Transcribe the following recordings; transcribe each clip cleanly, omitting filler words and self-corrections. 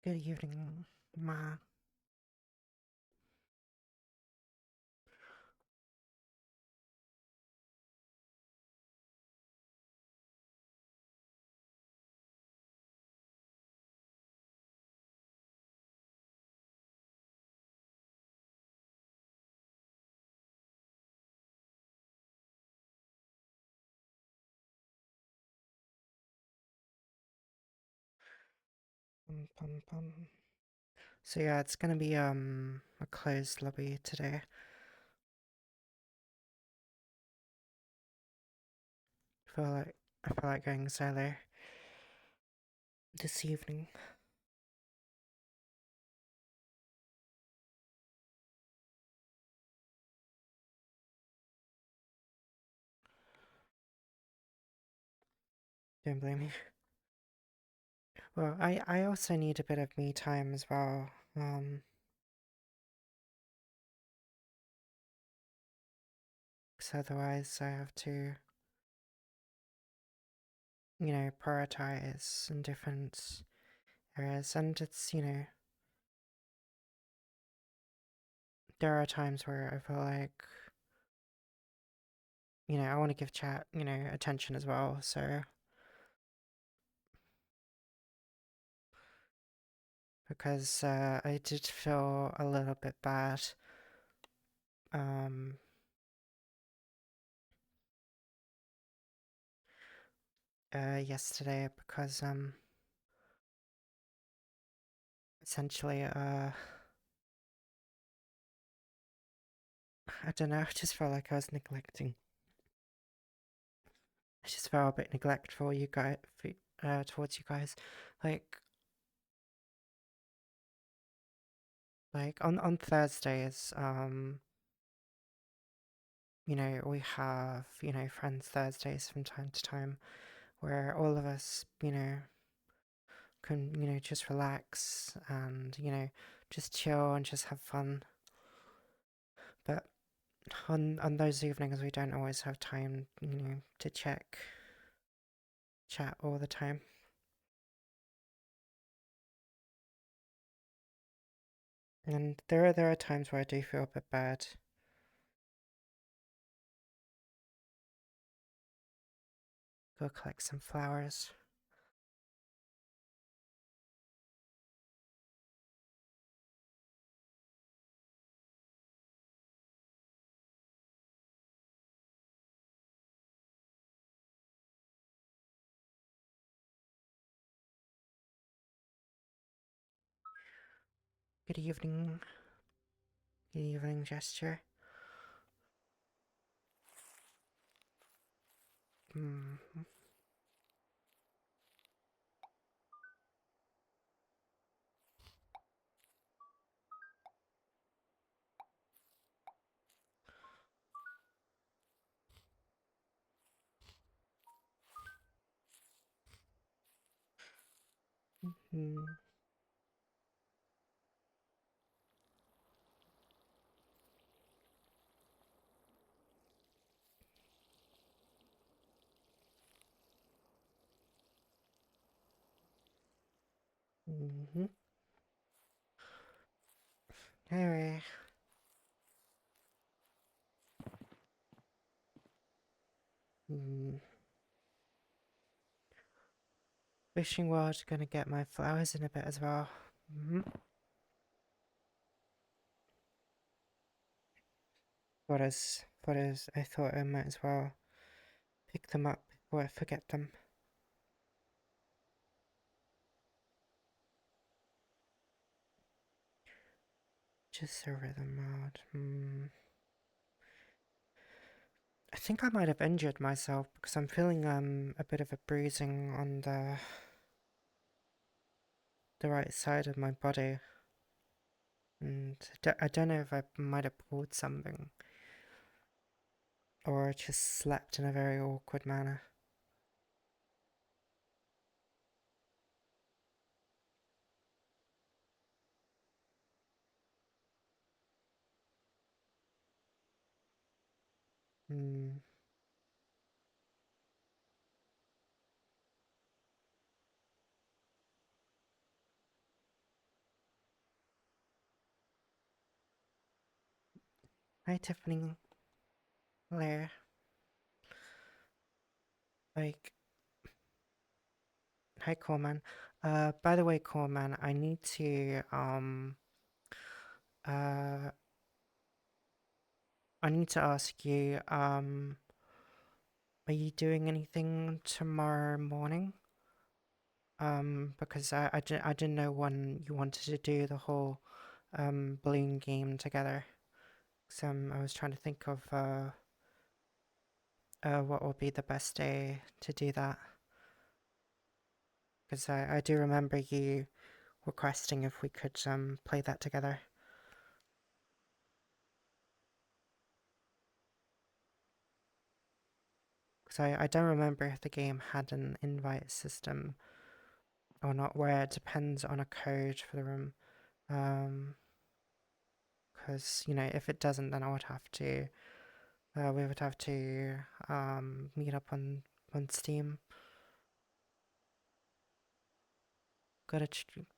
Good evening, Ma. Pum, pum. So yeah, it's gonna be a closed lobby today. I feel like going solo this evening. Don't blame me. Well, I also need a bit of me time as well. Because otherwise I have to, prioritize in different areas, and there are times where I feel like, I want to give chat, attention as well. So because I did feel a little bit bad um yesterday because essentially I don't know, I just felt like I was neglecting. I just felt a bit neglectful you guys towards you guys. Like on Thursdays, we have, Friends Thursdays from time to time where all of us, can, just relax and, just chill and just have fun. But on those evenings we don't always have time, to chat all the time. And there are times where I do feel a bit bad. Go collect some flowers. Good evening. Good evening, Gesture. Mm-hmm. Mm-hmm. Anyway, mm, wishing well gonna get my flowers in a bit as well. Mm-hmm. What is? I thought I might as well pick them up before I forget them. Just a rhythm mod. I think I might have injured myself because I'm feeling a bit of a bruising on the right side of my body, and I don't know if I might have pulled something or just slept in a very awkward manner. Hmm. Hi, Tiffany. Hello. Like, hi, Coleman. By the way, Coleman, uh, I need to ask you, are you doing anything tomorrow morning? Because I didn't know when you wanted to do the whole, balloon game together. So, I was trying to think of, what will be the best day to do that. Because I do remember you requesting if we could, play that together. Because I don't remember if the game had an invite system or not, where it depends on a code for the room. Because, if it doesn't, then we would have to, meet up on Steam. Gotta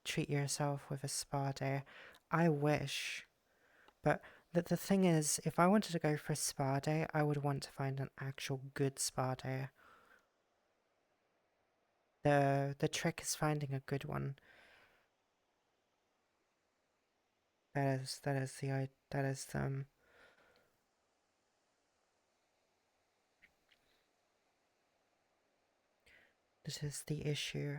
treat yourself with a spa day. I wish, but the thing is, if I wanted to go for a spa day, I would want to find an actual good spa day. The trick is finding a good one. That is the issue.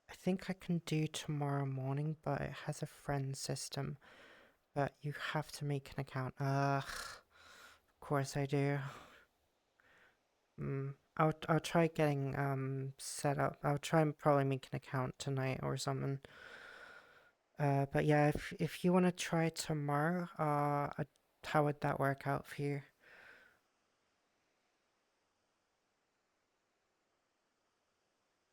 I think I can do tomorrow morning, but it has a friend system. But you have to make an account. Ugh, of course I do. I'll try getting set up. I'll try and probably make an account tonight or something. But yeah, if you want to try tomorrow, how would that work out for you?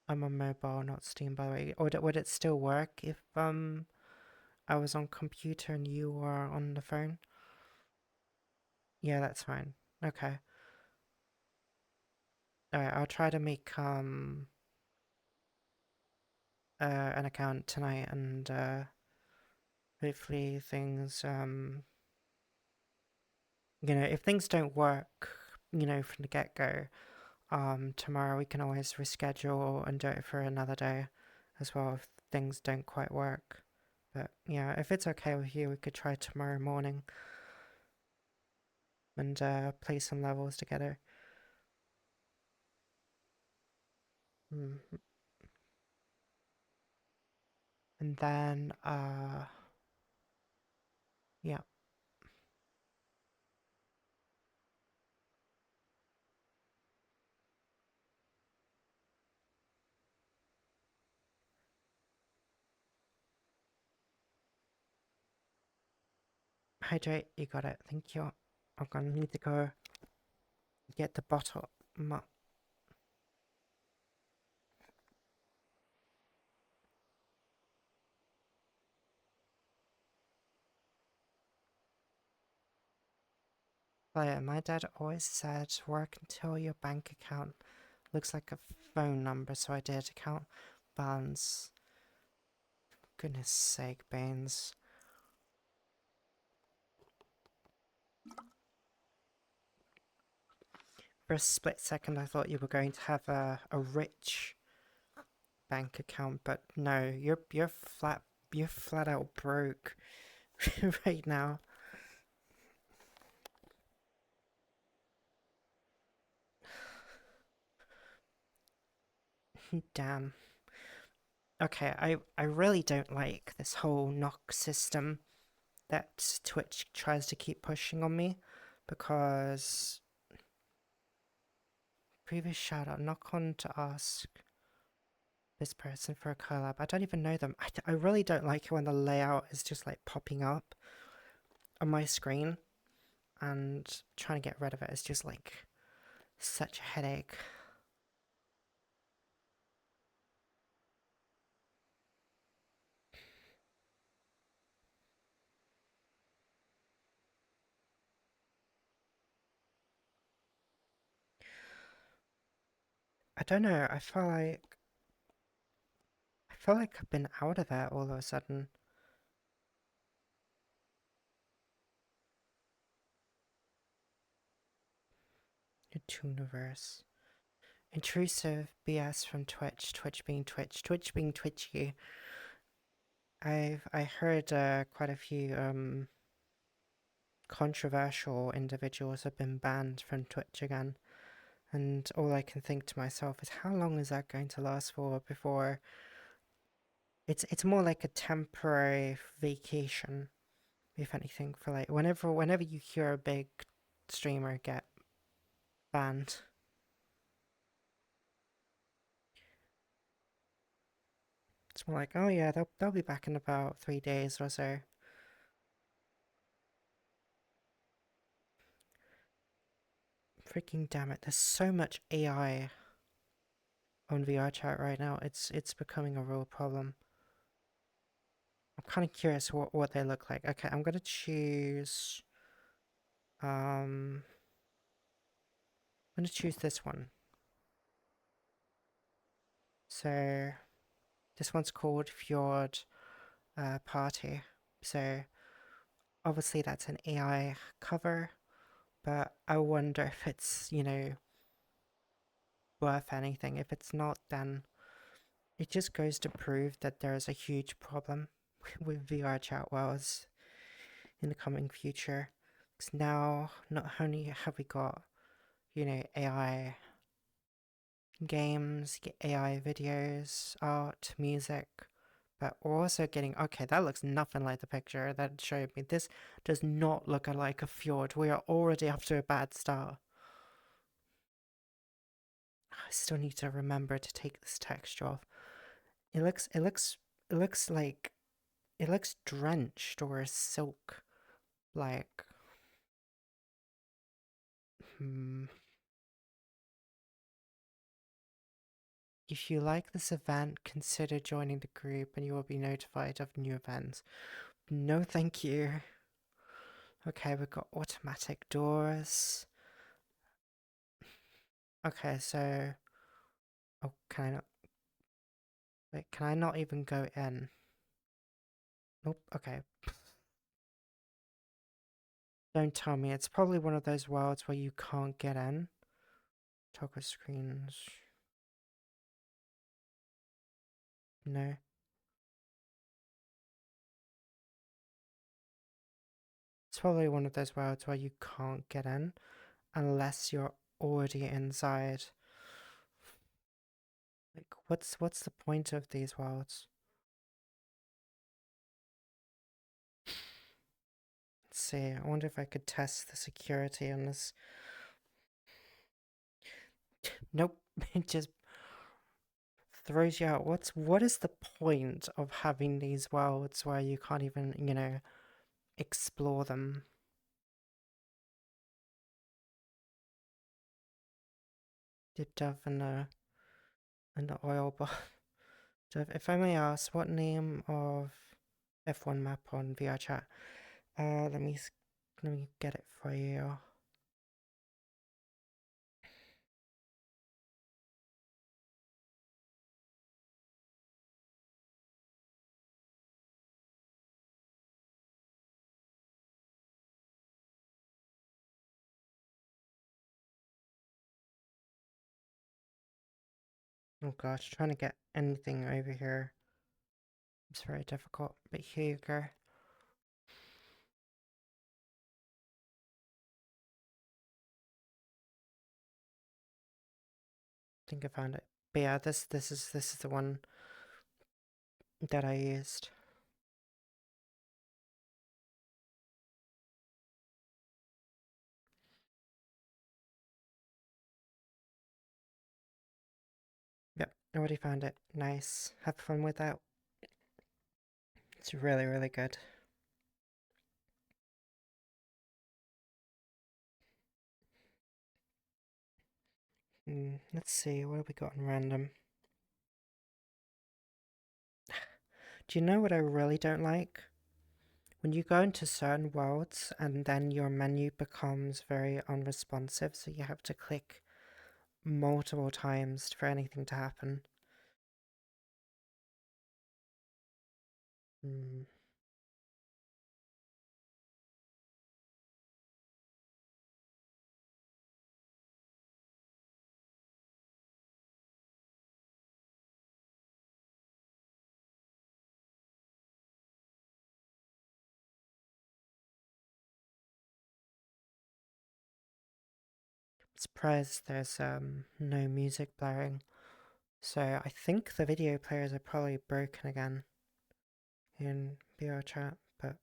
I'm on mobile, not Steam, by the way. Would it still work if I was on computer and you were on the phone? Yeah, that's fine. Okay. Alright, I'll try to make an account tonight and hopefully things if things don't work, from the get-go, tomorrow we can always reschedule and do it for another day as well if things don't quite work. But yeah, if it's okay with you, we could try tomorrow morning and play some levels together. Mm. And then yeah. Hydrate, you got it. Thank you. I'm gonna need to go get the bottle. But yeah, my dad always said work until your bank account looks like a phone number, so I did. Account balance. Goodness sake, Baines. For a split second, I thought you were going to have a rich bank account, but no, you're flat out broke right now. Damn. Okay, I really don't like this whole knock system that Twitch tries to keep pushing on me because previous shout out, knock on to ask this person for a collab. I don't even know them. I really don't like it when the layout is just like popping up on my screen, and trying to get rid of it is just like such a headache. I don't know. I feel like I've been out of it all of a sudden. Tooniverse. Intrusive BS from Twitch. Twitch being Twitch. Twitch being twitchy. I heard quite a few controversial individuals have been banned from Twitch again. And all I can think to myself is how long is that going to last for before it's more like a temporary vacation, if anything, for like whenever you hear a big streamer get banned. It's more like, oh yeah, they'll be back in about 3 days or so. Freaking damn it, there's so much AI on VR chat right now. It's becoming a real problem. I'm kind of curious what they look like. Okay, I'm gonna choose I'm gonna choose this one. So this one's called Fjord Party. So obviously that's an AI cover, but I wonder if it's, worth anything. If it's not, then it just goes to prove that there is a huge problem with VR chat worlds in the coming future. Because now, not only have we got, AI games, AI videos, art, music, but we're also getting, okay, that looks nothing like the picture that showed me. This does not look like a fjord. We are already off to a bad start. I still need to remember to take this texture off. It looks drenched or silk. Like, hmm. If you like this event, consider joining the group and you will be notified of new events. No, thank you. Okay, we've got automatic doors. Okay, so... Oh, can I not... Wait, can I not even go in? Nope, okay. Don't tell me. It's probably one of those worlds where you can't get in. Toggle screens. No. It's probably one of those worlds where you can't get in unless you're already inside. Like, what's the point of these worlds? Let's see. I wonder if I could test the security on this. Nope. It just throws you out. What is the point of having these worlds where you can't even, explore them? Did Dove in the oil bath. Dove, if I may ask, what name of F1 map on VR chat? Let me get it for you. Oh gosh, trying to get anything over here. It's very difficult, but here you go. I think I found it. But yeah, this is the one that I used. Yep, already found it. Nice. Have fun with that. It's really, really good. Let's see, what have we got in random? Do you know what I really don't like? When you go into certain worlds and then your menu becomes very unresponsive, so you have to click multiple times for anything to happen. Hmm. Surprised there's no music blaring. So I think the video players are probably broken again in VRChat, but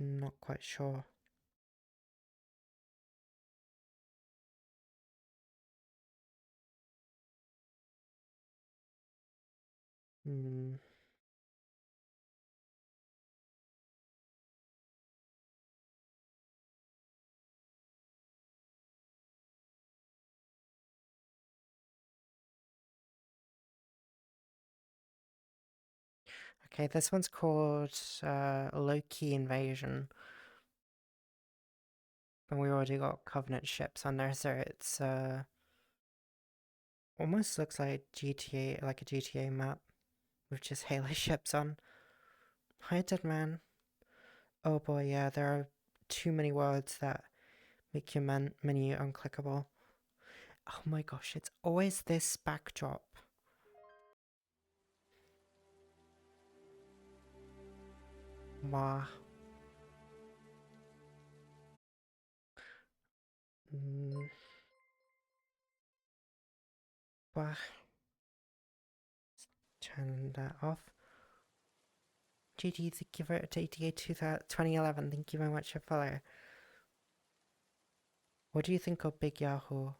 I'm not quite sure. Hmm. Okay, this one's called Low-Key Invasion. And we already got Covenant ships on there, so it's almost looks like GTA, like a GTA map with just Halo ships on. Hi, Deadman. Oh boy, yeah, there are too many words that make your menu unclickable. Oh my gosh, it's always this backdrop. Wow. Mm, bah. Turn that off. GG, thank you for GTA 2011. Thank you very much for follow. What do you think of Big Yahoo?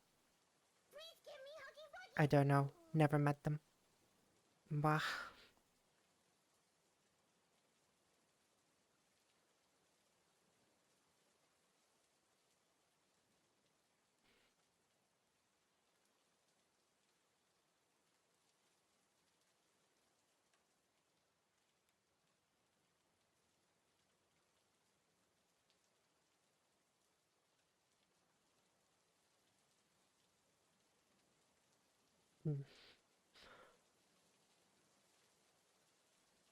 I don't know. Never met them. Bah. Hmm.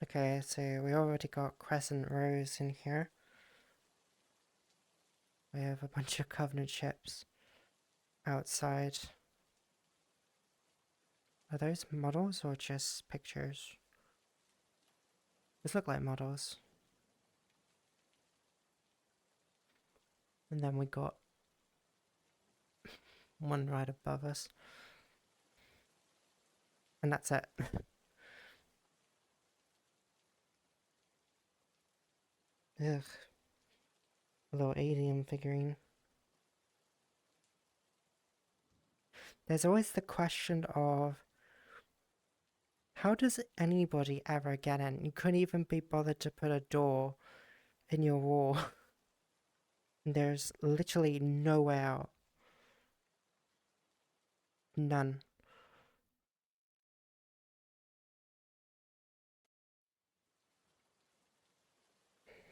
Okay, so we already got Crescent Rose in here. We have a bunch of Covenant ships outside. Are those models or just pictures? These look like models. And then we got one right above us. And that's it. Ugh. A little alien figurine. There's always the question of how does anybody ever get in? You couldn't even be bothered to put a door in your wall. There's literally no way out. None.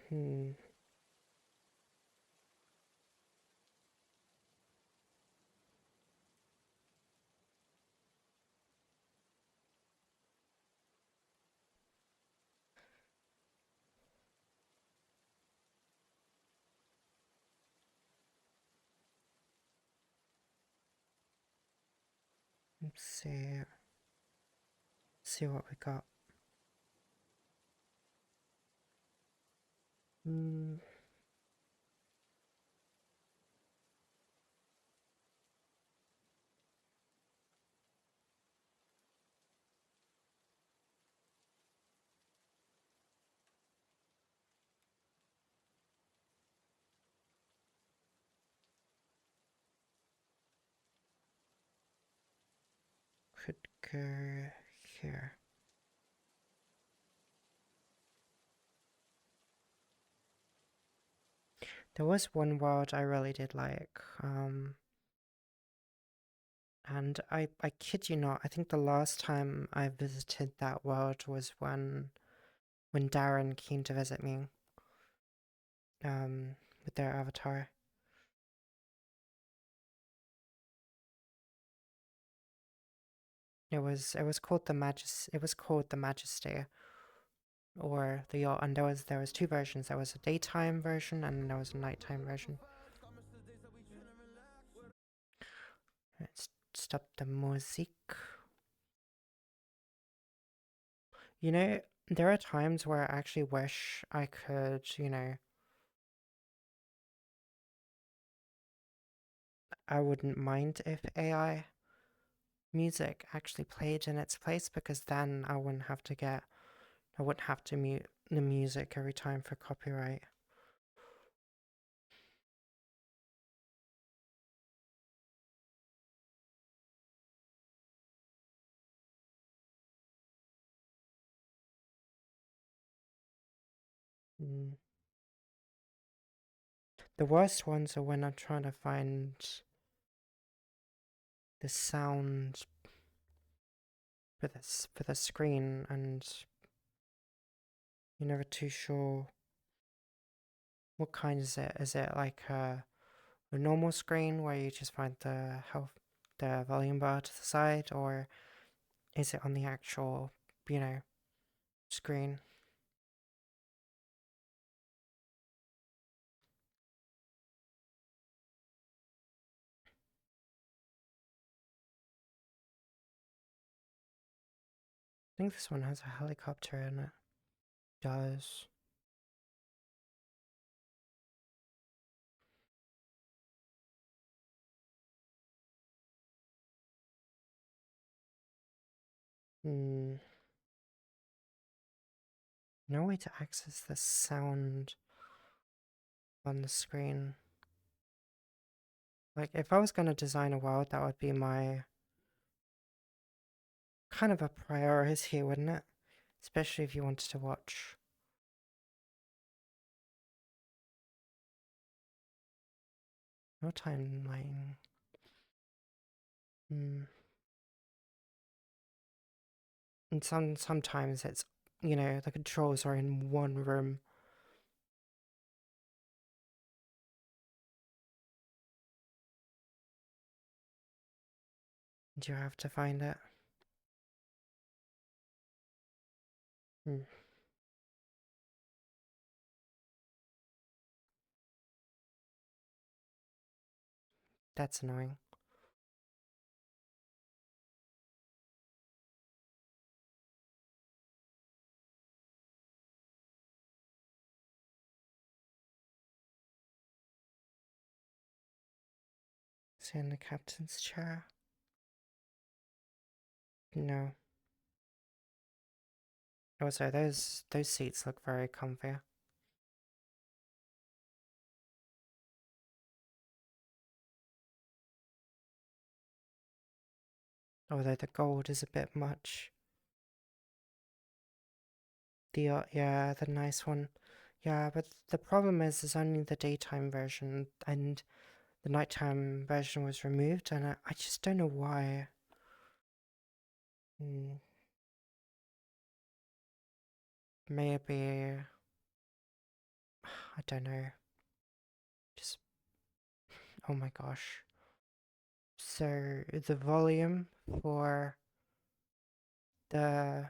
Hmm. Let's see what we got. Hmm. Could go here. There was one world I really did like, and I kid you not, I think the last time I visited that world was when Darren came to visit me, with their avatar. It was called the Majesty, or the yacht, and there was two versions. There was a daytime version and there was a nighttime version. Let's stop the music. You know, there are times where I actually wish I could, I wouldn't mind if AI music actually played in its place, because then I wouldn't have to mute the music every time for copyright. Mm. The worst ones are when I'm trying to find the sound for the screen, and you're never too sure what kind is it. Is it like a normal screen where you just find the volume bar to the side, or is it on the actual, you know, screen? I think this one has a helicopter in it. Does. Hmm. No way to access the sound on the screen. Like, if I was gonna design a world, that would be my kind of a priority, wouldn't it? Especially if you wanted to watch. No timeline. Hmm. And sometimes it's, the controls are in one room. And you have to find it. Hmm. That's annoying. Sit in the captain's chair. No. Also, those seats look very comfy. Although the gold is a bit much. Yeah, the nice one. Yeah, but the problem is there's only the daytime version, and the nighttime version was removed, and I just don't know why. Hmm. Maybe, I don't know. Just, oh my gosh. So the volume for the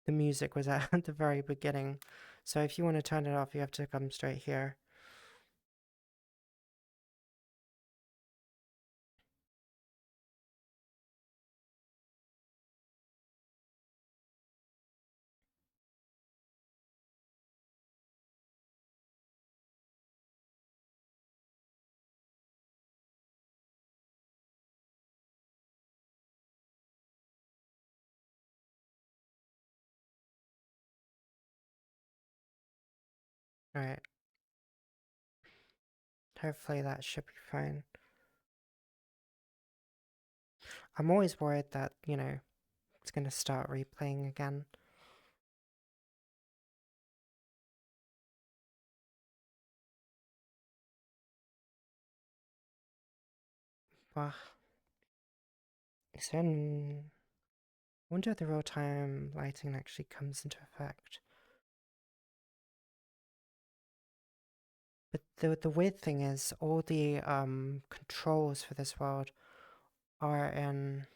the music was at the very beginning. So if you want to turn it off, you have to come straight here. Alright, hopefully that should be fine. I'm always worried that, it's gonna start replaying again. Wow. So, I wonder if the real-time lighting actually comes into effect. But the weird thing is, all the controls for this world are in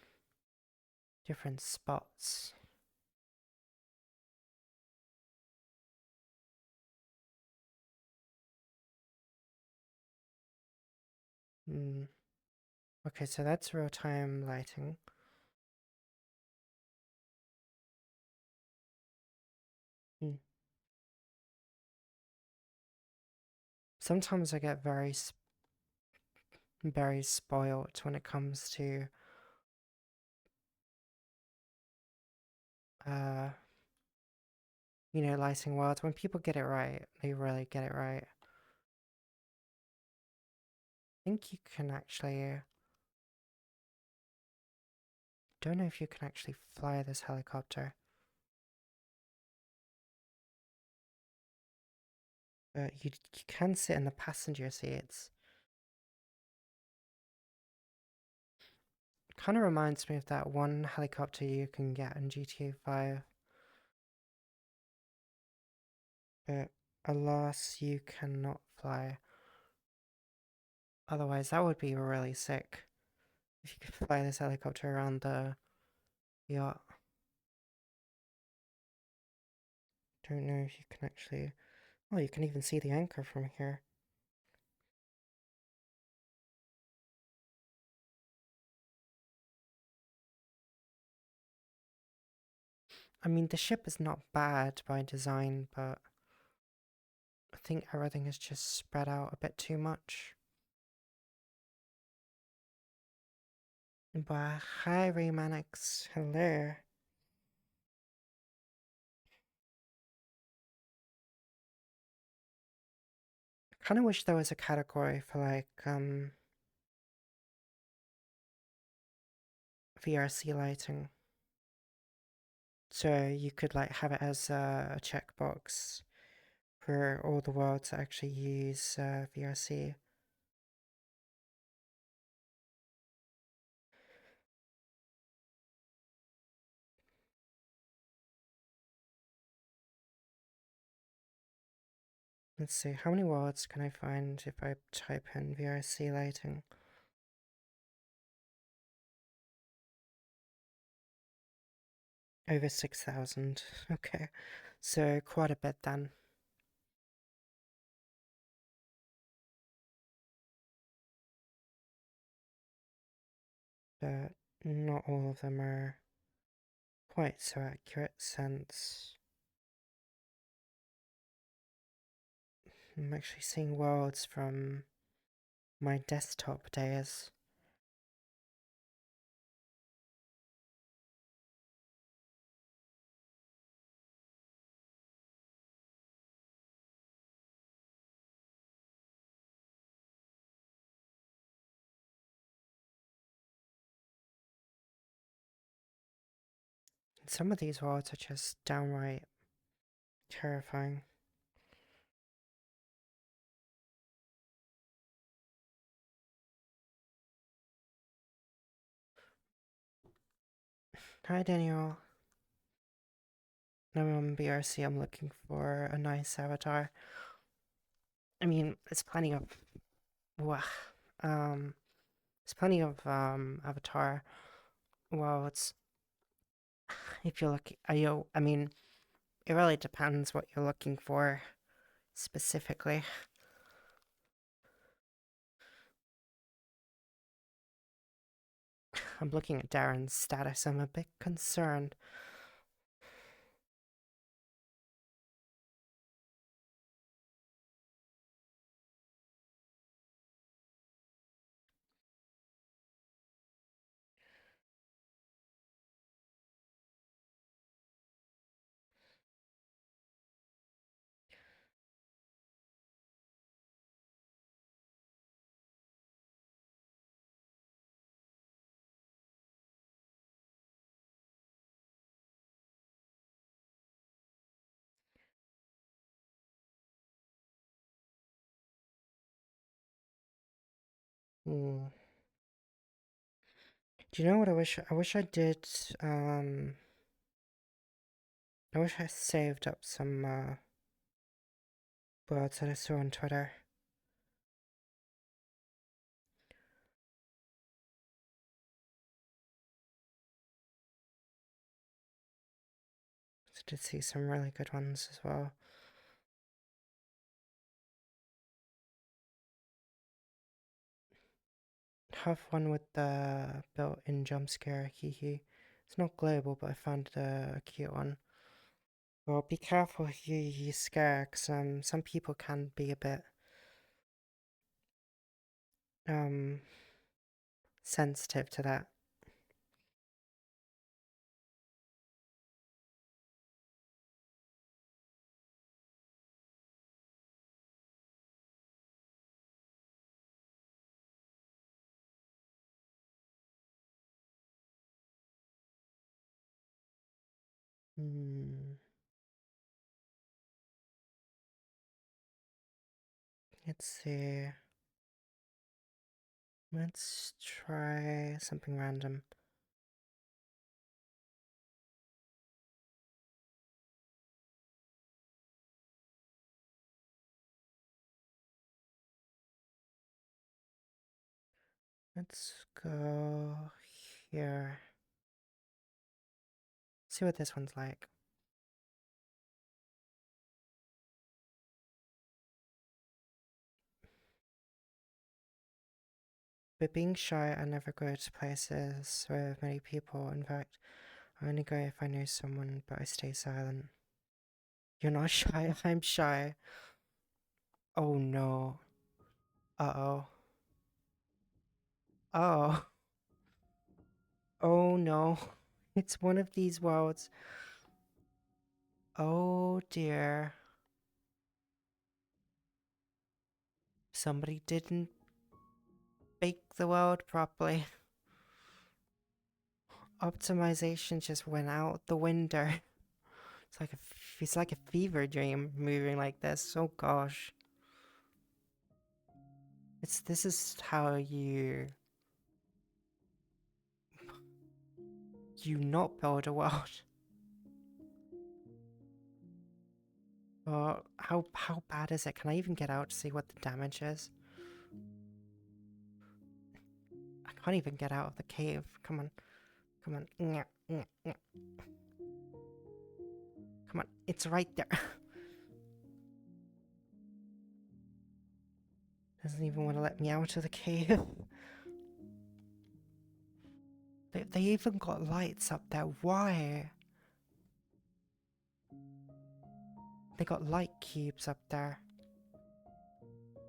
different spots. Hmm. Okay, so that's real-time lighting. Hmm. Sometimes I get very very spoilt when it comes to uh lighting worlds. When people get it right, they really get it right. I think you can actually don't know if you can actually fly this helicopter. But you can sit in the passenger seats. Kind of reminds me of that one helicopter you can get in GTA 5. But alas, you cannot fly. Otherwise, that would be really sick. If you could fly this helicopter around the yacht. Don't know if you can actually... Oh, you can even see the anchor from here. I mean, the ship is not bad by design, but I think everything is just spread out a bit too much. But hi, Raymanix. Hello. I kind of wish there was a category for like VRC lighting, so you could like have it as a checkbox for all the worlds that actually use VRC. Let's see, how many worlds can I find if I type in VRC lighting? Over 6,000. Okay, so quite a bit then. But not all of them are quite so accurate since I'm actually seeing worlds from my desktop days. Some of these worlds are just downright terrifying. Hi Daniel. Now I'm on BRC, I'm looking for a nice avatar. I mean, there's plenty of... Wah. There's plenty of avatar worlds. If you're looking... I mean, it really depends what you're looking for specifically. I'm looking at Darren's status, I'm a bit concerned. Hmm. Do you know what I wish? I wish I did, I wish I saved up some, words that I saw on Twitter. I did see some really good ones as well. Have one with the built-in jump scare, hee. It's not global, but I found a cute one. Well, be careful who you scare, because some people can be a bit sensitive to that. Hmm. Let's see. Let's try something random. Let's go here. See what this one's like. But being shy, I never go to places with many people. In fact, I only go if I know someone, but I stay silent. You're not shy, I'm shy. Oh no. Uh-oh. Oh. Oh no. It's one of these worlds. Oh dear. Somebody didn't bake the world properly. Optimization just went out the window. It's like a fever dream moving like this. Oh gosh. This is how you not build a world. Oh, how bad is it? Can I even get out to see what the damage is? I can't even get out of the cave. Come on. Come on. Come on. It's right there. Doesn't even want to let me out of the cave. They even got lights up there. Why? They got light cubes up there.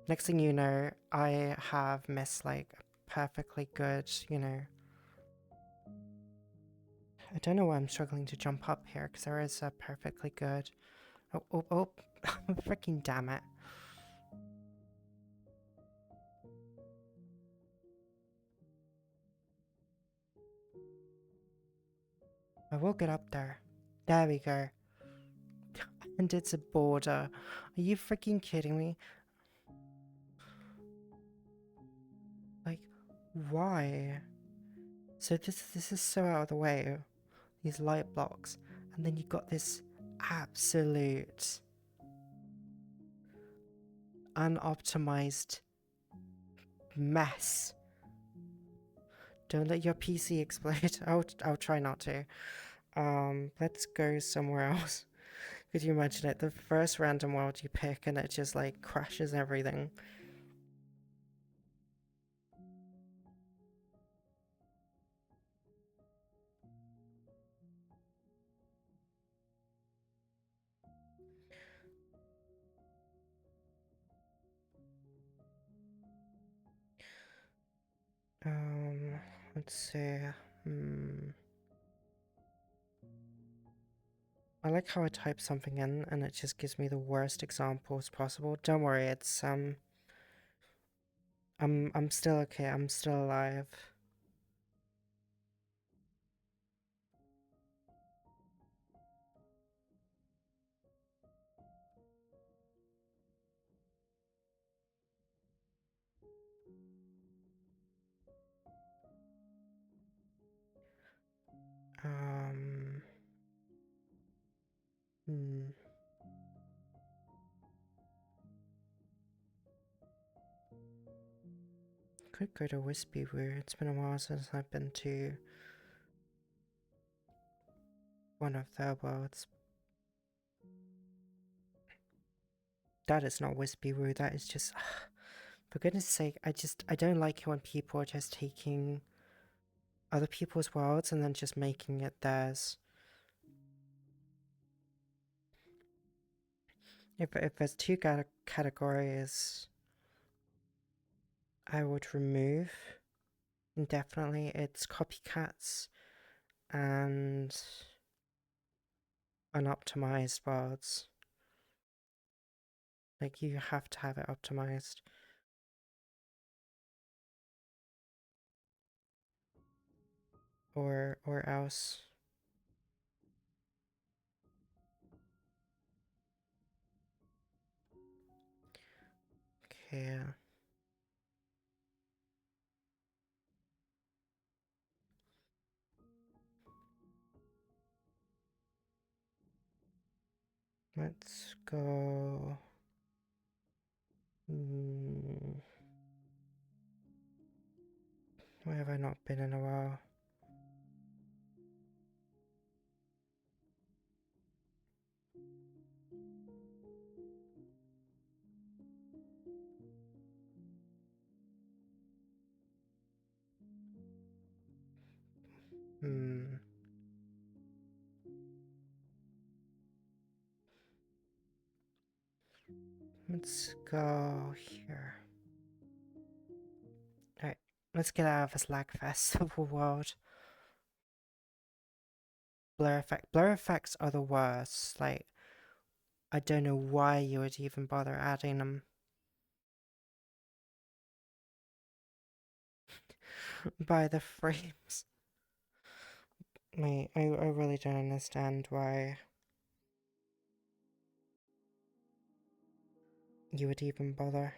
Next thing you know, I have missed like perfectly good, I don't know why I'm struggling to jump up here because there is a perfectly good. Oh, freaking damn it. I will get up there. There we go. And it's a border. Are you freaking kidding me? Like, why? So this is so out of the way. These light blocks. And then you got this absolute unoptimized mess. Don't let your PC explode. I'll try not to. Let's go somewhere else. Could you imagine it? The first random world you pick and it just like crashes everything. Um, let's see. Hmm. I like how I type something in and it just gives me the worst examples possible. Don't worry, it's I'm still okay. I'm still alive. Um, hmm. Could go to Wispy Woo. It's been a while since I've been to one of their worlds. That is not Wispy Woo. That is just, for goodness sake, I don't like it when people are just taking other people's worlds and then just making it theirs. If there's two categories I would remove definitely its copycats and unoptimized worlds. Like, you have to have it optimized. Or else. Okay. Let's go. Where have I not been in a while? Let's go here. Alright, let's get out of this lag festival world. Blur effect. Blur effects are the worst. Like, I don't know why you would even bother adding them. By the frames. Wait, I really don't understand why you would even bother.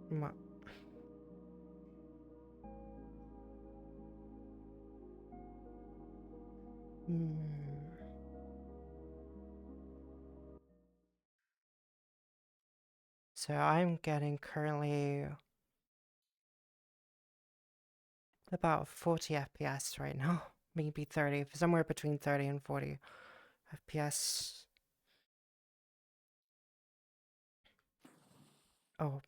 What? So I'm getting currently about 40 FPS right now. Maybe 30, somewhere between 30 and 40 FPS. Oh,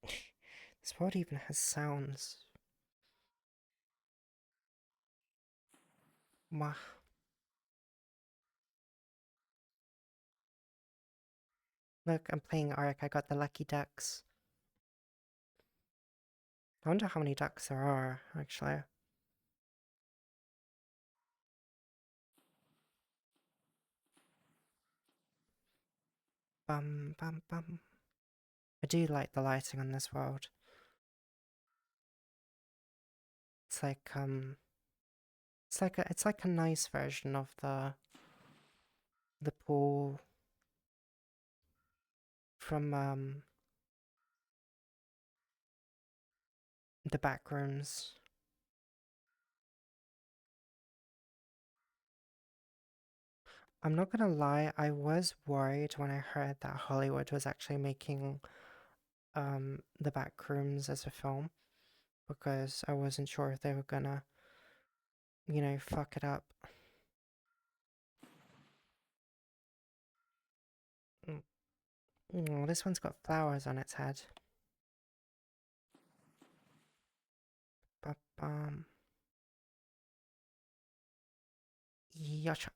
this world even has sounds. Wah. Look, I'm playing Ark. I got the lucky ducks. I wonder how many ducks there are, actually. Bum, bum, bum. I do like the lighting on this world. It's like a nice version of the pool from the back rooms. I'm not gonna lie, I was worried when I heard that Hollywood was actually making the back rooms as a film, because I wasn't sure if they were gonna, you know, fuck it up. Oh, this one's got flowers on its head. Ba-bum. Yasha.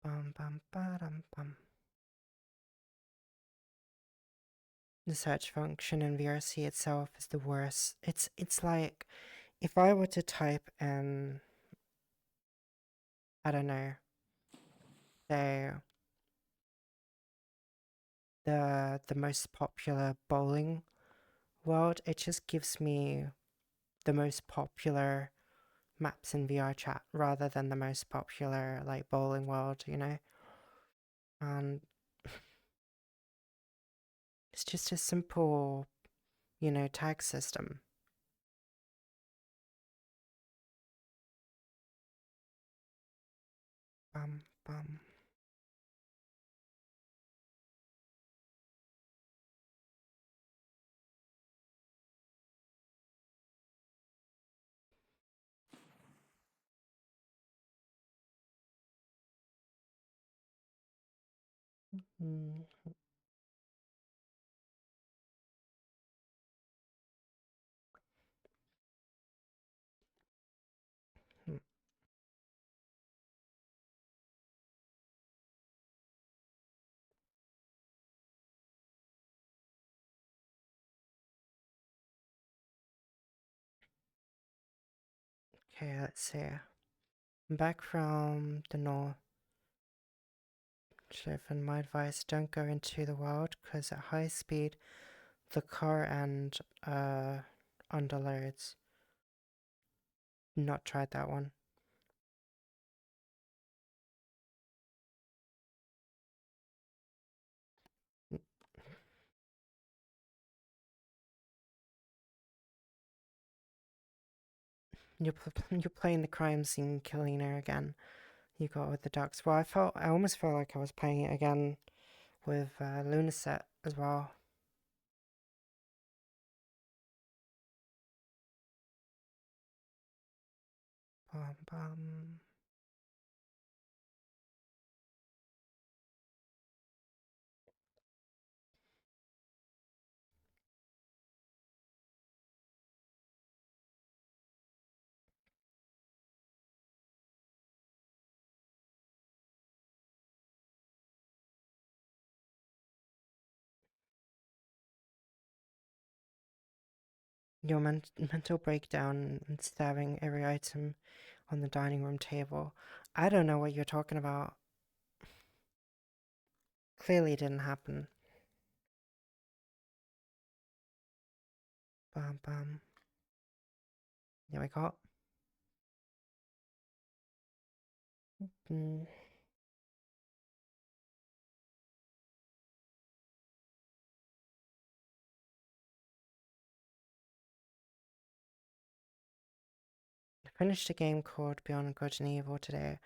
Bum bum ba-dum bum. The search function in VRC itself is the worst. It's like if I were to type in, I don't know, say the most popular bowling world, it just gives me the most popular maps in VR chat rather than the most popular like bowling world, you know? And it's just a simple, you know, tag system. Bum bum. Mm. Mm. Okay, let's see. I'm back from the north. And my advice, don't go into the wild because at high speed the car and underloads. Not tried that one. You're playing the crime scene killer again. You got with the ducks. Well, I almost felt like I was playing it again with Lunaset as well. Bum, bum. Your mental breakdown and stabbing every item on the dining room table. I don't know what you're talking about. Clearly didn't happen. Bum, bum. There we go. Mm. I finished a game called Beyond Good and Evil today.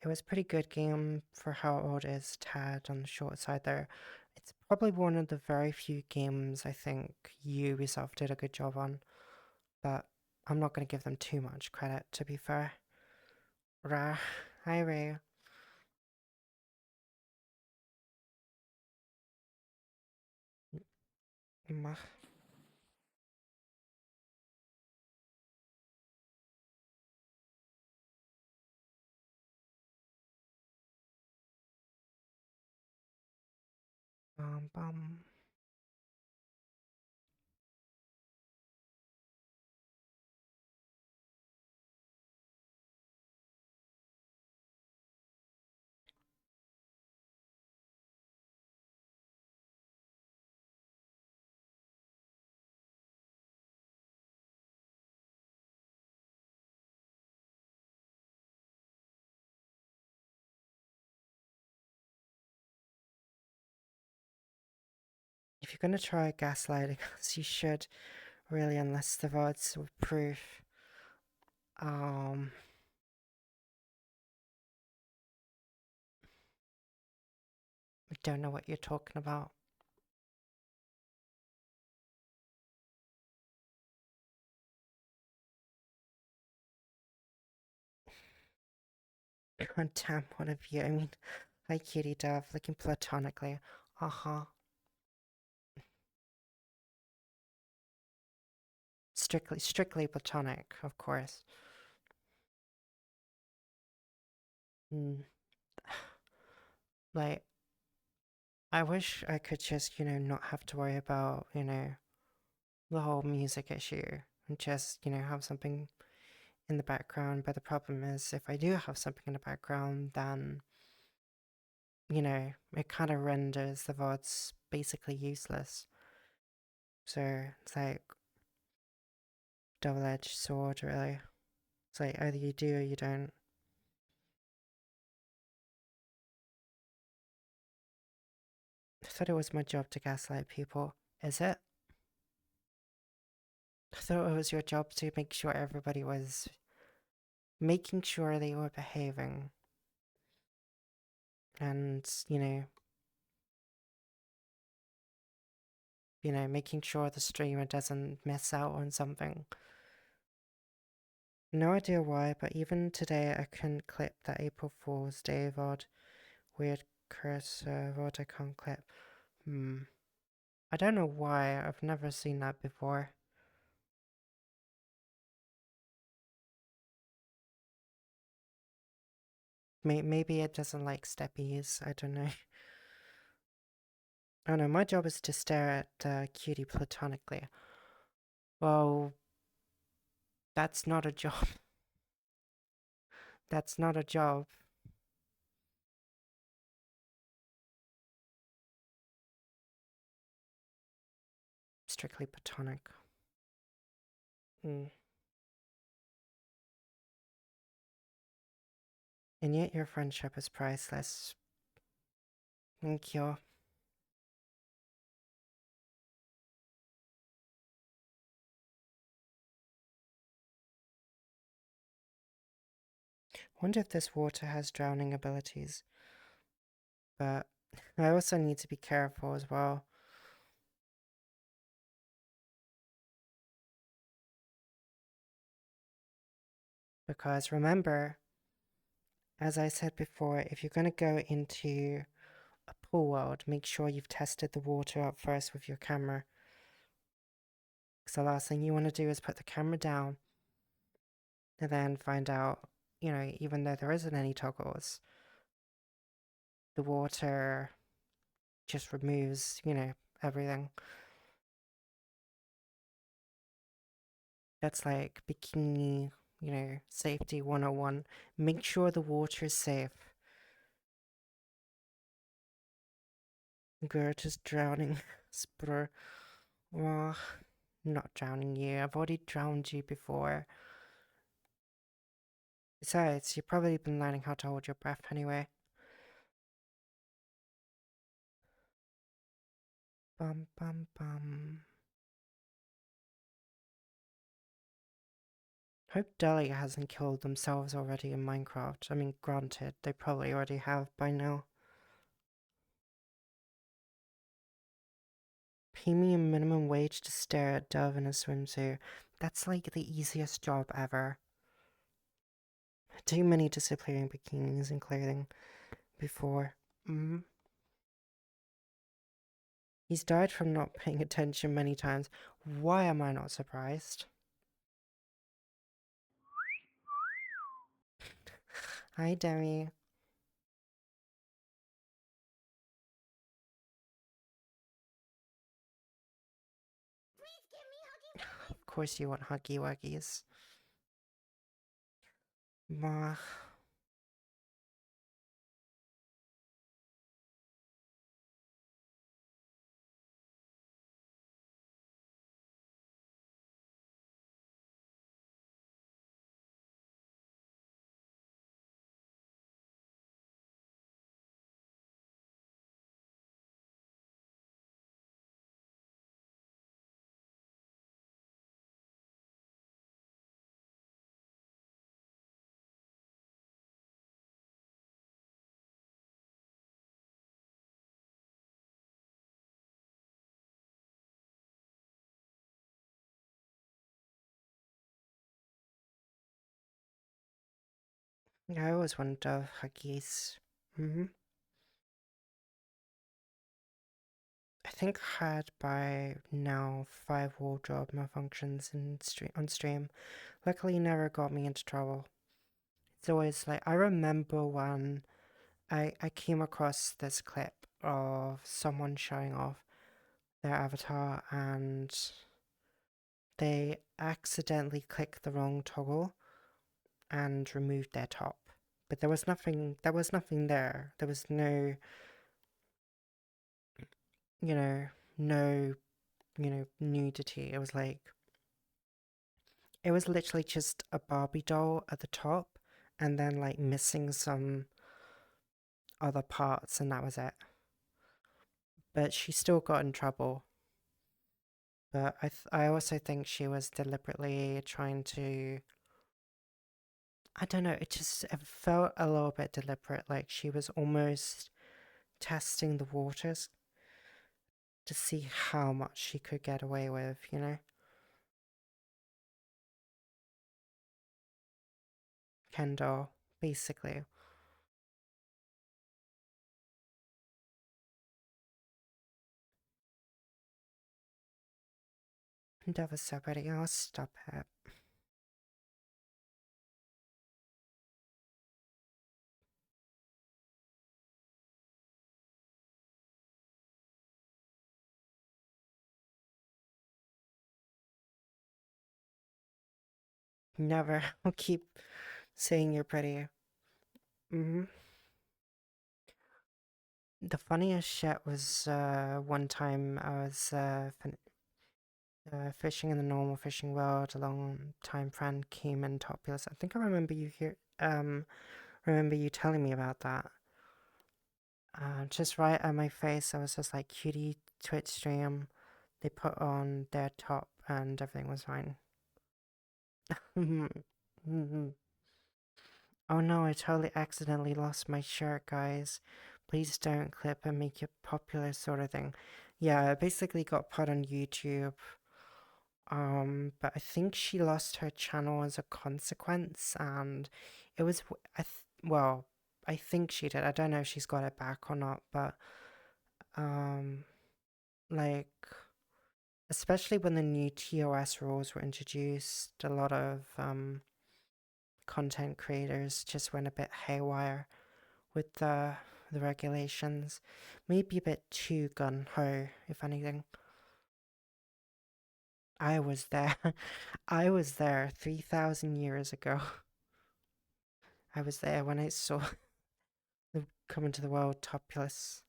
It was a pretty good game for how old it is, tad on the short side there. It's probably one of the very few games I think Ubisoft did a good job on, but I'm not going to give them too much credit, to be fair. Rah. Hi, Ray. Mah. Bum, bum. If you're going to try gaslighting us, you should really, unless the VODs with proof. Um, I don't know what you're talking about. God damn one of you. I mean, hi, Kitty Dove, looking platonically. Uh huh. Strictly platonic, of course. Mm. Like, I wish I could just, not have to worry about, the whole music issue and just, have something in the background. But the problem is, if I do have something in the background, then, it kind of renders the VODs basically useless. So it's like double-edged sword, really. It's like either you do or you don't. I thought it was my job to gaslight people. Is it? I thought it was your job to make sure everybody was making sure they were behaving and, making sure the streamer doesn't miss out on something. No idea why, but even today I couldn't clip that April Fool's Day VOD. Weird cursive emoticon clip. I don't know why. I've never seen that before. Maybe it doesn't like steppies. I don't know. Oh no, my job is to stare at Cutie platonically. Well, that's not a job. That's not a job. Strictly platonic. Mm. And yet your friendship is priceless. Thank you. Wonder if this water has drowning abilities. But I also need to be careful as well. Because remember, as I said before, if you're going to go into a pool world, make sure you've tested the water out first with your camera. Because the last thing you want to do is put the camera down and then find out, even though there isn't any toggles, the water just removes, everything. That's like bikini, safety 101. Make sure the water is safe. Gert is drowning. Spur. Oh, not drowning you. I've already drowned you before. Besides, you've probably been learning how to hold your breath anyway. Bum bum bum. Hope Dahlia hasn't killed themselves already in Minecraft. I mean, granted, they probably already have by now. Pay me a minimum wage to stare at Dove in a swimsuit. That's like the easiest job ever. Too many disappearing bikinis and clothing before. He's died from not paying attention many times. Why am I not surprised? Hi, Demi. Of course you want Huggy Wuggies. Mwah. I always wanted to have Huggies. I think I had by now 5 wardrobe malfunctions on stream. Luckily, never got me into trouble. It's always like, I remember when I came across this clip of someone showing off their avatar and they accidentally clicked the wrong toggle and removed their top. But there was nothing there. There was no, no, nudity. It was like, it was literally just a Barbie doll at the top and then like missing some other parts, and that was it. But she still got in trouble. But I also think she was deliberately trying to, I don't know, it felt a little bit deliberate, like she was almost testing the waters to see how much she could get away with, Kendall, basically. That was so pretty. Oh, stop it. Never. I'll keep saying you're pretty. Hmm. The funniest shit was one time I was fishing in the normal fishing world. A long time friend came in topless. I think I remember you here. Remember you telling me about that. Just right at my face, I was just like cutie Twitch stream. They put on their top and everything was fine. Oh no, I totally accidentally lost my shirt, guys. Please don't clip and make it popular, sort of thing. Yeah, it basically got put on YouTube. But I think she lost her channel as a consequence, and it was, well, I think she did. I don't know if she's got it back or not, but, um, like, especially when the new TOS rules were introduced, a lot of, content creators just went a bit haywire with the regulations. Maybe a bit too gun ho, if anything. I was there. I was there 3,000 years ago. I was there when I saw the Come into the World topless.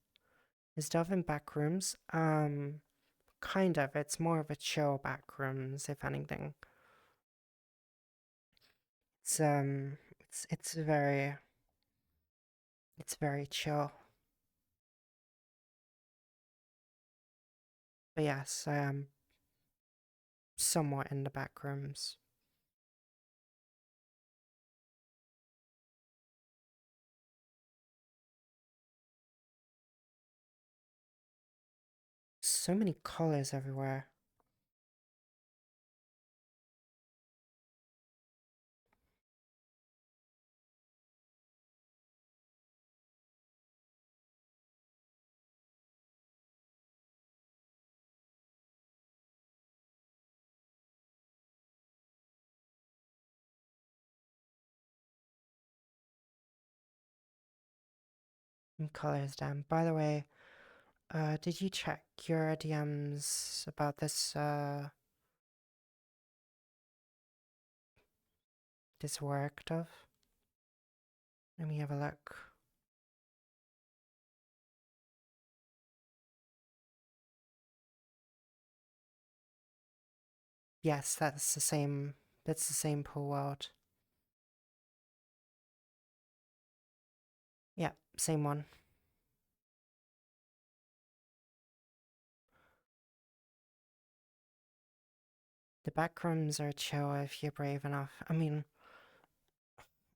Is Dove in Backrooms? Kind of. It's more of a chill Backrooms, if anything. It's it's very chill. But yes, I am somewhat in the Backrooms. So many colors everywhere. Colors, damn. By the way, did you check your DMs about this work, Dove? Let me have a look. Yes, that's the same pool world. Yeah, same one. The backrooms are chill if you're brave enough. I mean,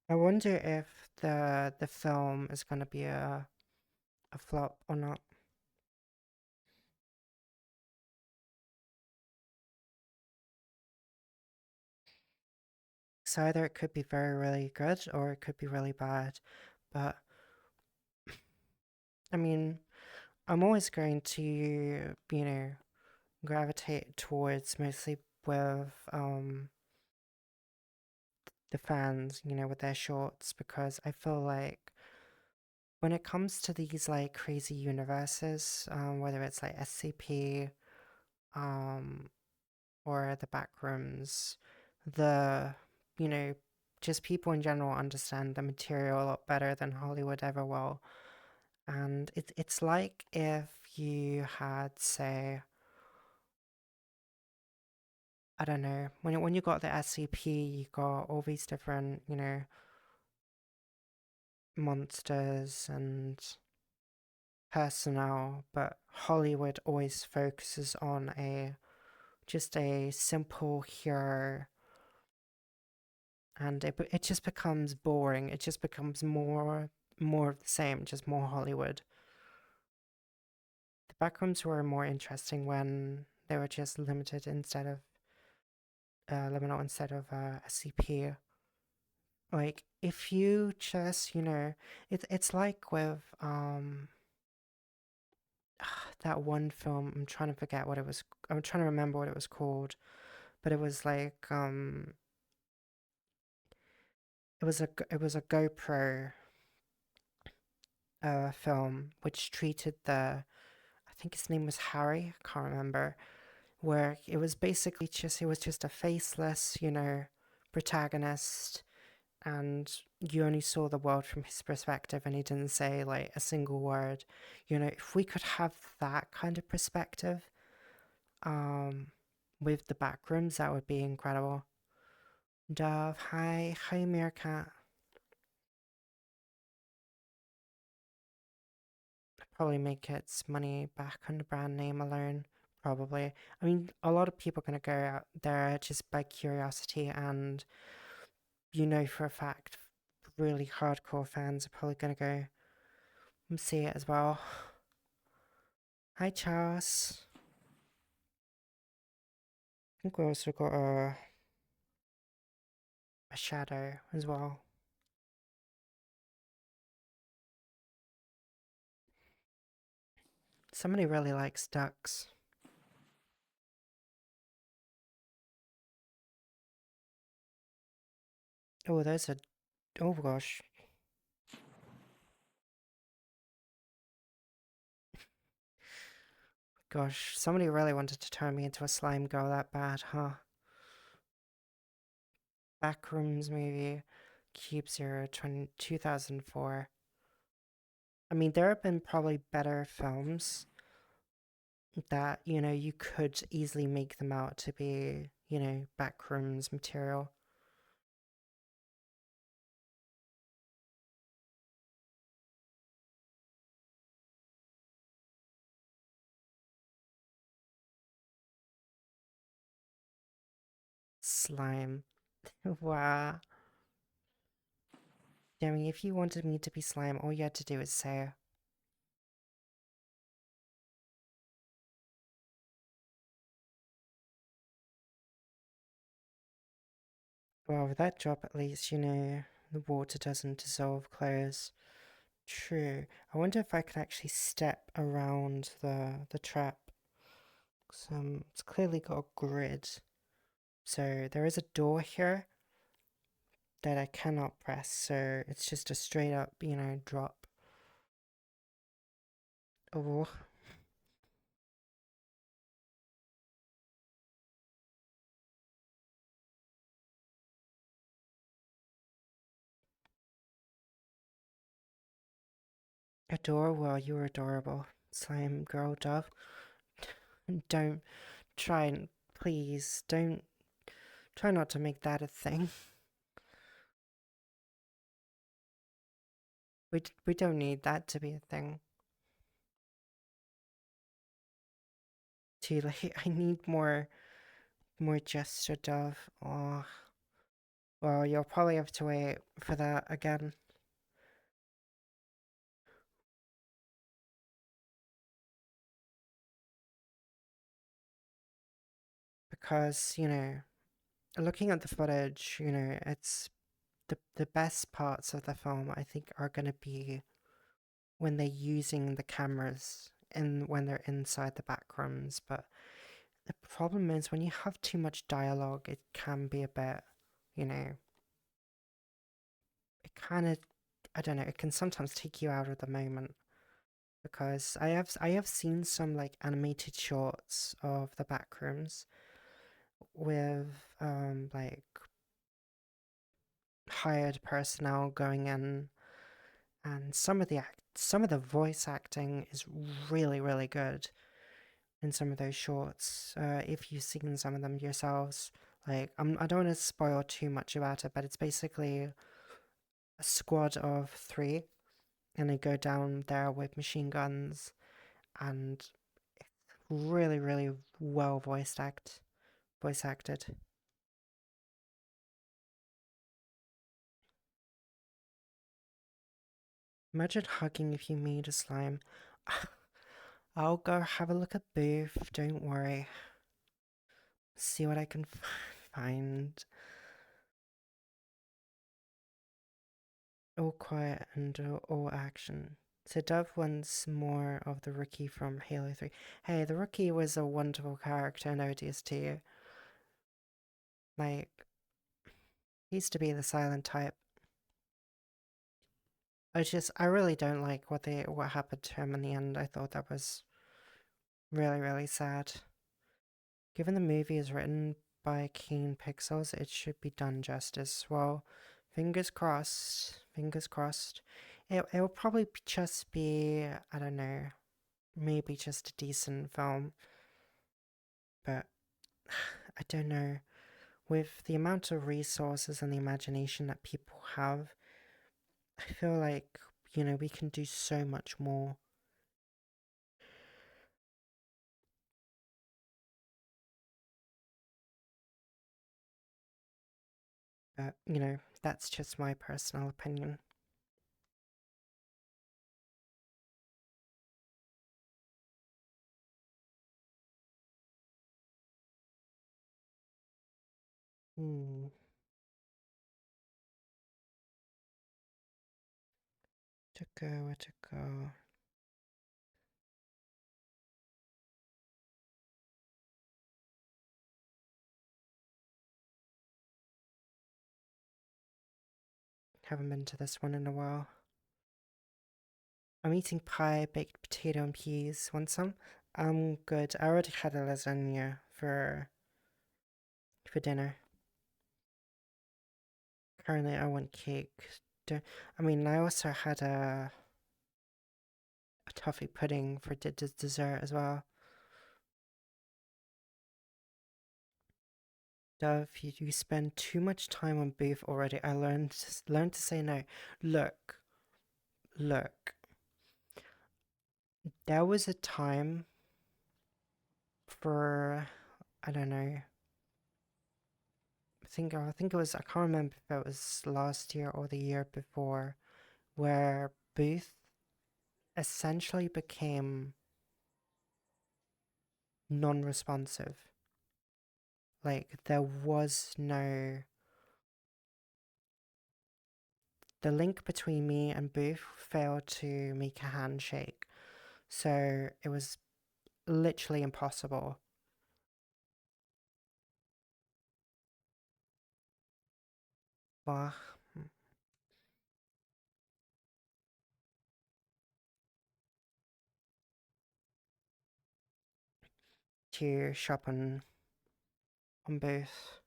I wonder if the film is gonna be a flop or not. So either it could be really good or it could be really bad. But I mean, I'm always going to, gravitate towards mostly with the fans, with their shorts because I feel like when it comes to these like crazy universes, whether it's like SCP, um, or the backrooms, the you know, just people in general understand the material a lot better than Hollywood ever will. And it's like if you had, say, I don't know, when you got the SCP, you got all these different, monsters and personnel, but Hollywood always focuses on a just a simple hero, and it just becomes boring. It just becomes more of the same, just more Hollywood. The backrooms were more interesting when they were just limited instead of liminal instead of SCP. Like if you just, it's like with that one film. I'm trying to forget what it was. I'm trying to remember what it was called, but it was like it was a GoPro film which treated the, I think his name was Harry. I can't remember. Where it was basically just, it was just a faceless, protagonist, and you only saw the world from his perspective, and he didn't say like a single word. If we could have that kind of perspective um with the backrooms, that would be incredible. Dove, hi Meerkat. Probably make its money back on the brand name alone. Probably. I mean, a lot of people are gonna go out there just by curiosity, and for a fact, really hardcore fans are probably gonna go and see it as well. Hi Charles. I think we also got a shadow as well. Somebody really likes ducks. Oh, there's a. Oh gosh. Gosh, somebody really wanted to turn me into a slime girl that bad, huh? Backrooms movie, Cube Zero 2004. I mean, there have been probably better films that, you could easily make them out to be, backrooms material. Slime. Wow. I mean, if you wanted me to be slime, all you had to do is say, well, with that drop at least, the water doesn't dissolve clothes. True. I wonder if I could actually step around the trap. It's clearly got a grid. So there is a door here that I cannot press, so it's just a straight up, drop. Oh, adore, well, you're adorable. Slime girl dove. Don't try and please don't try not to make that a thing. We don't need that to be a thing. Too late. I need more gesture dove. Oh, well, you'll probably have to wait for that again because looking at the footage, it's the best parts of the film. I think are gonna be when they're using the cameras and when they're inside the backrooms, but the problem is when you have too much dialogue, it can be a bit, you know, it kind of, I don't know, it can sometimes take you out of the moment because I have seen some like animated shorts of the backrooms with like hired personnel going in, and some of the voice acting is really good in some of those shorts. If you've seen some of them yourselves, like I don't want to spoil too much about it, but it's basically a squad of three, and they go down there with machine guns, and really well voice acted. Imagine hugging if you meet a slime. I'll go have a look at Booth. Don't worry. See what I can find. All quiet and all action. So Dove wants more of the Rookie from Halo 3. Hey, the Rookie was a wonderful character in ODST. Like, he used to be the silent type. I really don't like what happened to him in the end. I thought that was really, really sad. Given the movie is written by Keen Pixels, it should be done justice. Well, fingers crossed. Fingers crossed. It'll probably just be, I don't know, maybe just a decent film. But I don't know. With the amount of resources and the imagination that people have, I feel like, we can do so much more. But, that's just my personal opinion. Hmm. Where to go? Haven't been to this one in a while. I'm eating pie, baked potato, and peas. Want some? I'm good. I already had a lasagna for dinner. Currently, I want cake. I also had a toffee pudding for dessert as well. Dove, you spend too much time on Booth already. I learned to say no. Look, look. There was a time for, I don't know. I think it was, I can't remember if it was last year or the year before, where Booth essentially became non-responsive. Like there was no the link between me and Booth failed to make a handshake. So it was literally impossible. Well, to shop on Booth.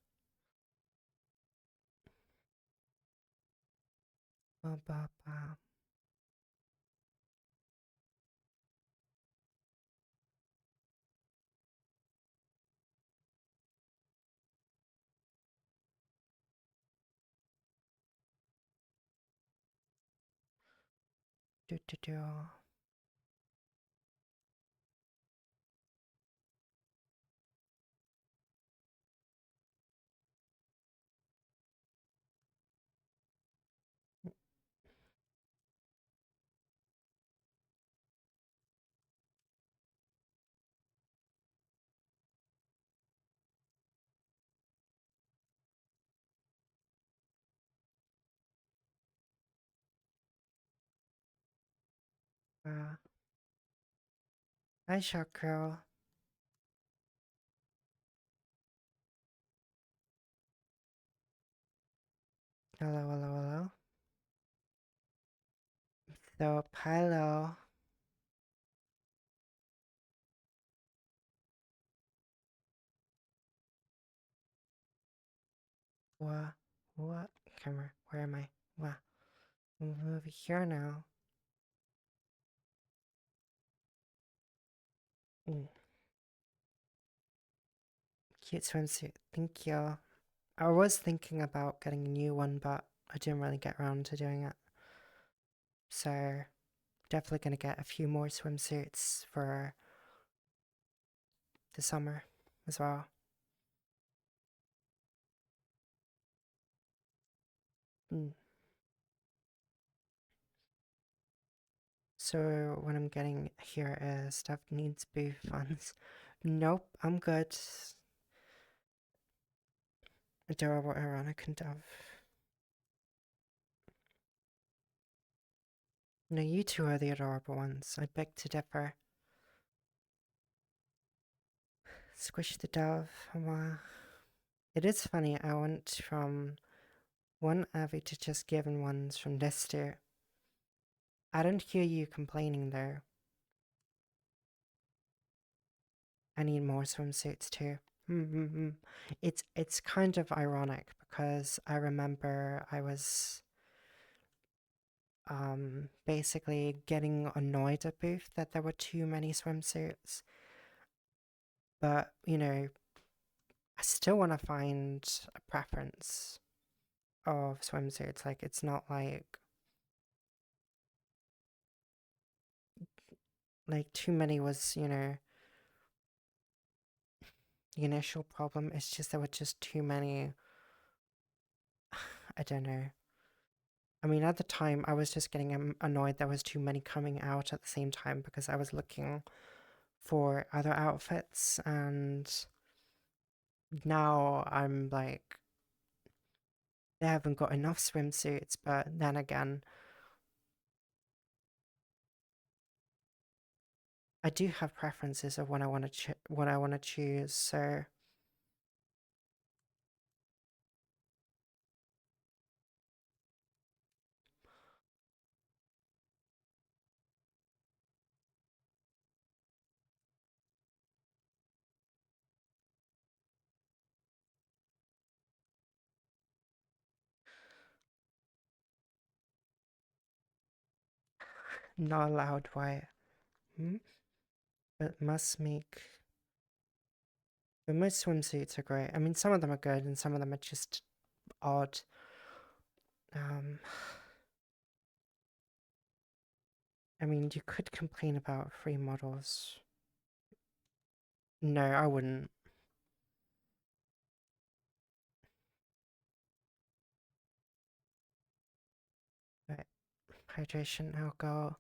Ba, ba, ba. Do, do, do. Hi, Shark Girl. Hello, hello, hello. So, hello. What? What? Camera, where am I? What? I'm over here now. Mm, cute swimsuit. Thank you. I was thinking about getting a new one, but I didn't really get around to doing it. So, definitely gonna get a few more swimsuits for the summer as well. Mm. So, what I'm getting here is stuff needs booth funds. Nope, I'm good. Adorable, ironic, and dove. No, you two are the adorable ones. I beg to differ. Squish the dove. Wow. It is funny, I went from one Abby to just given ones from this to. I don't hear you complaining though. I need more swimsuits too. Mm-hmm. It's kind of ironic because I remember I was basically getting annoyed at Booth that there were too many swimsuits. But, I still want to find a preference of swimsuits. Like, it's not like too many was, the initial problem. It's just there were just too many. I don't know. I mean, at the time, I was just getting annoyed there was too many coming out at the same time because I was looking for other outfits, and now I'm like, they haven't got enough swimsuits, but then again, I do have preferences of what I want to choose, so not allowed white. Hmm? But must make. But most swimsuits are great. I mean, some of them are good and some of them are just odd. Um, I mean, you could complain about free models. No, I wouldn't. But hydration, alcohol,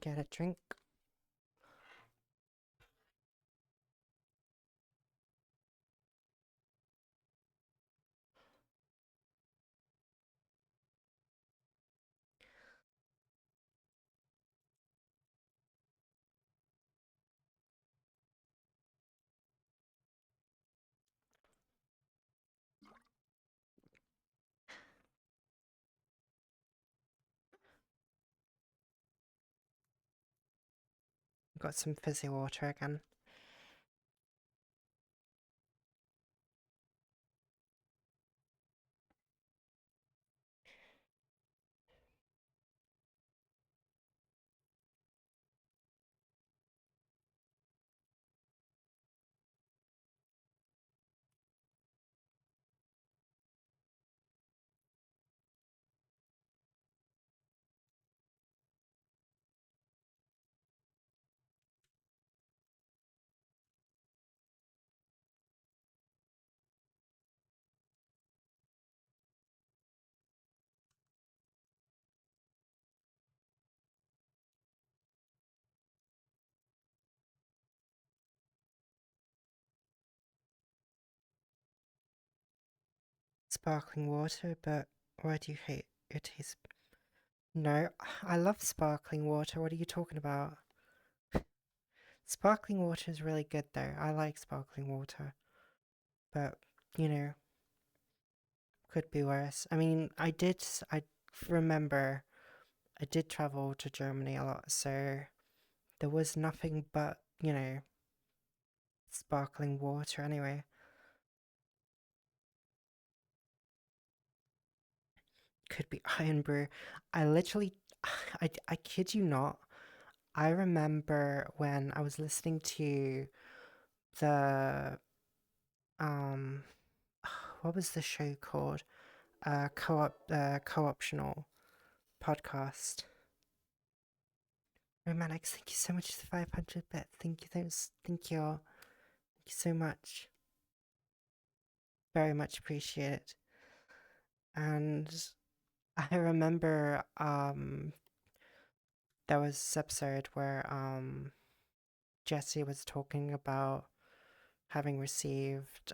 get a drink. Got some fizzy water again. Sparkling water, but why do you hate it? Taste? No, I love sparkling water. What are you talking about? Sparkling water is really good though. I like sparkling water, but you know, could be worse. I mean, I remember I did travel to Germany a lot, so there was nothing but, sparkling water anyway. Could be iron brew. I literally, I kid you not. I remember when I was listening to the, um, what was the show called? Co-optional podcast. Romanix, thank you so much for the 500 bit. Thank you, thank you all. Thank you so much. Very much appreciate it. And I remember there was this episode where Jesse was talking about having received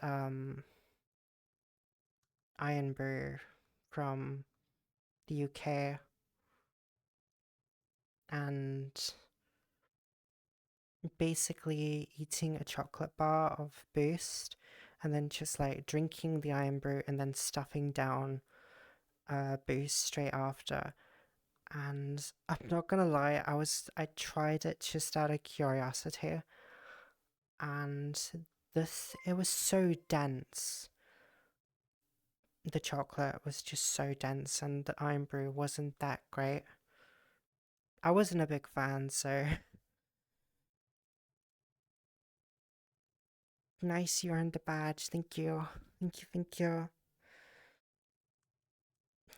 Irn-Bru from the UK and basically eating a chocolate bar of Boost and then just like drinking the Irn-Bru and then stuffing down Boost straight after. And I'm not gonna lie, I tried it just out of curiosity, and it was so dense. The chocolate was just so dense, and the Irn-Bru wasn't that great. I wasn't a big fan, so nice you earned the badge. Thank you. Thank you, thank you.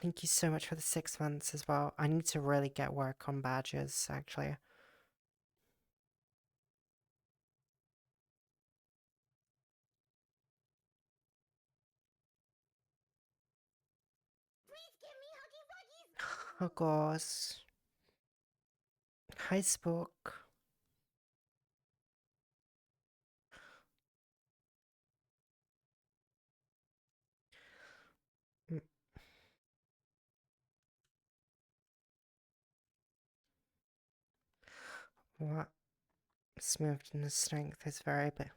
Thank you so much for the 6 months as well. I need to really get work on badges, actually. Oh, course. Hi, Spook. Mm, what? Smoothness strength is very big.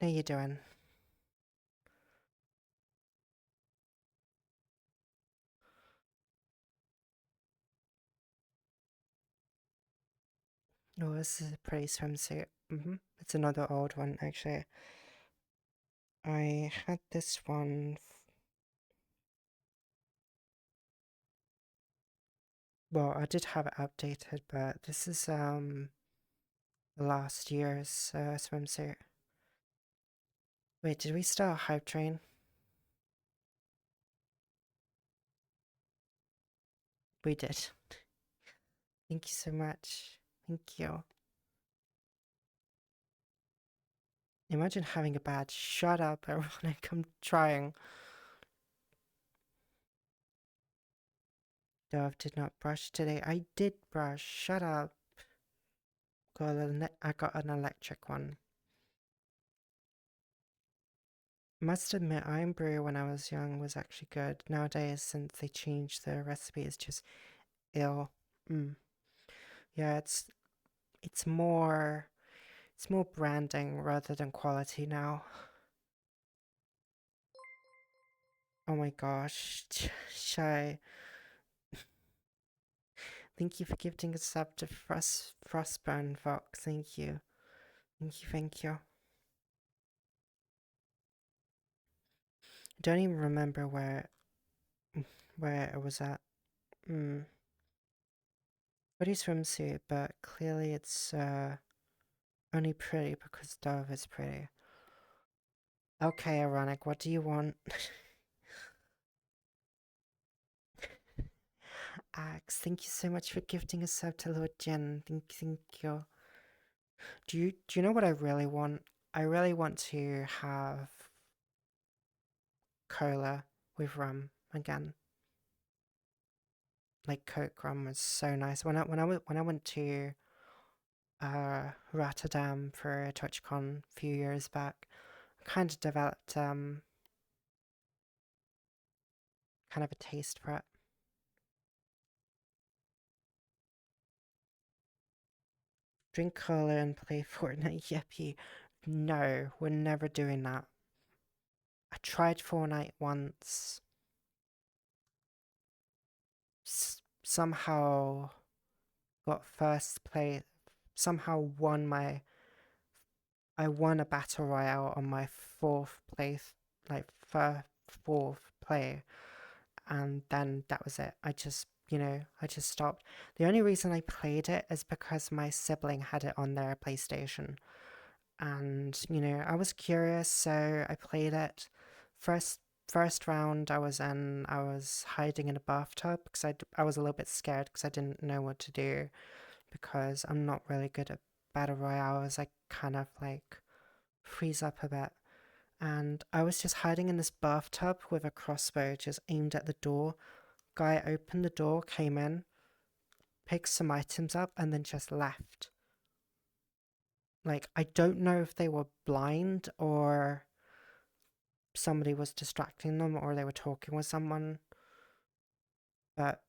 How you doing? Oh, this is a pretty swimsuit. It's another old one, actually. I had this one. Well, I did have it updated, but this is last year's swimsuit. Wait, did we start Hype Train? We did. Thank you so much. Thank you. Imagine having a badge. Shut up, everyone. I'm trying. Dove did not brush today. I did brush. Shut up. I got an electric one. Must admit, Irn-Bru when I was young was actually good. Nowadays, since they changed the recipe, it's just ill. Yeah, it's more branding rather than quality now. Oh my gosh, Shy. Thank you for gifting a sub to Frostburn Fox. Thank you. Thank you, thank you. I don't even remember where it was at. Pretty swimsuit, but clearly it's only pretty because Dove is pretty. Okay, Ironic, what do you want? Axe, thank you so much for gifting a sub to Lord Jen. Thank you. Do you know what I really want? I really want to have cola with rum again. Like Coke rum was so nice. When I went to Rotterdam for TwitchCon a few years back, I kind of developed kind of a taste for it. Drink cola and play Fortnite. Yippee. No, we're never doing that. I tried Fortnite once. Somehow got first place. Somehow I won a battle royale on my fourth place, like fourth play, and then that was it. I just stopped. The only reason I played it is because my sibling had it on their PlayStation, and I was curious, so I played it. First round I was hiding in a bathtub because I was a little bit scared because I didn't know what to do because I'm not really good at battle royales, I kind of like freeze up a bit. And I was just hiding in this bathtub with a crossbow just aimed at the door. Guy opened the door, came in, picked some items up, and then just left. Like, I don't know if they were blind or somebody was distracting them or they were talking with someone, but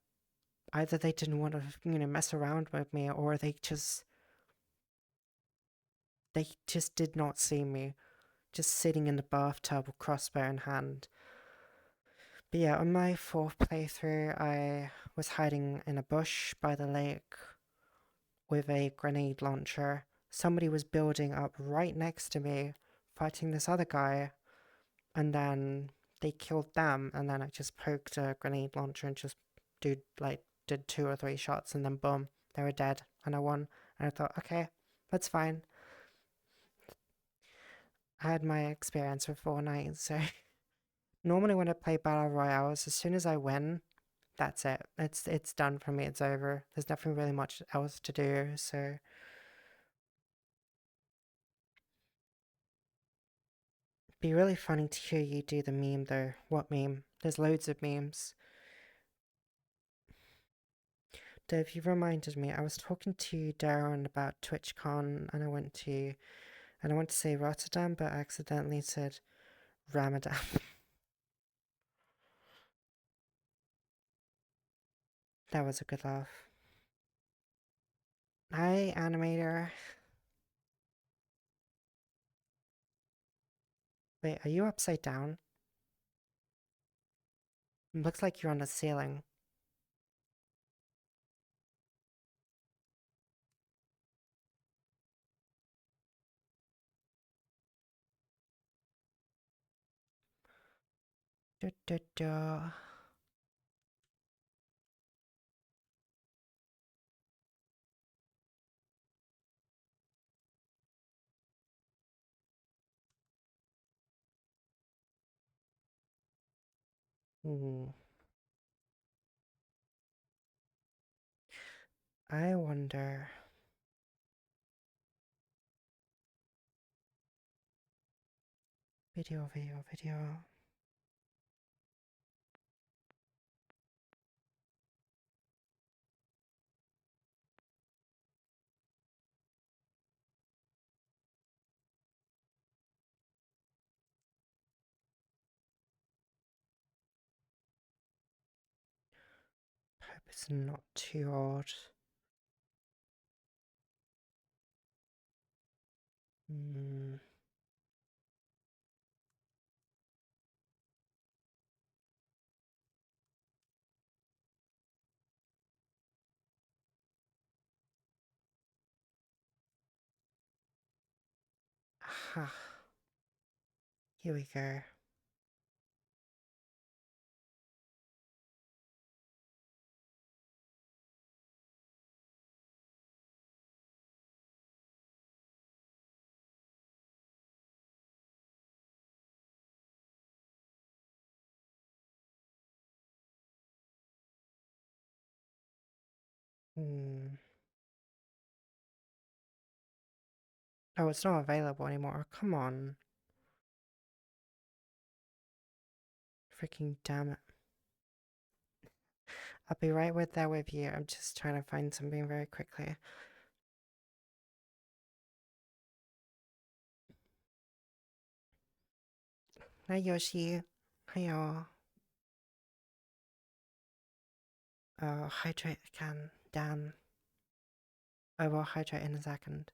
either they didn't want to, mess around with me or they just did not see me, just sitting in the bathtub with crossbow in hand. But yeah, on my fourth playthrough, I was hiding in a bush by the lake with a grenade launcher. Somebody was building up right next to me, fighting this other guy, and then they killed them, and then I just poked a grenade launcher and just did 2 or 3 shots, and then boom, they were dead, and I won. And I thought, okay, that's fine. I had my experience with Fortnite, so normally when I play battle royales, as soon as I win, that's it. It's done for me. It's over. There's nothing really much else to do. So it'd be really funny to hear you do the meme though. What meme? There's loads of memes. Dave, you reminded me. I was talking to Darren about TwitchCon, and I went to say Rotterdam, but I accidentally said Ramadan. That was a good laugh. Hi, animator. Wait, are you upside down? It looks like you're on the ceiling. Da, da, da. Ooh. I wonder. Video, video, video. Hope it's not too odd. Hmm. Aha. Here we go. Hmm. Oh, it's not available anymore. Come on. Freaking damn it. I'll be right there with you. I'm just trying to find something very quickly. Hi, Yoshi. Hi, y'all. Hydrate again. Damn. I will hydrate in a second.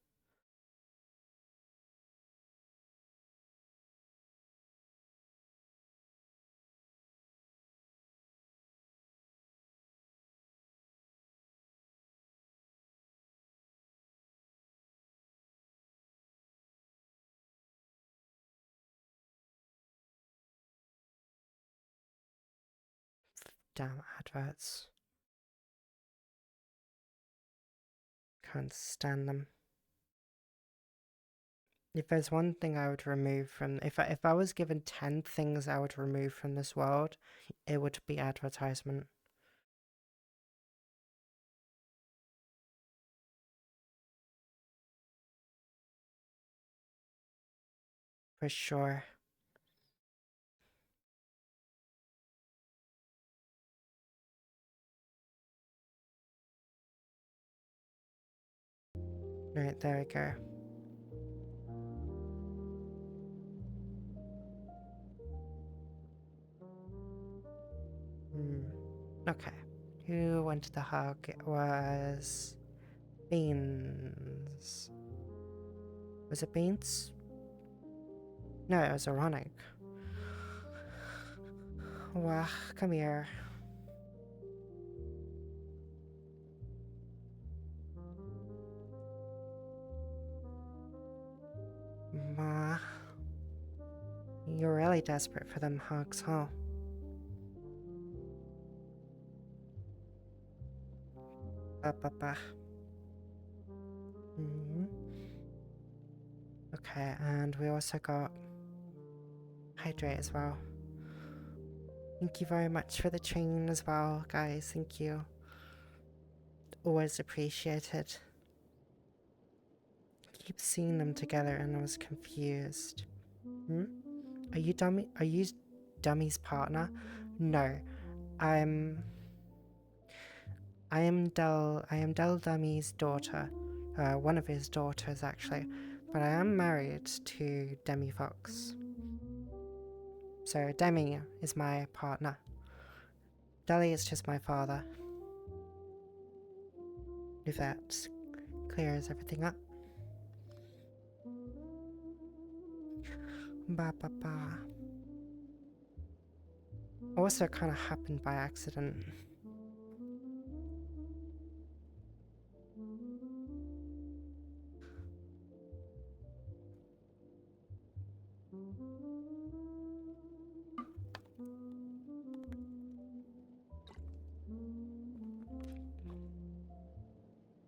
Damn adverts. Can't stand them. If there's one thing I would remove from, if I was given 10 things I would remove from this world, it would be advertisement. for sure. Right, there we go. Okay. Who wanted the hug? It was Beans. Was it Beans? No, it was Ironic. Wah, come here. Ma, you're really desperate for them hugs, huh? Ba. Okay, and we also got Hydrate as well. Thank you very much for the chain as well, guys. Thank you. Always appreciated. I keep seeing them together and I was confused. Are you Dummy's partner? No. I am Del Dummy's daughter. One of his daughters actually. But I am married to Demi Fox. So Demi is my partner. Deli is just my father. If that clears everything up. Ba. Also kind of happened by accident.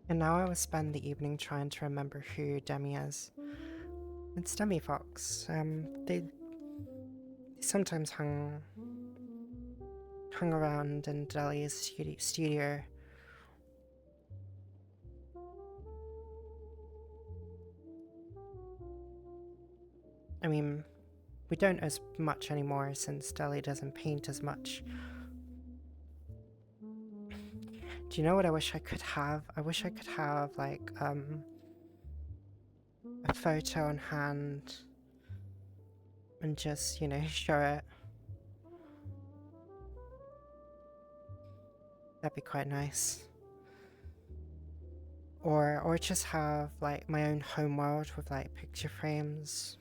And now I will spend the evening trying to remember who Demi is. It's Demi Fox. They sometimes hung around in Deli's studio. I mean, we don't as much anymore since Deli doesn't paint as much. Do you know what I wish I could have? I wish I could have, like, a photo on hand and just, you know, show it. That'd be quite nice. Or just have, like, my own home world with, like, picture frames.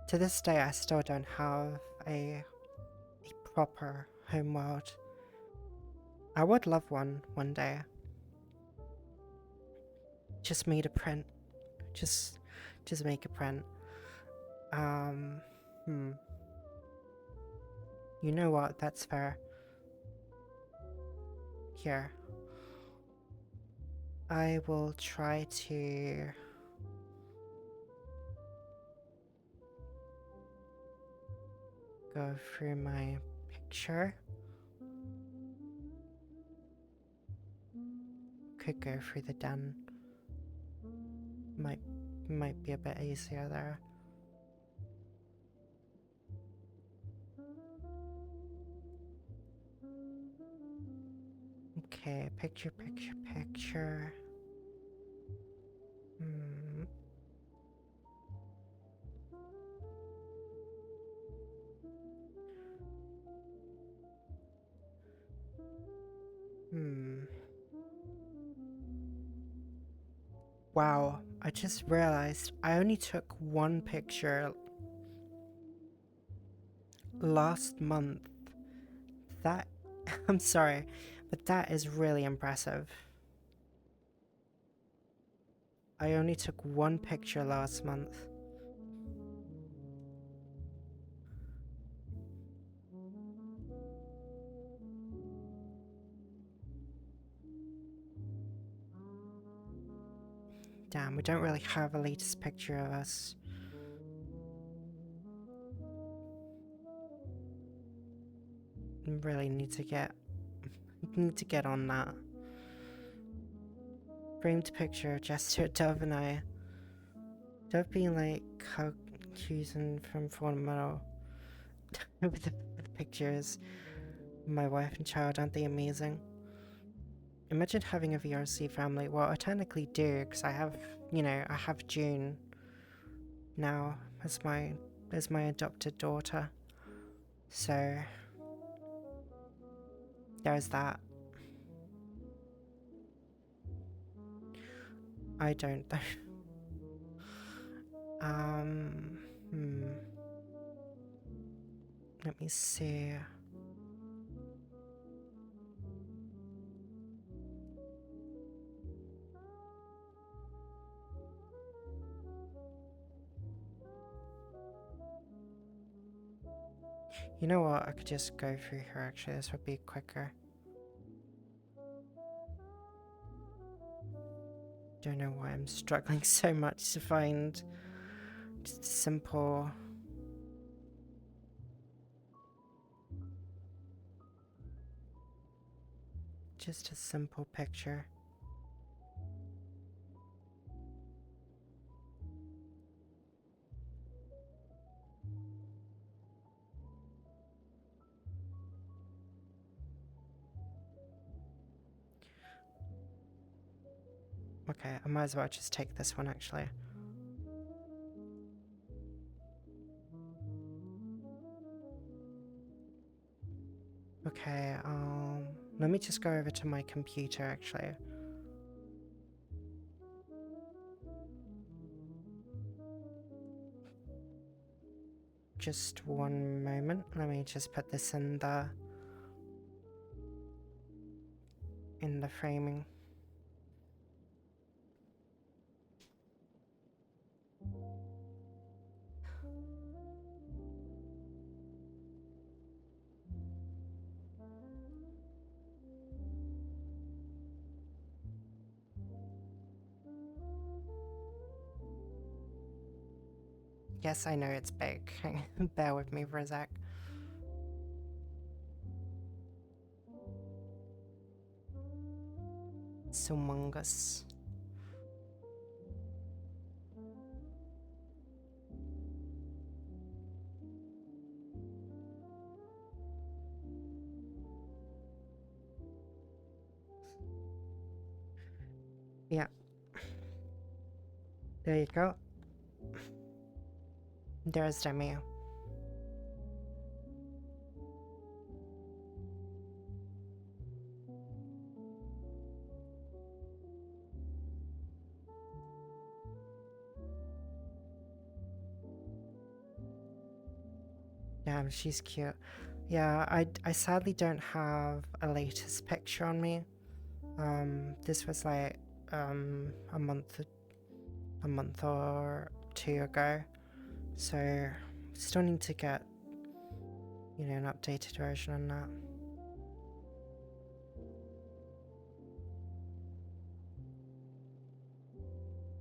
To this day, I still don't have a proper home world. I would love one day. Just made a print. Just make a print. You know what? That's fair. Here. I will try to go through my picture. Could go through the den. Might be a bit easier there. Okay, picture. Wow, I just realized I only took one picture last month. That, I'm sorry, but that is really impressive. I only took one picture last month. Damn, we don't really have a latest picture of us. Really need to get on that. Framed picture, Jester, Dove and I I've been like accusing from fundamental with the pictures. My wife and child, aren't they amazing? Imagine having a VRC family. Well, I technically do because I have, I have June now as my adopted daughter. So there's that. I don't though. Hmm. Let me see. You know what? I could just go through here actually. This would be quicker. Don't know why I'm struggling so much to find just a simple. Just a simple picture. Okay, I might as well just take this one actually. Okay, let me just go over to my computer actually. Just one moment. Let me just put this in the framing. Yes, I know it's big. Bear with me for a sec. It's humongous. Yeah. There you go. There's Demi. Damn, she's cute. Yeah, I sadly don't have a latest picture on me. This was like a month or two ago. So still need to get an updated version on that.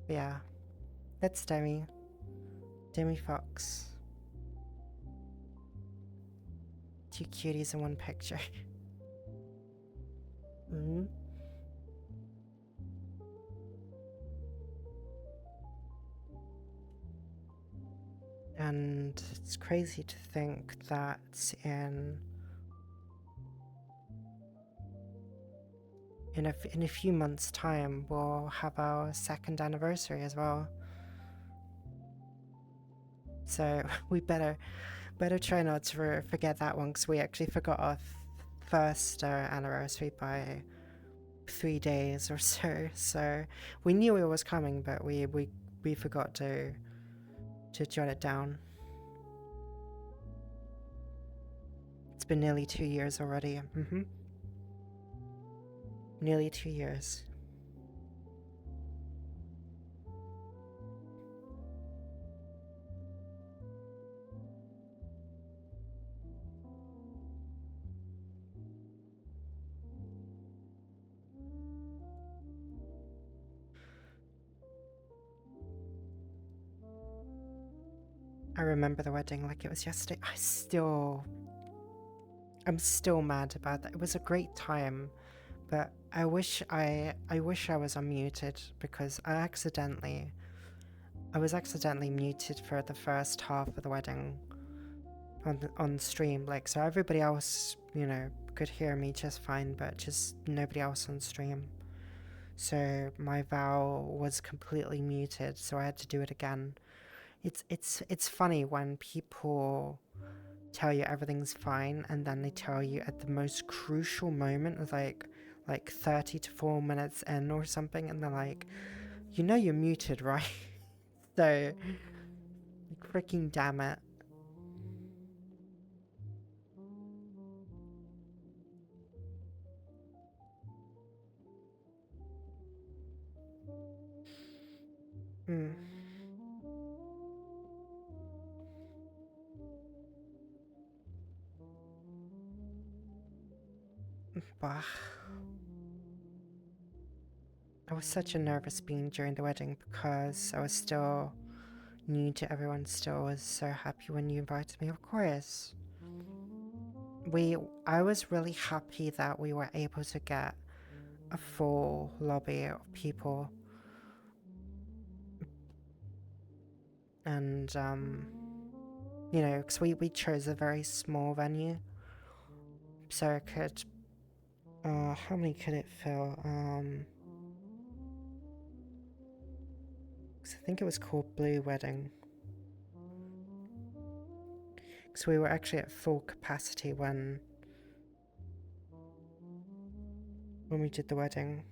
But yeah, that's Demi. Demi Fox. Two cuties in one picture. Mm-hmm. And it's crazy to think that in a few months' time we'll have our second anniversary as well. So we better try not to forget that one, because we actually forgot our first anniversary by 3 days or so. So we knew it was coming, but we forgot to jot it down. It's been nearly 2 years already. Nearly 2 years. I remember the wedding like it was yesterday. I'm still mad about that. It was a great time, but I wish I was unmuted, because I accidentally I was accidentally muted for the first half of the wedding on stream. Like, so everybody else, could hear me just fine, but just nobody else on stream. So my vow was completely muted, so I had to do it again. It's funny when people tell you everything's fine and then they tell you at the most crucial moment, like 30 to 4 minutes in or something, and they're like, you're muted, right? So freaking damn it. Mm. Bah. I was such a nervous being during the wedding because I was still new to everyone. Still was so happy when you invited me, of course. I was really happy that we were able to get a full lobby of people. And because we chose a very small venue, so it could how many could it fill? 'Cause I think it was called Blue Wedding. Because we were actually at full capacity when we did the wedding.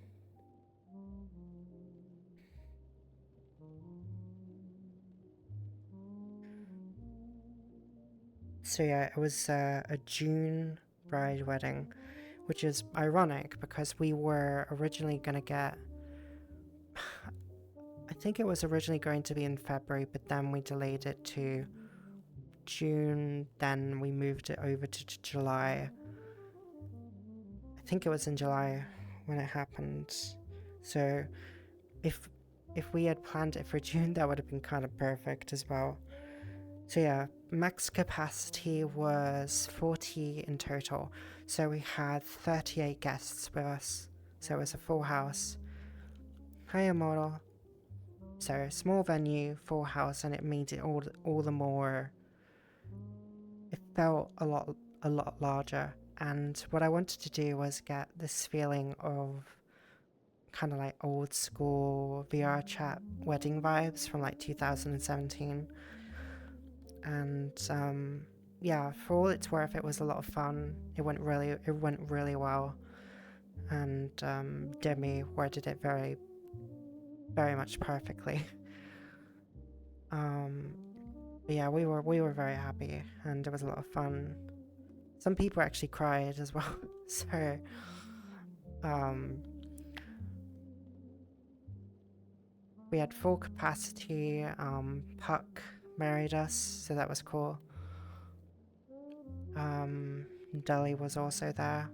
So yeah, it was a June bride wedding, which is ironic because we were originally gonna get. I think it was originally going to be in February, but then we delayed it to June. Then we moved it over to July. I think it was in July when it happened. So if we had planned it for June, that would have been kind of perfect as well. So yeah, max capacity was 40 in total. So we had 38 guests with us. So it was a full house. Hiya model. So small venue, full house, and it made it all the more. It felt a lot larger. And what I wanted to do was get this feeling of kind of like old school VR chat wedding vibes from like 2017. And yeah, for all it's worth, it was a lot of fun. It went really well, and Demi worded it very, very much perfectly. But yeah, we were very happy, and it was a lot of fun. Some people actually cried as well, so um, we had full capacity. Puck married us, so that was cool. Deli was also there.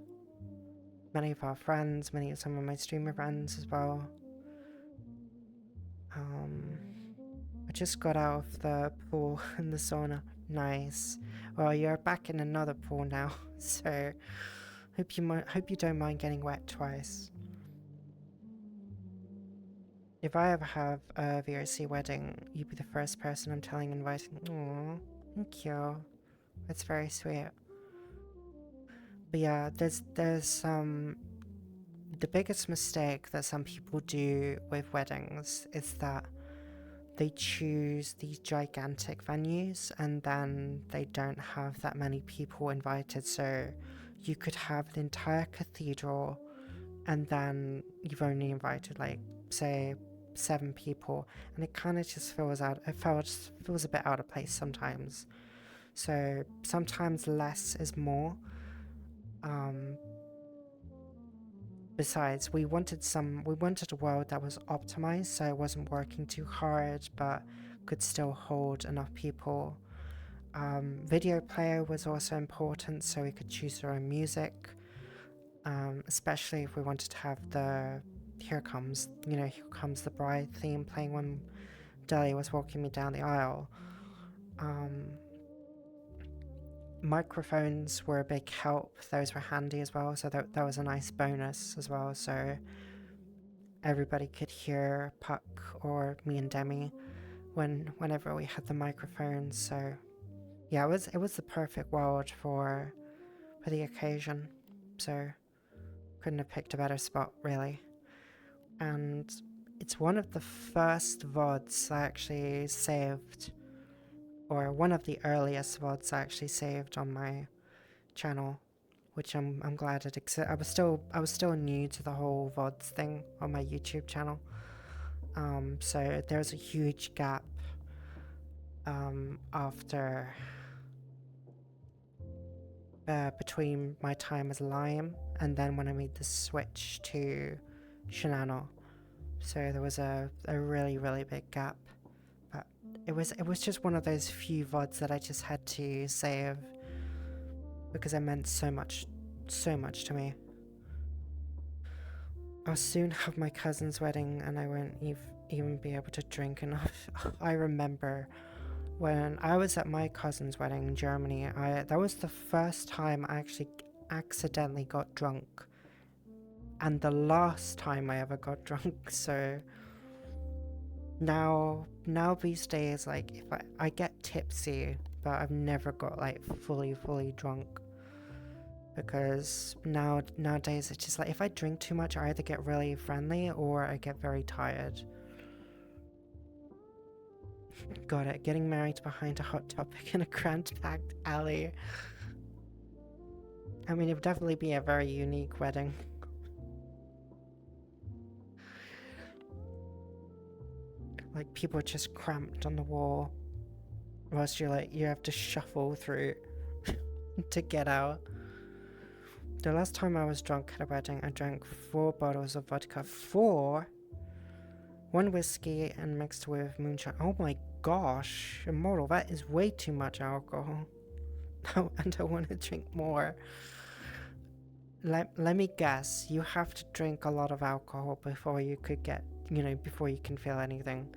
Many of our friends, some of my streamer friends as well. I just got out of the pool in the sauna. Nice. Well, you're back in another pool now, so hope you don't mind getting wet twice. If I ever have a VRC wedding, you'd be the first person I'm telling inviting. Aww, thank you. That's very sweet. But yeah, there's the biggest mistake that some people do with weddings is that they choose these gigantic venues and then they don't have that many people invited. So you could have the entire cathedral and then you've only invited like, say, 7 people, and it kind of just feels a bit out of place sometimes. So sometimes less is more. Besides, we wanted a world that was optimized so it wasn't working too hard but could still hold enough people. Video player was also important so we could choose our own music, especially if we wanted to have the Here Comes the Bride theme playing when Deli was walking me down the aisle. Microphones were a big help. Those were handy as well, so that was a nice bonus as well, so everybody could hear Puck or me and Demi whenever we had the microphones. So yeah, it was the perfect world for the occasion. So couldn't have picked a better spot really. And it's one of the first VODs I actually saved, or one of the earliest VODs I actually saved on my channel, which I'm glad it exists. I was still new to the whole VODs thing on my YouTube channel. So there's a huge gap after between my time as Lime and then when I made the switch to Shinano. So there was a really, really big gap. But it was just one of those few VODs that I just had to save because it meant so much to me. I'll soon have my cousin's wedding and I won't even be able to drink enough. I remember when I was at my cousin's wedding in Germany, that was the first time I actually accidentally got drunk. And the last time I ever got drunk, so now these days, like, if I get tipsy, but I've never got like fully drunk. Because nowadays it's just like if I drink too much, I either get really friendly or I get very tired. Got it. Getting married behind a Hot Topic in a cramped-packed alley. I mean, it would definitely be a very unique wedding. Like, people are just cramped on the wall. Whilst you have to shuffle through to get out. The last time I was drunk at a wedding, I drank 4 bottles of vodka. 4? 1 whiskey and mixed with moonshine. Oh my gosh, Immortal, that is way too much alcohol. And I want to drink more. Let me guess, you have to drink a lot of alcohol before you could get, before you can feel anything.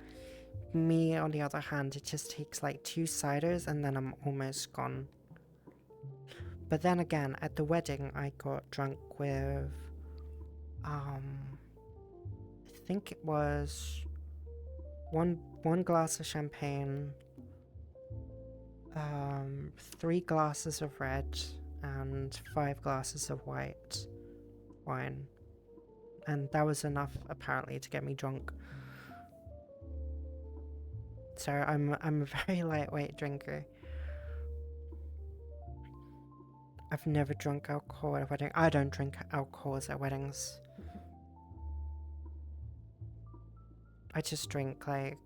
Me, on the other hand, it just takes like 2 ciders and then I'm almost gone. But then again, at the wedding, I got drunk with, I think it was one glass of champagne, 3 glasses of red, and 5 glasses of white wine. And that was enough, apparently, to get me drunk. So I'm a very lightweight drinker. I've never drunk alcohol at a wedding. I don't drink alcohols at weddings. I just drink like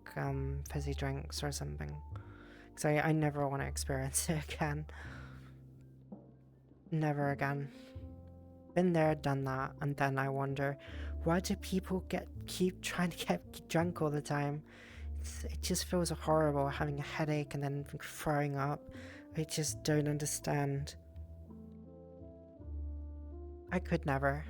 fizzy drinks or something. Because I never want to experience it again. Never again. Been there, done that, and then I wonder, why do people keep trying to get drunk all the time? It just feels horrible having a headache and then throwing up. I just don't understand. I could never.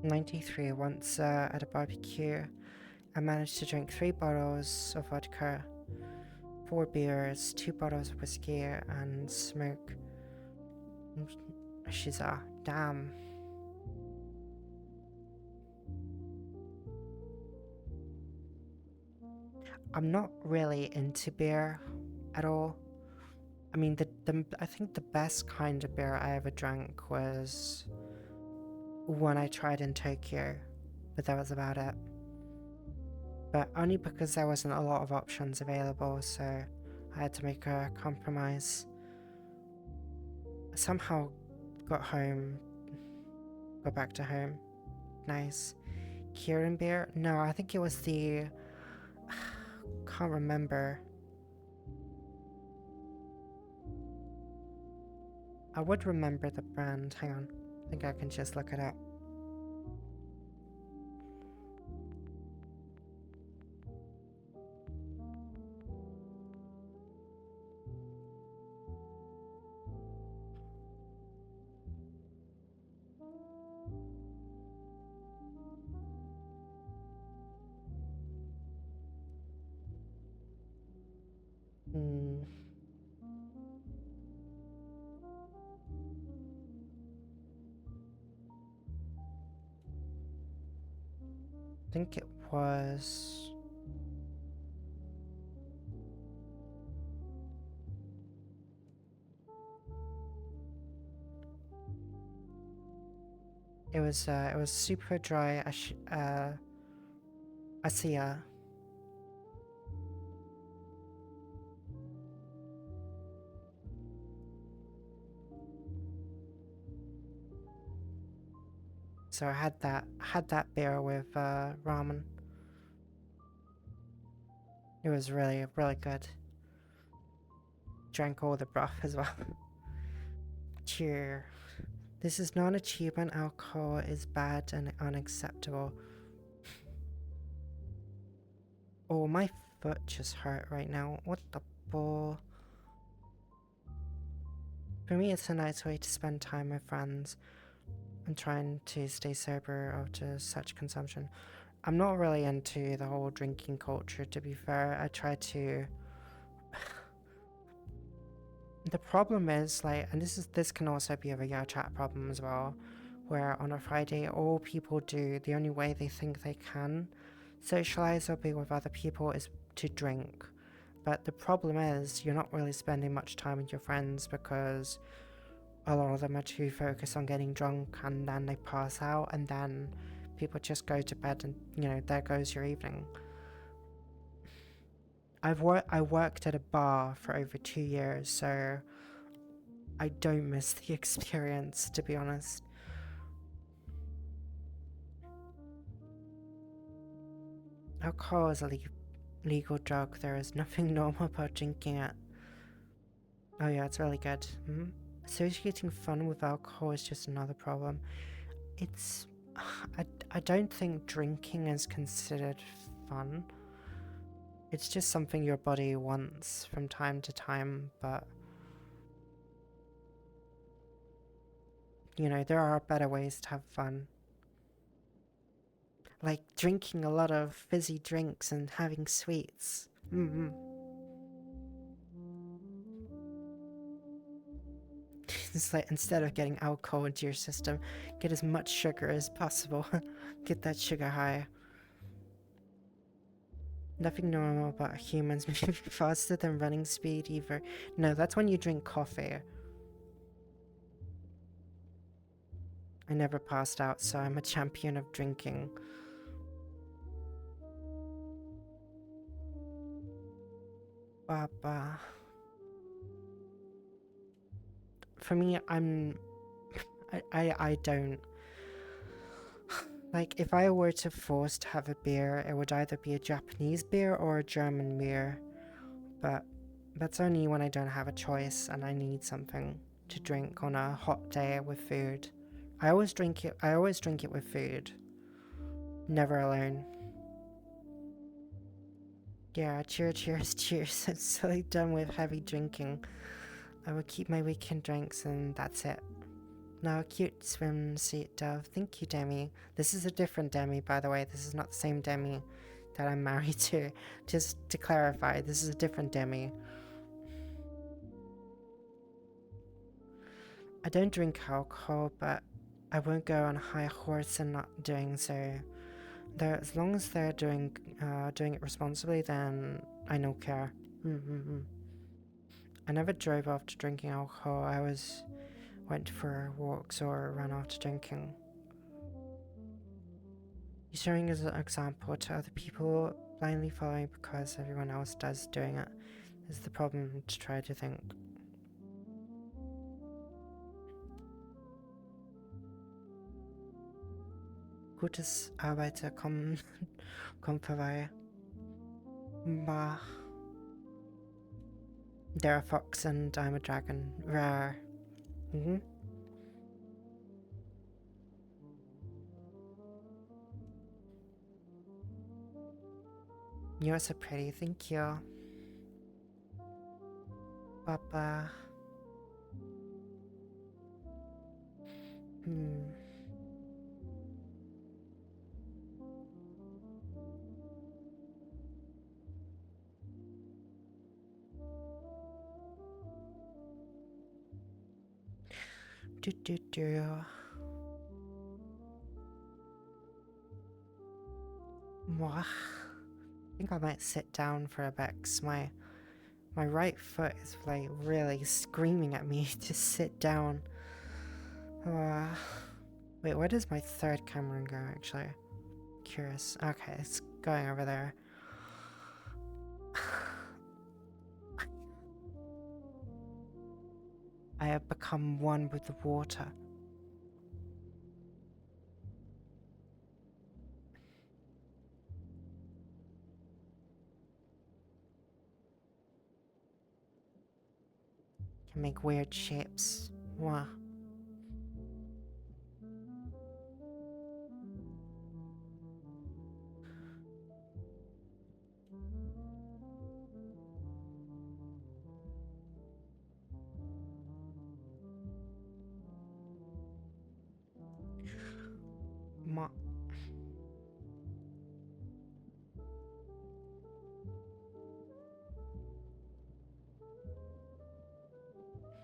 '93, once at a barbecue, I managed to drink 3 bottles of vodka, 4 beers, 2 bottles of whiskey, and smoke. She's damn. I'm not really into beer at all. I mean, I think the best kind of beer I ever drank was one I tried in Tokyo, but that was about it. But only because there wasn't a lot of options available, so I had to make a compromise. I somehow got back to home. Nice. Kirin beer? No, I think it was the... can't remember. I would remember the brand. Hang on. I think I can just look it up. think it was... It was super dry Asia. So I had that beer with ramen. It was really, really good. Drank all the broth as well. Cheer. This is not achievement. Alcohol is bad and unacceptable. Oh, my foot just hurt right now. What the ball? For me, it's a nice way to spend time with friends. I'm trying to stay sober after such consumption. I'm not really into the whole drinking culture, to be fair. I try to... The problem is, like, and this can also be a regular chat problem as well, where on a Friday, all people do, the only way they think they can socialize or be with other people is to drink. But the problem is, you're not really spending much time with your friends because a lot of them are too focused on getting drunk and then they pass out and then people just go to bed and, you know, there goes your evening. I worked at a bar for over 2 years, so I don't miss the experience, to be honest. Alcohol is a legal drug. There is nothing normal about drinking it. Oh yeah, it's really good. Associating fun with alcohol is just another problem. It's... I don't think drinking is considered fun. It's just something your body wants from time to time, but... You know, there are better ways to have fun. Like drinking a lot of fizzy drinks and having sweets. It's like, instead of getting alcohol into your system, get as much sugar as possible. Get that sugar high. Nothing normal about humans moving faster than running speed either. No, that's when you drink coffee. I never passed out, so I'm a champion of drinking. Baba. For me, I don't... Like, if I were to force to have a beer, it would either be a Japanese beer or a German beer. But that's only when I don't have a choice and I need something to drink on a hot day with food. I always drink it with food. Never alone. Yeah, cheers, cheers. I'm so done with heavy drinking. I will keep my weekend drinks and that's it. Now, cute swimsuit dove. Thank you, Demi. This is a different Demi, by the way. This is not the same Demi that I'm married to. Just to clarify, this is a different Demi. I don't drink alcohol, but I won't go on a high horse and not doing so. Though, as long as they're doing it responsibly, then I don't care. I never drove after drinking alcohol. I went for walks or ran after drinking. Sharing as an example to other people, blindly following because everyone else does doing it, is the problem to try to think. Gutes Arbeiter kommt vorbei. Bah. They're a fox and I'm a dragon. Rare. You're so pretty, thank you. Papa. Mwah. I think I might sit down for a bit because my right foot is like really screaming at me to sit down. Wait, where does my third camera go actually? Curious. Okay, it's going over there. I have become one with the water. Can make weird shapes. Wow.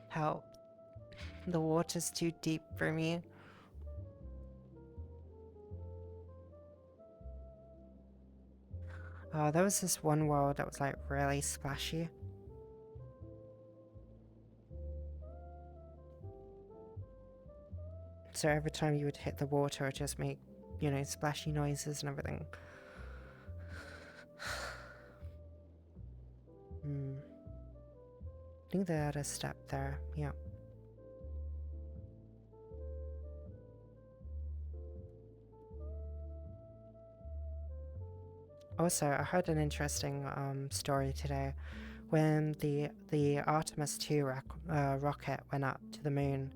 Help. The water's too deep for me. Oh, there was this one world that was like really splashy. So every time you would hit the water, it would just make, you know, splashy noises and everything. I think they had a step there, yeah. Also, I heard an interesting story today. When the Artemis 2 rocket went up to the moon,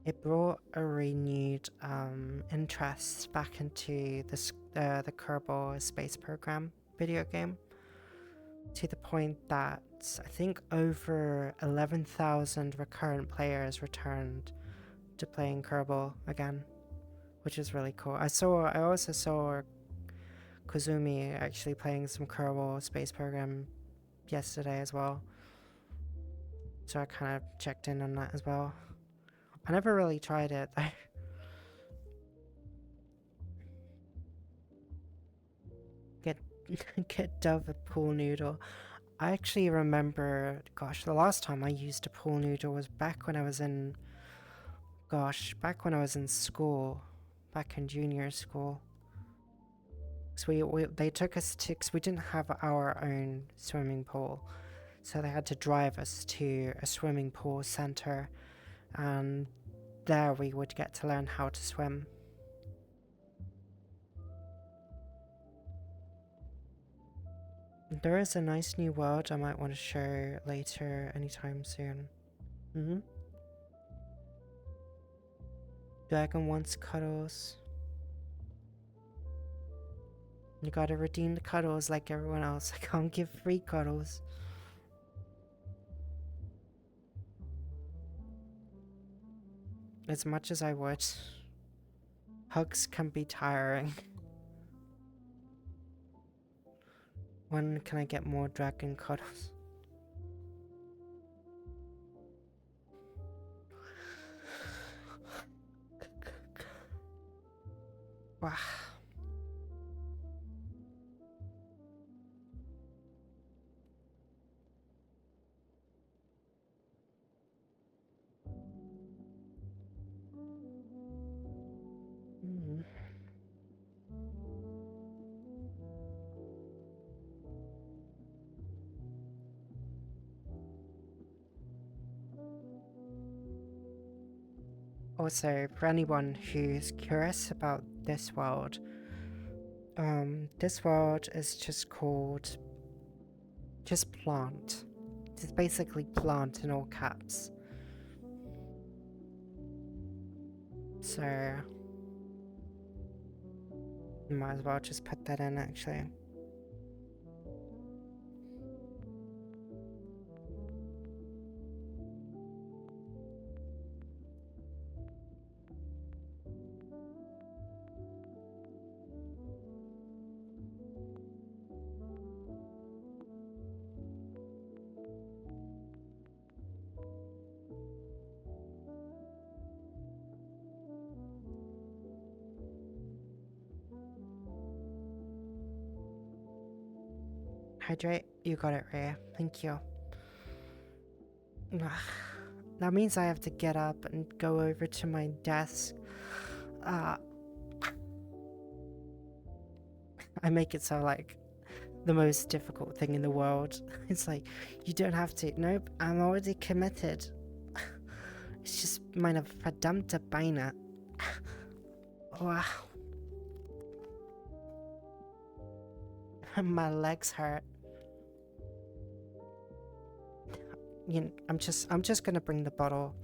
it brought a renewed interest back into the Kerbal Space Program video game, to the point that I think over 11,000 recurrent players returned to playing Kerbal again, which is really cool. I also saw Kozumi actually playing some Kerbal Space Program yesterday as well, so I kind of checked in on that as well. I never really tried it though. Get Dove a pool noodle. I actually remember, gosh, the last time I used a pool noodle was back when I was in, school, back in junior school. So they took us to, because we didn't have our own swimming pool, so they had to drive us to a swimming pool center, and there we would get to learn how to swim. There is a nice new world I might want to show later anytime soon. Dragon wants cuddles. You gotta redeem the cuddles like everyone else. I can't give free cuddles. As much as I would. Hugs can be tiring. When can I get more dragon cuddles? Wow. Also, for anyone who's curious about this world is just called plant. It's basically plant in all caps. So might as well just put that in actually. hydrate. You got it, Ray. Thank you. That means I have to get up and go over to my desk. I make it sound like the most difficult thing in the world. It's like, you don't have to. Nope, I'm already committed. It's just meine verdammte Beine. Wow. My legs hurt. You know, I'm just gonna bring the bottle.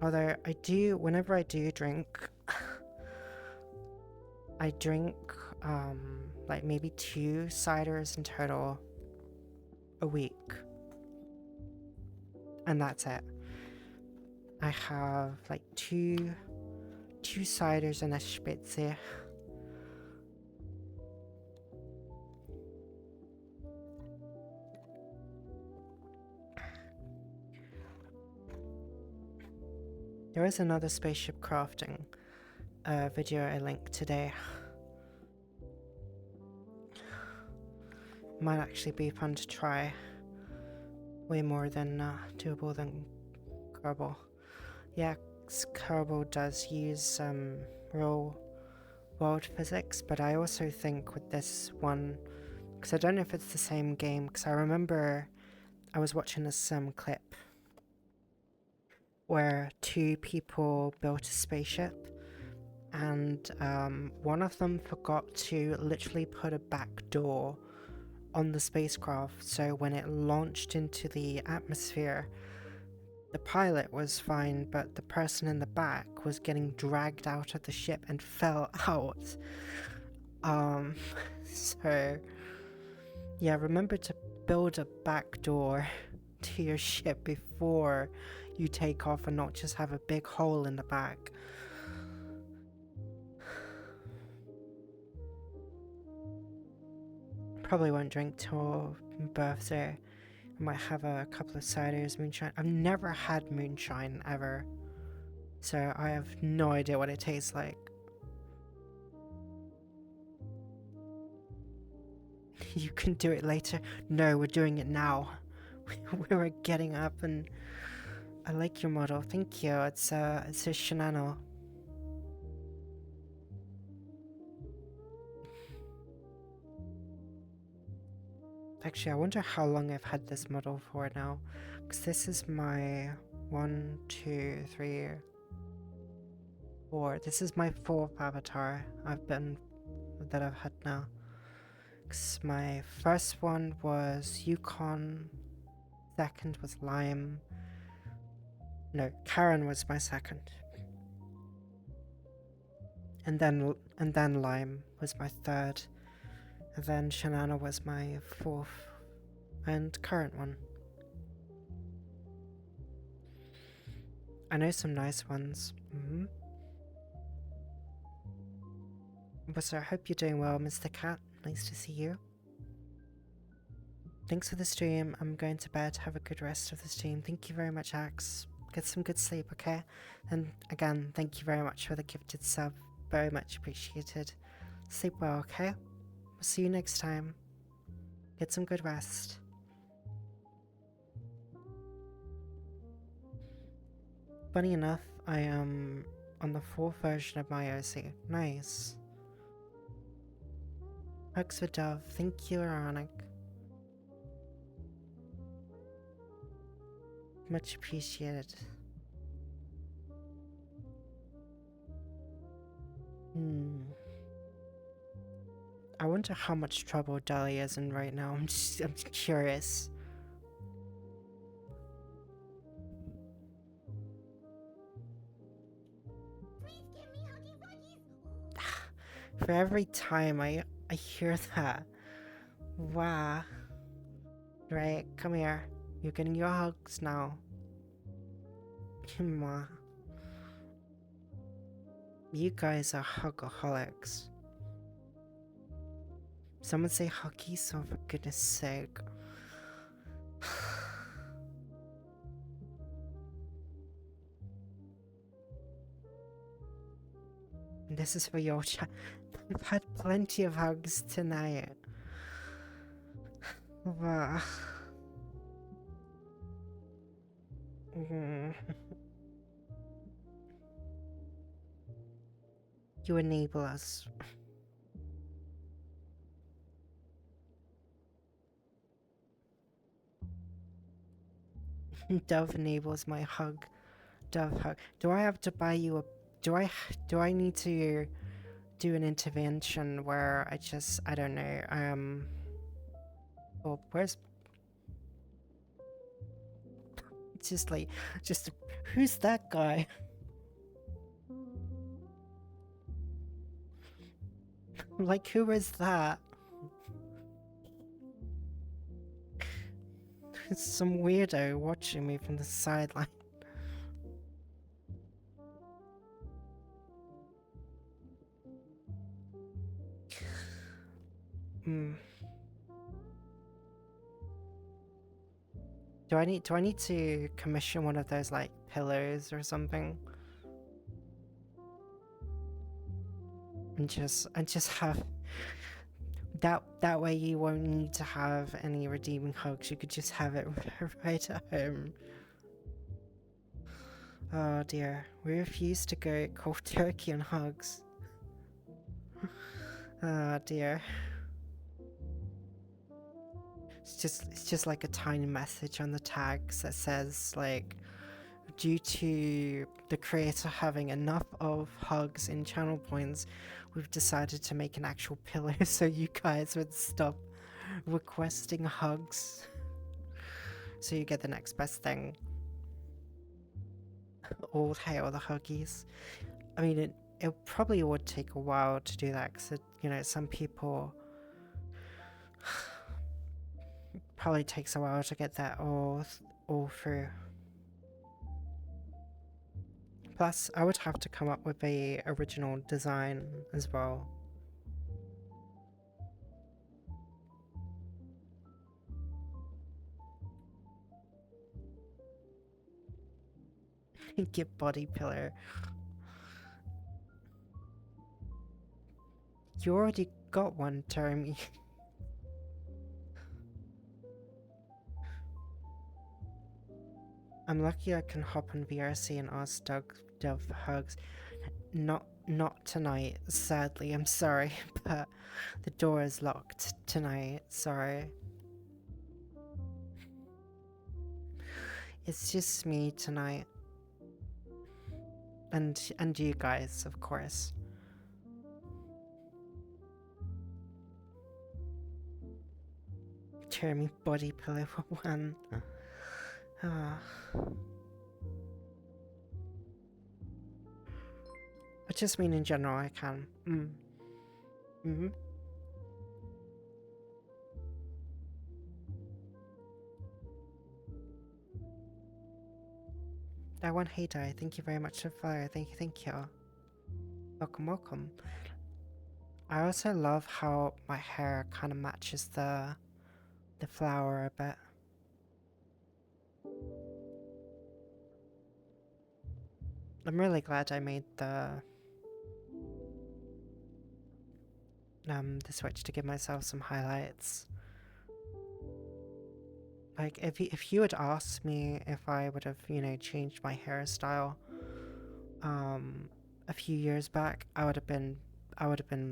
Although whenever I do drink, I drink like maybe 2 ciders in total a week. And that's it. I have like two ciders and a spitze. There is another spaceship crafting video I linked today. Might actually be fun to try. Way more than doable than Kerbal. Yeah, Kerbal does use real world physics, but I also think with this one, because I don't know if it's the same game, because I remember I was watching this clip where 2 people built a spaceship, and one of them forgot to literally put a back door on the spacecraft, so when it launched into the atmosphere, the pilot was fine, but the person in the back was getting dragged out of the ship and fell out. So yeah, remember to build a back door to your ship before you take off and not just have a big hole in the back. Probably won't drink till birthday. I might have a couple of ciders, moonshine. I've never had moonshine ever, so I have no idea what it tastes like. You can do it later. No, we're doing it now. We were getting up, and I like your model. Thank you. It's a Shinano. Actually, I wonder how long I've had this model for now, because this is my 1, 2, 3, 4. This is my 4th avatar that I've had now. Cause my first one was Yukon, second was Lime. No, Karen was my second. And then Lime was my third. And then Shanana was my 4th and current one. I know some nice ones. So I hope you're doing well, Mr. Cat. Nice to see you. Thanks for the stream. I'm going to bed. Have a good rest of the stream. Thank you very much, Axe. Get some good sleep, okay? And again, thank you very much for the gifted sub. Very much appreciated. Sleep well, okay? We'll see you next time. Get some good rest. Funny enough, I am on the 4th version of my OC. Nice. Hugs for Dove. Thank you, Ironic. Much appreciated. I wonder how much trouble Dolly is in right now. I'm curious. For every time I hear that. Wow. Right, come here. You're getting your hugs now. Come on. You guys are hugaholics. Someone say huggy, so for goodness sake. This is for your chat. We've had plenty of hugs tonight. Wow. You enable us. Dove enables my hug. Dove hug. Do I have to buy you a... Do I need to do an intervention where I don't know, oh, where's... It's just like, who's that guy? Like, who is that? It's some weirdo watching me from the sideline. Do I need to commission one of those like pillows or something? And just have that way you won't need to have any redeeming hugs. You could just have it right at home. Oh dear, we refuse to go cold turkey on hugs. Oh dear. It's just like a tiny message on the tags that says like, due to the creator having enough of hugs in channel points, we've decided to make an actual pillow so you guys would stop requesting hugs. So you get the next best thing. All hail the huggies. I mean, it probably would take a while to do that because, you know, some people... probably takes a while to get that all through. Plus, I would have to come up with a original design as well. Get body pillow. You already got one, Jeremy. I'm lucky I can hop on VRC and ask Dove hugs. Not tonight, sadly, I'm sorry, but the door is locked tonight, sorry. It's just me tonight. And you guys, of course. Jeremy body pillow for one. I just mean in general, I can. That one, hey Di, thank you very much for the follow. Thank you. Welcome. I also love how my hair kind of matches the flower a bit. I'm really glad I made the switch to give myself some highlights. Like, if you had asked me if I would have, you know, changed my hairstyle a few years back, I would have been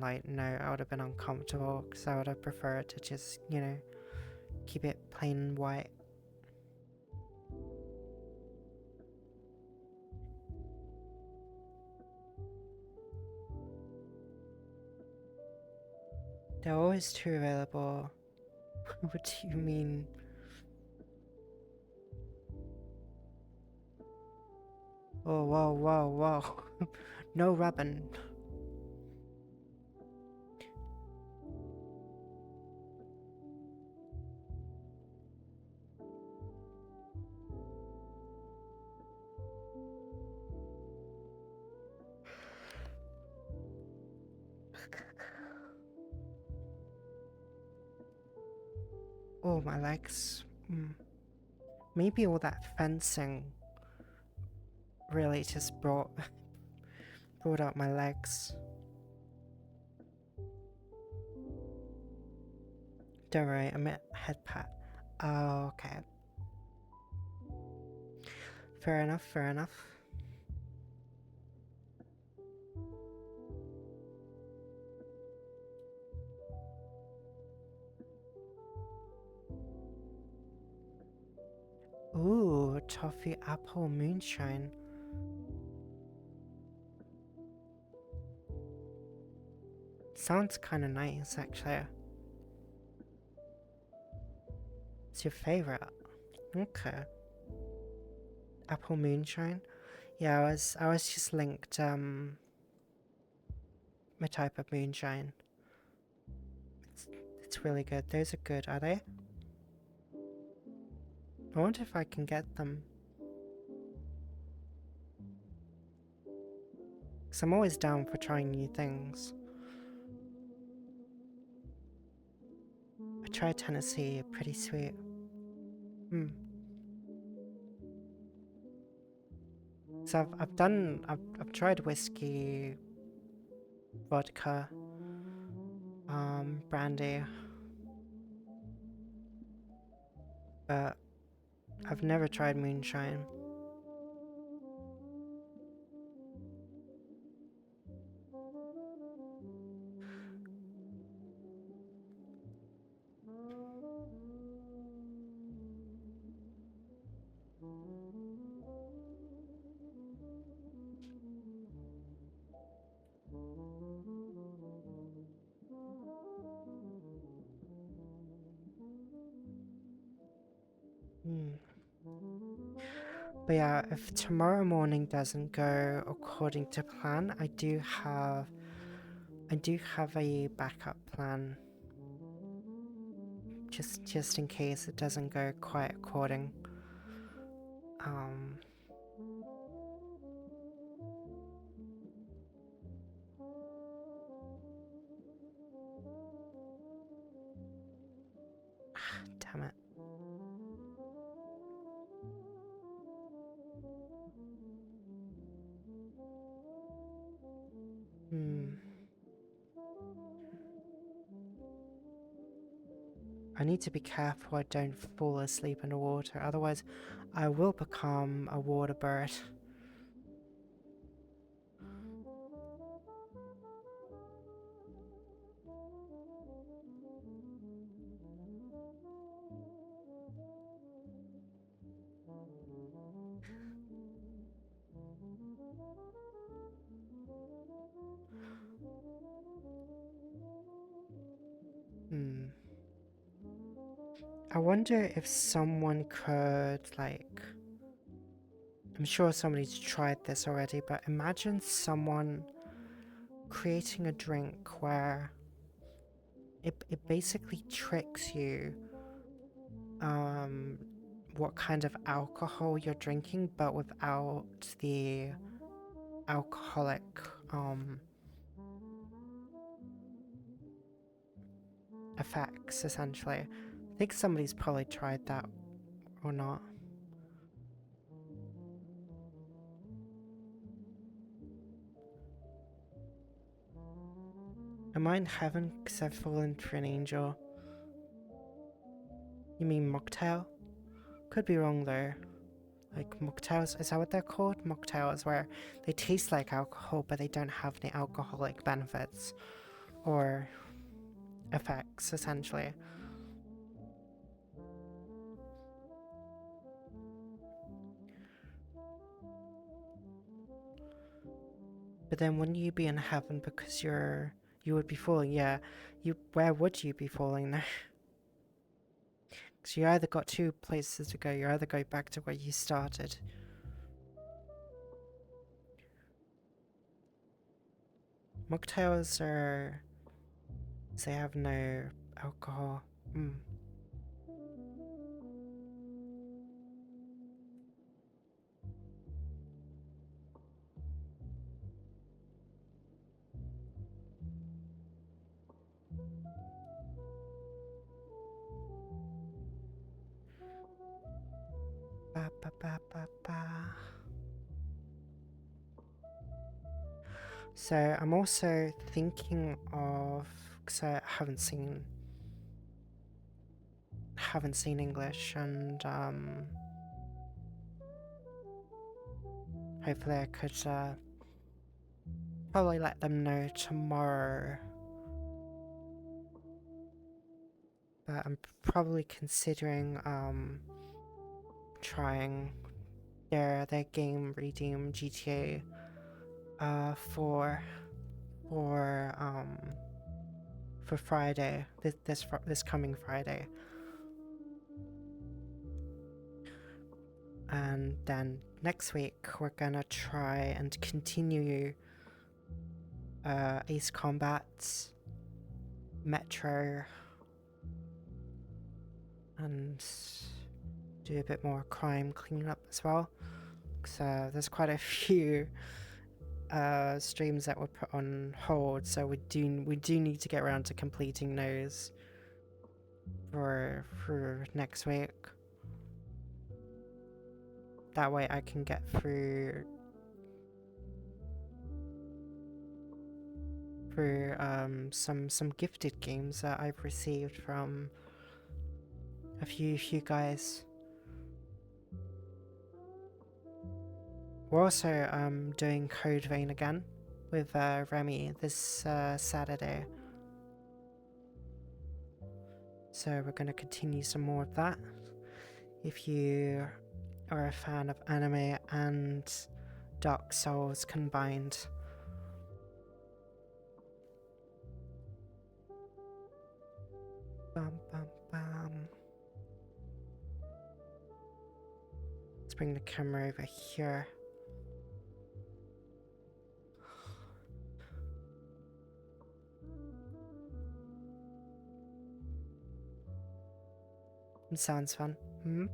like, no, I would have been uncomfortable because I would have preferred to just, you know, keep it plain white. They're always two available. What do you mean? Oh, whoa. No rubbing. Oh, my legs. Maybe all that fencing really just brought out my legs. Don't worry, I'm at head pat. Oh, okay. Fair enough, fair enough. Ooh, toffee apple moonshine. Sounds kind of nice, actually. It's your favorite? Okay. Apple moonshine? Yeah, I was just linked, my type of moonshine. It's really good. Those are good, are they? I wonder if I can get them. Because I'm always down for trying new things. I tried Tennessee, pretty sweet. So I've tried whiskey, vodka, brandy, but I've never tried moonshine. But yeah, if tomorrow morning doesn't go according to plan, I do have a backup plan. Just in case it doesn't go quite according. Damn it. I need to be careful I don't fall asleep in the water, otherwise I will become a water bird. I wonder if someone could, like... I'm sure somebody's tried this already, but imagine someone creating a drink where it basically tricks you what kind of alcohol you're drinking, but without the alcoholic effects, essentially. I think somebody's probably tried that or not. Am I in heaven because I've fallen for an angel? You mean mocktail? Could be wrong though. Like mocktails, is that what they're called? Mocktails, where they taste like alcohol but they don't have the alcoholic benefits or effects, essentially. But then wouldn't you be in heaven because you would be falling? Yeah, where would you be falling now? Because you either got two places to go. You either go back to where you started. Mocktails are... they have no alcohol. Ba ba ba ba ba. So I'm also thinking of, because I haven't seen haven't seen English, and hopefully I could probably let them know tomorrow. But I'm probably considering trying their game Redeem GTA for Friday, this coming Friday. And then next week we're gonna try and continue Ace Combat, Metro, and do a bit more crime cleanup as well. So there's quite a few streams that were put on hold, so we do need to get around to completing those for next week. That way I can get through some gifted games that I've received from a few guys. We're also doing Code Vein again with Remy this Saturday. So we're going to continue some more of that. If you are a fan of anime and Dark Souls combined. Bum, bum, bum. Let's bring the camera over here. It sounds fun. Hmm?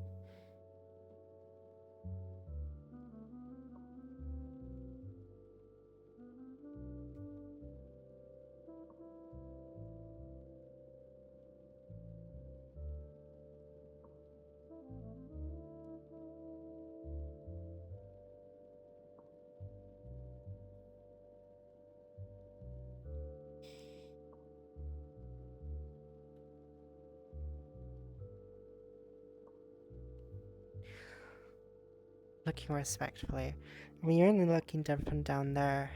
Looking respectfully. I mean, you're only looking from down there.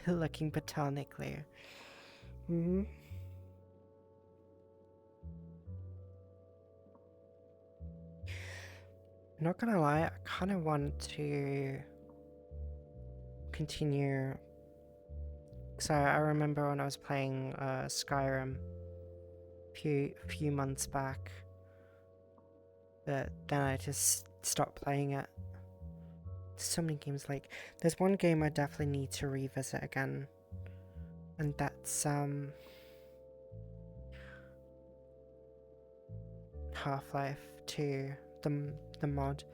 Looking botanically. Hmm? Not gonna lie, I kind of want to continue. So I remember when I was playing Skyrim a few months back, but then I just stopped playing it. So many games, like there's one game I definitely need to revisit again, and that's Half-Life 2, the mod.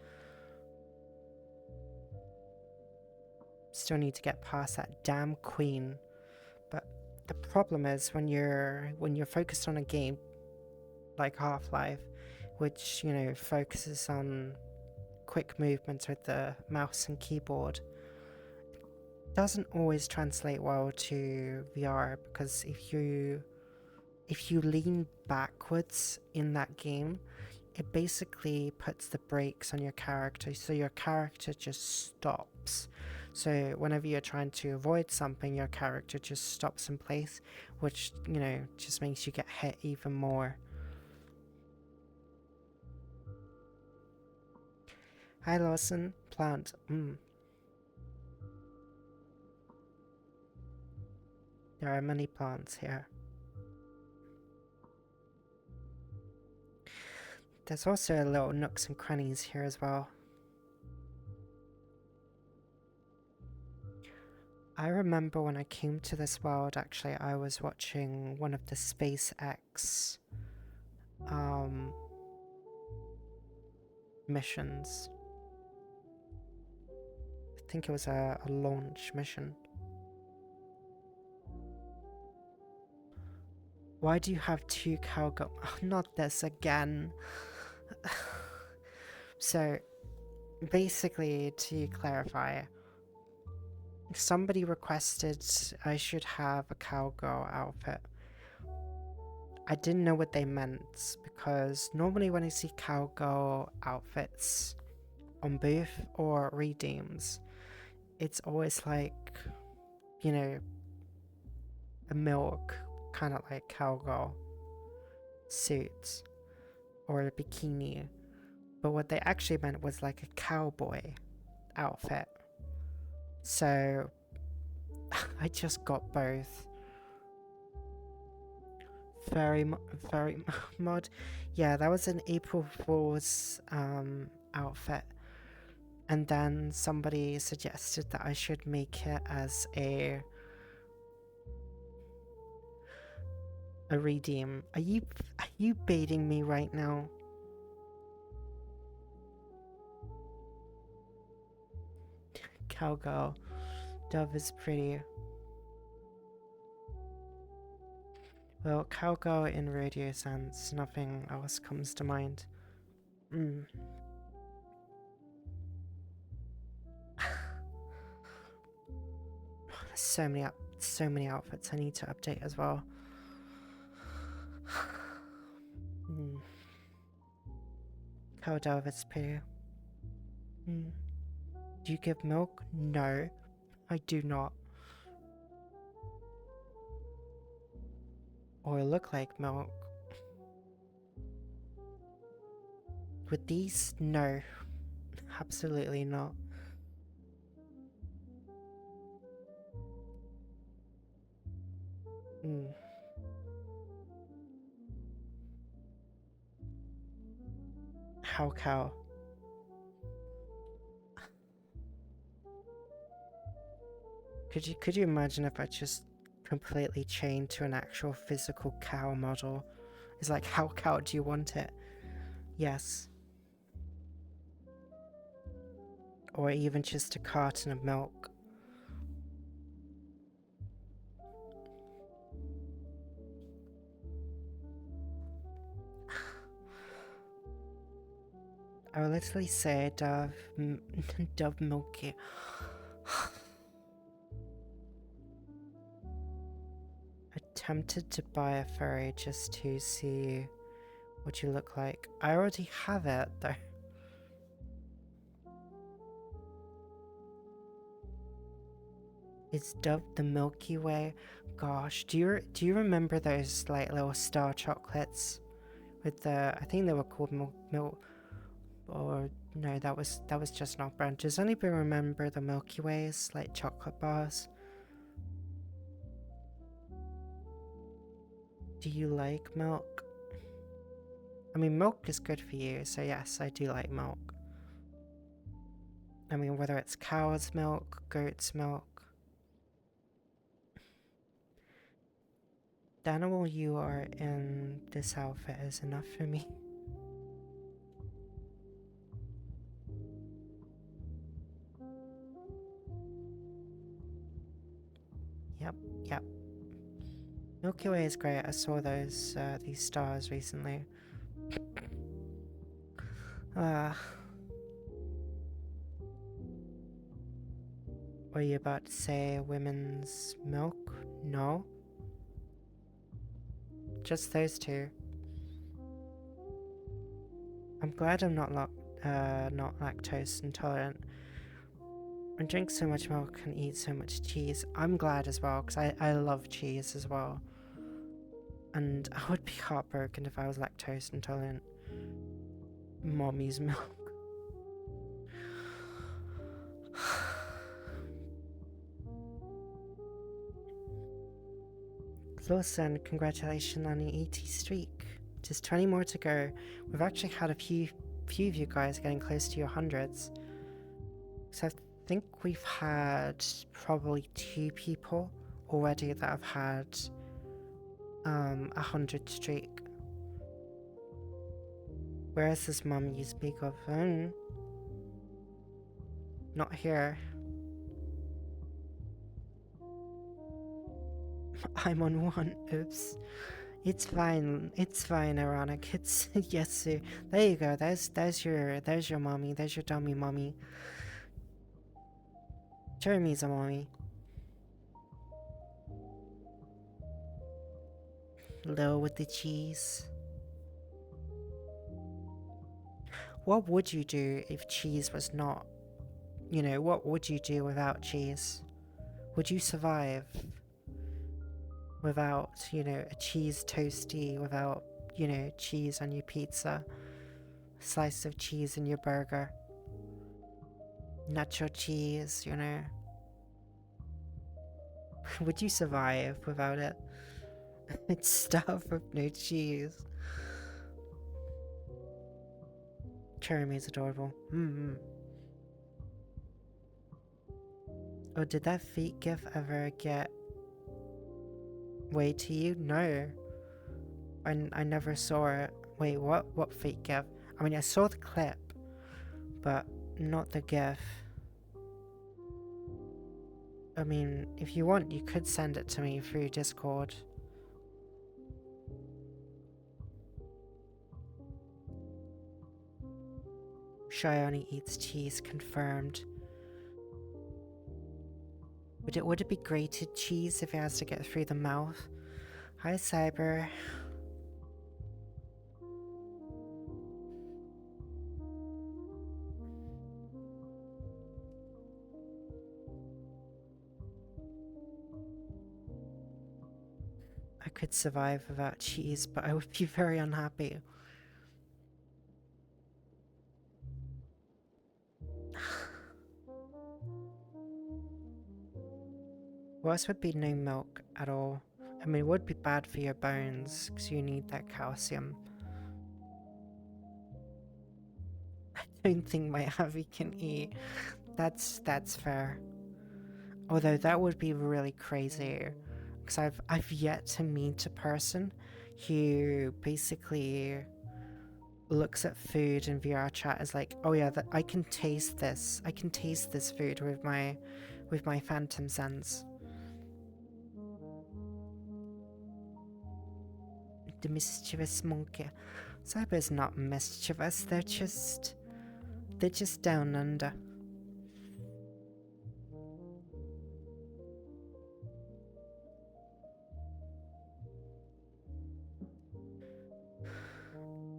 Still need to get past that damn queen. But the problem is when you're focused on a game like Half-Life, which, you know, focuses on quick movements with the mouse and keyboard, doesn't always translate well to VR, because if you lean backwards in that game, it basically puts the brakes on your character, so your character just stops. So whenever you're trying to avoid something, your character just stops in place, which, you know, just makes you get hit even more. Hi Lawson, plant. There are many plants here. There's also little nooks and crannies here as well. I remember when I came to this world, actually, I was watching one of the SpaceX missions. I think it was a launch mission. Why do you have 2 cowgirl? Oh, not this again. So, basically, to clarify, somebody requested I should have a cowgirl outfit. I didn't know what they meant because normally when I see cowgirl outfits on Booth or Redeems, it's always like, you know, a milk kind of like cowgirl suit or a bikini. But what they actually meant was like a cowboy outfit. So I just got both. Very, very mod. Yeah, that was an April Fool's outfit. And then somebody suggested that I should make it as a redeem. Are you baiting me right now? Cowgirl. Dove is pretty. Well, cowgirl in radio sense, nothing else comes to mind. So many outfits I need to update as well. Cow Dove is pretty. Do you give milk? No, I do not. Or look like milk. With these? No. Absolutely not. How cow? Could you imagine if I just completely chained to an actual physical cow model? It's like, how cow do you want it? Yes. Or even just a carton of milk. I will literally say Dove Milky. Attempted to buy a furry just to see what you look like. I already have it though. Is Dove the Milky Way? Gosh, do you remember those like little star chocolates with the, I think they were called milk, or no, that was just not brand. Does anybody remember the Milky Ways, like chocolate bars? Do you like milk? I mean, milk is good for you, so yes, I do like milk. I mean, whether it's cow's milk, goat's milk. The animal you are in this outfit is enough for me. Yep. Milky Way is great. I saw these stars recently. Were you about to say women's milk? No. Just those two. I'm glad I'm not lactose intolerant. I drink so much milk and eat so much cheese. I'm glad as well, because I love cheese as well. And I would be heartbroken if I was lactose intolerant. Mommy's milk. Lawson, congratulations on your 80 streak. Just 20 more to go. We've actually had a few of you guys getting close to your hundreds. So I think we've had probably 2 people already that have had 100 streak. Where is this mum you speak of? Not here. I'm on 1. Oops. It's fine, Ironic. It's Yesu. There you go. There's your mommy. There's your dummy mommy. Jeremy's a mommy. Lil with the cheese. What would you do if cheese was not, what would you do without cheese? Would you survive without, a cheese toasty, without, cheese on your pizza, a slice of cheese in your burger, nacho cheese, Would you survive without it? It's stuff with no cheese. Jeremy's adorable. Oh, did that feet gif ever get way to you? No. I never saw it. Wait, what? What feet gif? I mean, I saw the clip, but not the gif. I mean, if you want, you could send it to me through Discord. Shy only eats cheese, confirmed. Would it be grated cheese if it has to get through the mouth? Hi, Cyber. I could survive without cheese, but I would be very unhappy. Worse would be no milk at all. I mean, it would be bad for your bones, because you need that calcium. I don't think my Avi can eat. That's fair. Although that would be really crazy, because I've yet to meet a person who basically looks at food in VR chat as like, oh yeah, I can taste this. I can taste this food with my phantom sense. The mischievous monkey. Cyber's not mischievous, they're just down under.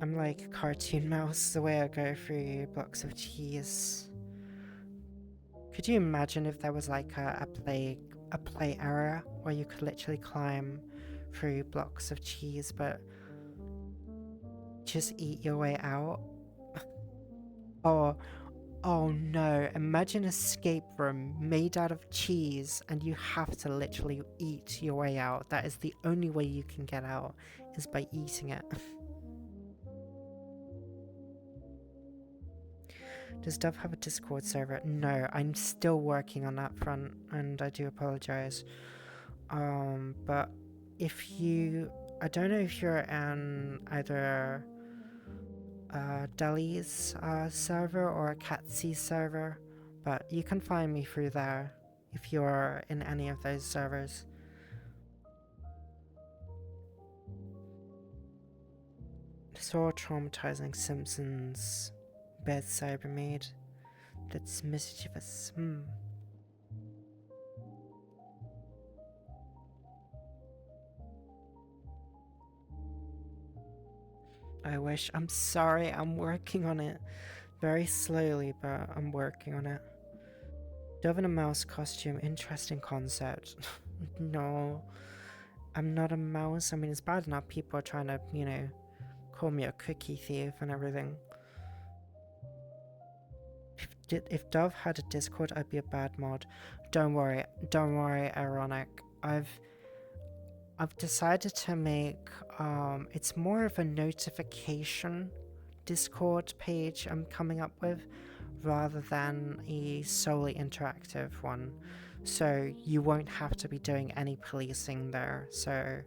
I'm like a cartoon mouse the way I go through blocks of cheese. Could you imagine if there was like a play area where you could literally climb through blocks of cheese but just eat your way out? Oh no, imagine an escape room made out of cheese and you have to literally eat your way out. That is the only way you can get out, is by eating it. Does Dove have a Discord server? No, I'm still working on that front, and I do apologize. But if you... I don't know if you're on either Deli's server or a Catsi server, but you can find me through there if you're in any of those servers. So traumatizing Simpsons bad Cybermaid. That's mischievous. I wish. I'm sorry, I'm working on it. Very slowly, but I'm working on it. Dove in a mouse costume, interesting concept. No, I'm not a mouse. I mean, it's bad enough people are trying to, call me a cookie thief and everything. If Dove had a Discord, I'd be a bad mod. Don't worry, Ironic. I've decided to make, it's more of a notification Discord page I'm coming up with, rather than a solely interactive one. So you won't have to be doing any policing there. So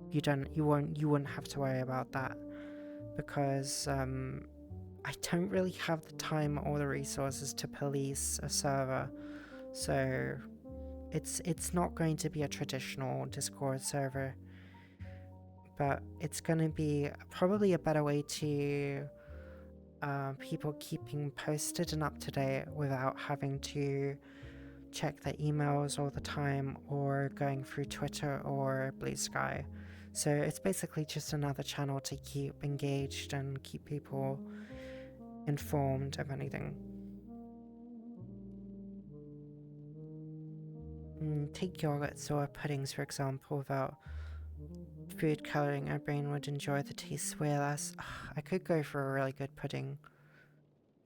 you wouldn't have to worry about that, because I don't really have the time or the resources to police a server. So it's not going to be a traditional Discord server, but it's going to be probably a better way to people keeping posted and up to date without having to check their emails all the time or going through Twitter or Blue Sky. So it's basically just another channel to keep engaged and keep people informed of anything. Take yogurts or puddings, for example, without food coloring. Our brain would enjoy the taste way less. I could go for a really good pudding,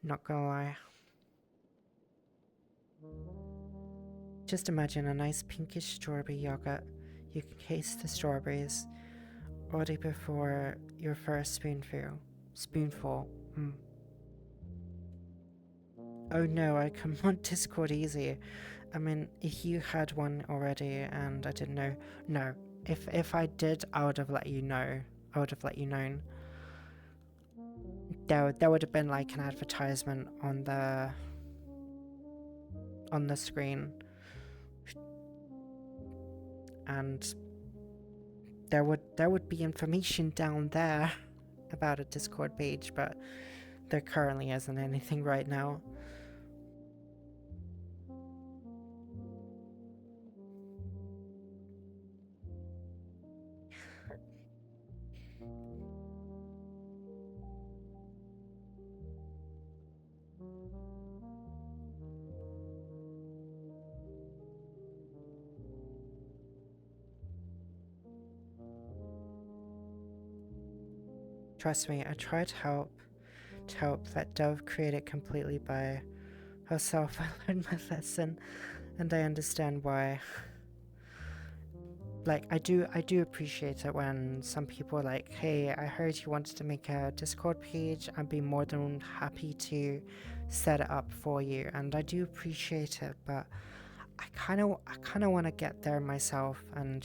not gonna lie. Just imagine a nice pinkish strawberry yogurt. You can taste the strawberries already before your first spoonful. Oh no, I come on Discord easy. I mean, if you had one already and I didn't know, no. If I did, I would have let you know. I would have let you known. There would have been like an advertisement on the screen, and there would be information down there about a Discord page, but there currently isn't anything right now. Trust me, I tried to help that Dove create it completely by herself. I learned my lesson, and I understand why. Like, I do appreciate it when some people are like, hey, I heard you wanted to make a Discord page. I'd be more than happy to set it up for you, and I do appreciate it, but I kind of want to get there myself, and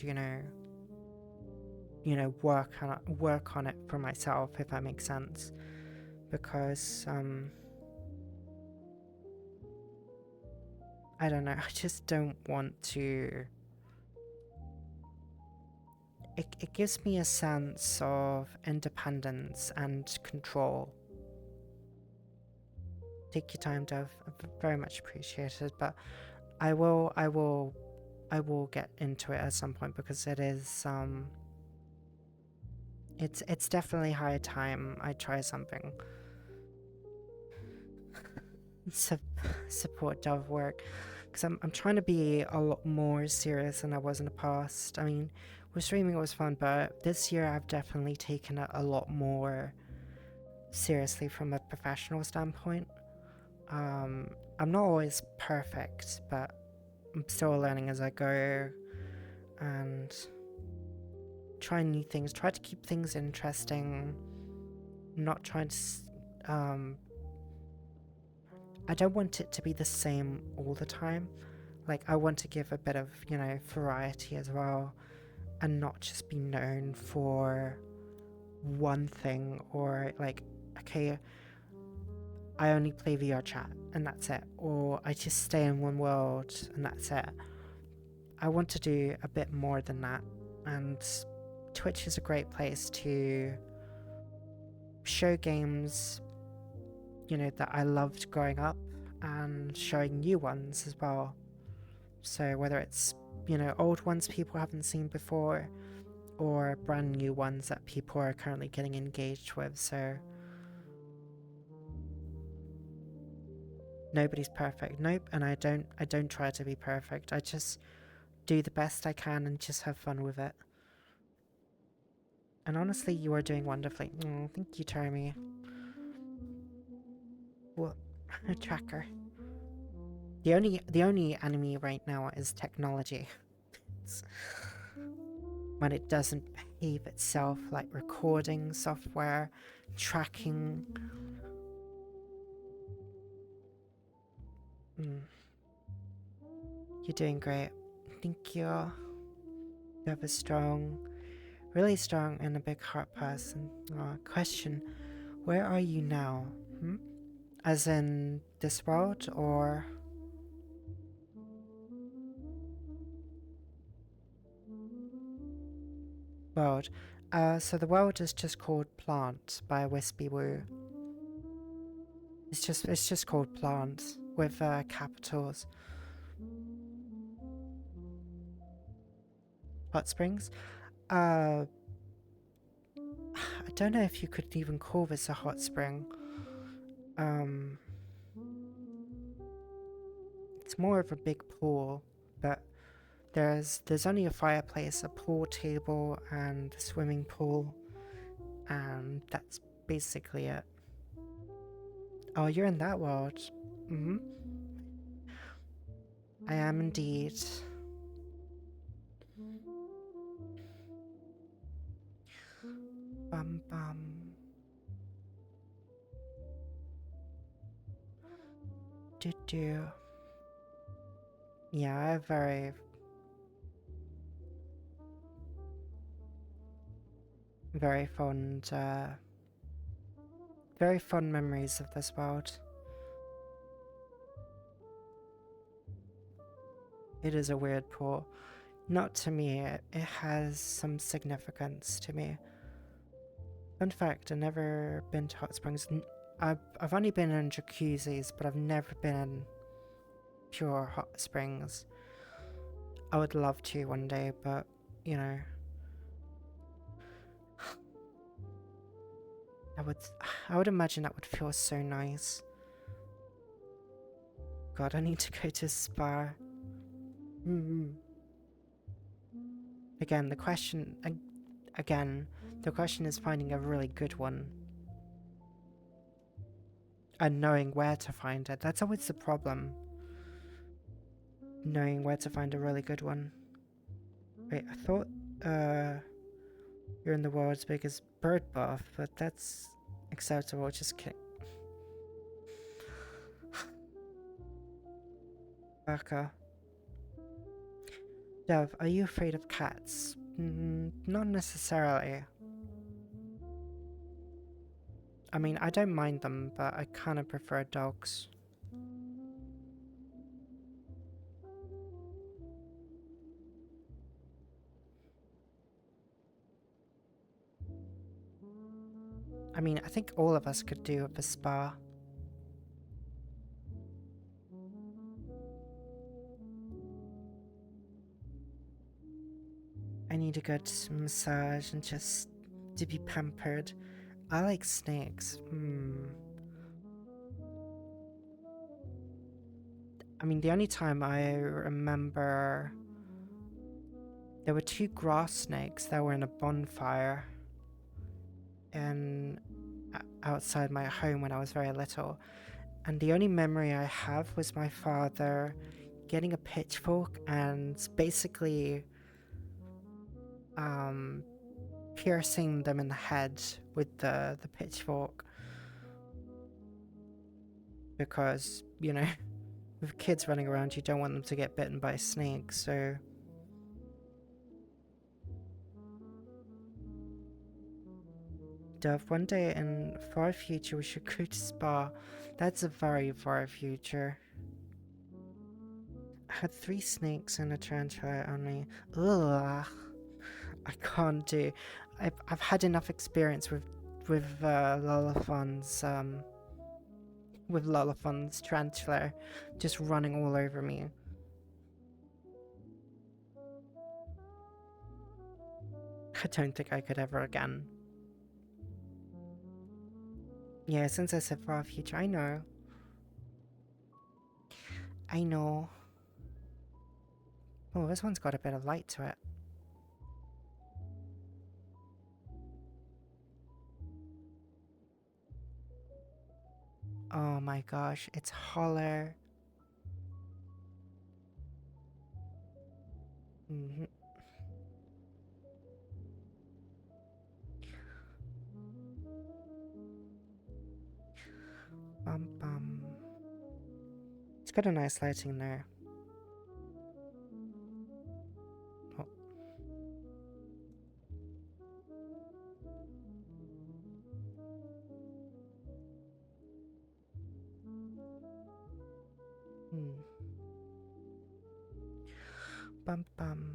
work on it for myself, if that makes sense, because I don't know, I just don't want to. It gives me a sense of independence and control. Take your time, Dove. Very much appreciated, but I will get into it at some point, because it is it's definitely high time I try something. Support Dove work, because I'm trying to be a lot more serious than I was in the past. I mean, with streaming it was fun, but this year I've definitely taken it a lot more seriously from a professional standpoint. I'm not always perfect, but I'm still learning as I go, and trying new things, try to keep things interesting, not trying to I don't want it to be the same all the time. Like, I want to give a bit of, variety as well, and not just be known for one thing, or like, okay, I only play VR chat and that's it, or I just stay in one world and that's it. I want to do a bit more than that, and Twitch is a great place to show games, that I loved growing up, and showing new ones as well. So whether it's, old ones people haven't seen before, or brand new ones that people are currently getting engaged with. So nobody's perfect. Nope, and I don't try to be perfect. I just do the best I can and just have fun with it. And honestly, you are doing wonderfully. Thank you, Tommy. What? A tracker. The only enemy right now is technology. When it doesn't behave itself, like recording software, tracking. You're doing great. Thank you. You have a really strong and a big heart person. Question, where are you now? As in this world, or? World. So the world is just called Plant by Wispy Woo. It's just called Plant with capitals. Hot Springs. don't know if you could even call this a hot spring. It's more of a big pool, but there's only a fireplace, a pool table, and a swimming pool, and that's basically it. Oh, you're in that world. Mm-hmm. I am indeed. Bum bum. Do. Yeah, I have very fond, very fond memories of this world. It is a weird pool. Not to me, it has some significance to me. Fun fact, I've never been to hot springs. I've only been in jacuzzis, but I've never been in pure hot springs. I would love to one day, but, you know, I would imagine that would feel so nice. God, I need to go to a spa. Again, the question is finding a really good one. And knowing where to find it. That's always the problem. Knowing where to find a really good one. Wait, I thought you're in the world's biggest bird bath, but that's acceptable, just kidding. Baka. Dev, are you afraid of cats? Not necessarily. I mean, I don't mind them, but I kind of prefer dogs. I mean, I think all of us could do with a spa. I need a good massage and just to be pampered. I like snakes. I mean, the only time I remember there were 2 grass snakes that were in a bonfire outside my home when I was very little. And the only memory I have was my father getting a pitchfork and basically piercing them in the head with the pitchfork. Because, you know, with kids running around, you don't want them to get bitten by a snake, so... Dove, one day in far future we should go to spa. That's a very far future. I had 3 snakes and a tarantula on me. Ugh. I can't do. I've had enough experience with Lolafon's tarantula just running all over me. I don't think I could ever again. Yeah, since I said far future, I know. I know. Oh, this one's got a bit of light to it. Oh my gosh, it's holler. Bum bum. It's got a nice lighting there. Oh. Bum bum.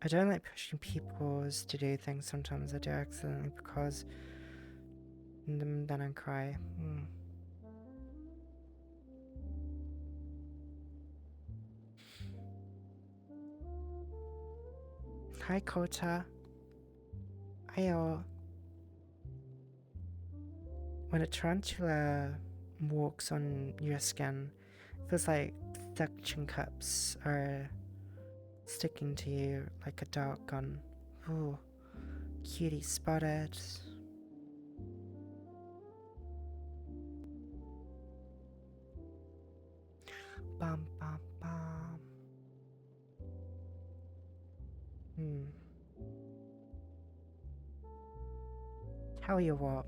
I don't like pushing people to do things. Sometimes I do accidentally because then I cry. Hi, Kota. Ayo. When a tarantula walks on your skin, it feels like suction cups are sticking to you like a dart gun. Ooh, cutie spotted. Bum bum bum. Tell you what.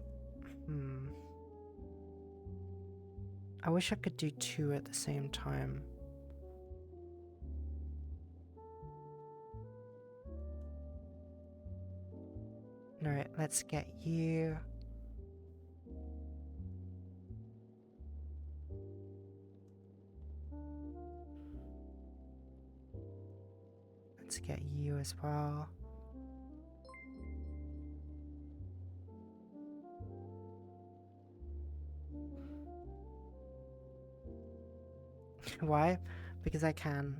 I wish I could do two at the same time. Alright, let's get you. Let's get you as well. Why? Because I can.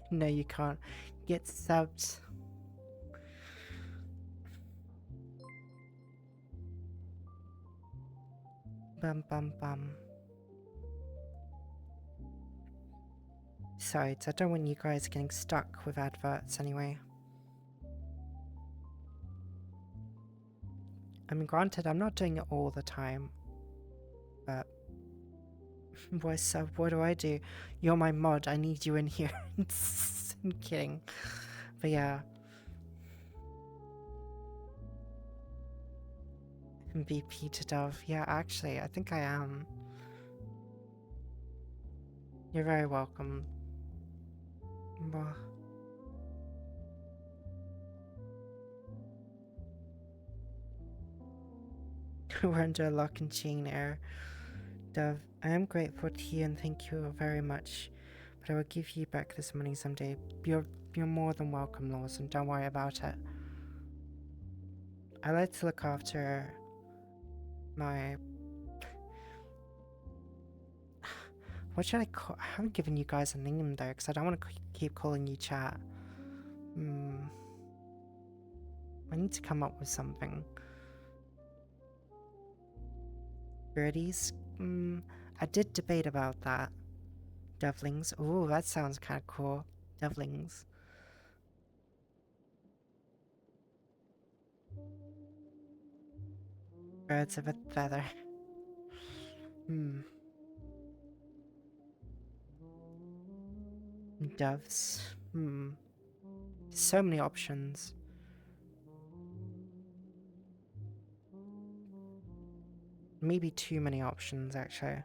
No, you can't. Get subbed. Bum bum bum. Sorry, I don't want you guys getting stuck with adverts anyway. I mean, granted, I'm not doing it all the time, but boy, sub, what do I do? You're my mod, I need you in here. I'm kidding. But yeah. MVP to Dove. Yeah, actually, I think I am. You're very welcome. We're under lock and chain air. Dove, I am grateful to you and thank you very much, but I will give you back this money someday. You're more than welcome, Lawson. Don't worry about it. I like to look after my... What should I call... I haven't given you guys a name though, because I don't want to keep calling you chat. I need to come up with something. Birdies? I did debate about that. Devlings. Ooh, that sounds kind of cool. Devlings. Birds of a feather. Doves. So many options. Maybe too many options, actually.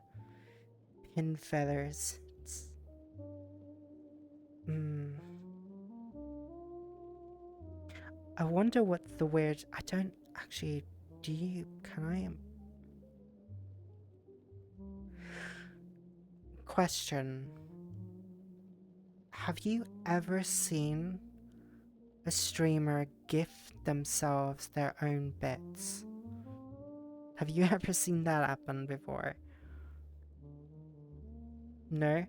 Pin feathers. I wonder what the weird... I don't actually... Do you... Can I... Question. Have you ever seen a streamer gift themselves their own bits? Have you ever seen that happen before? No?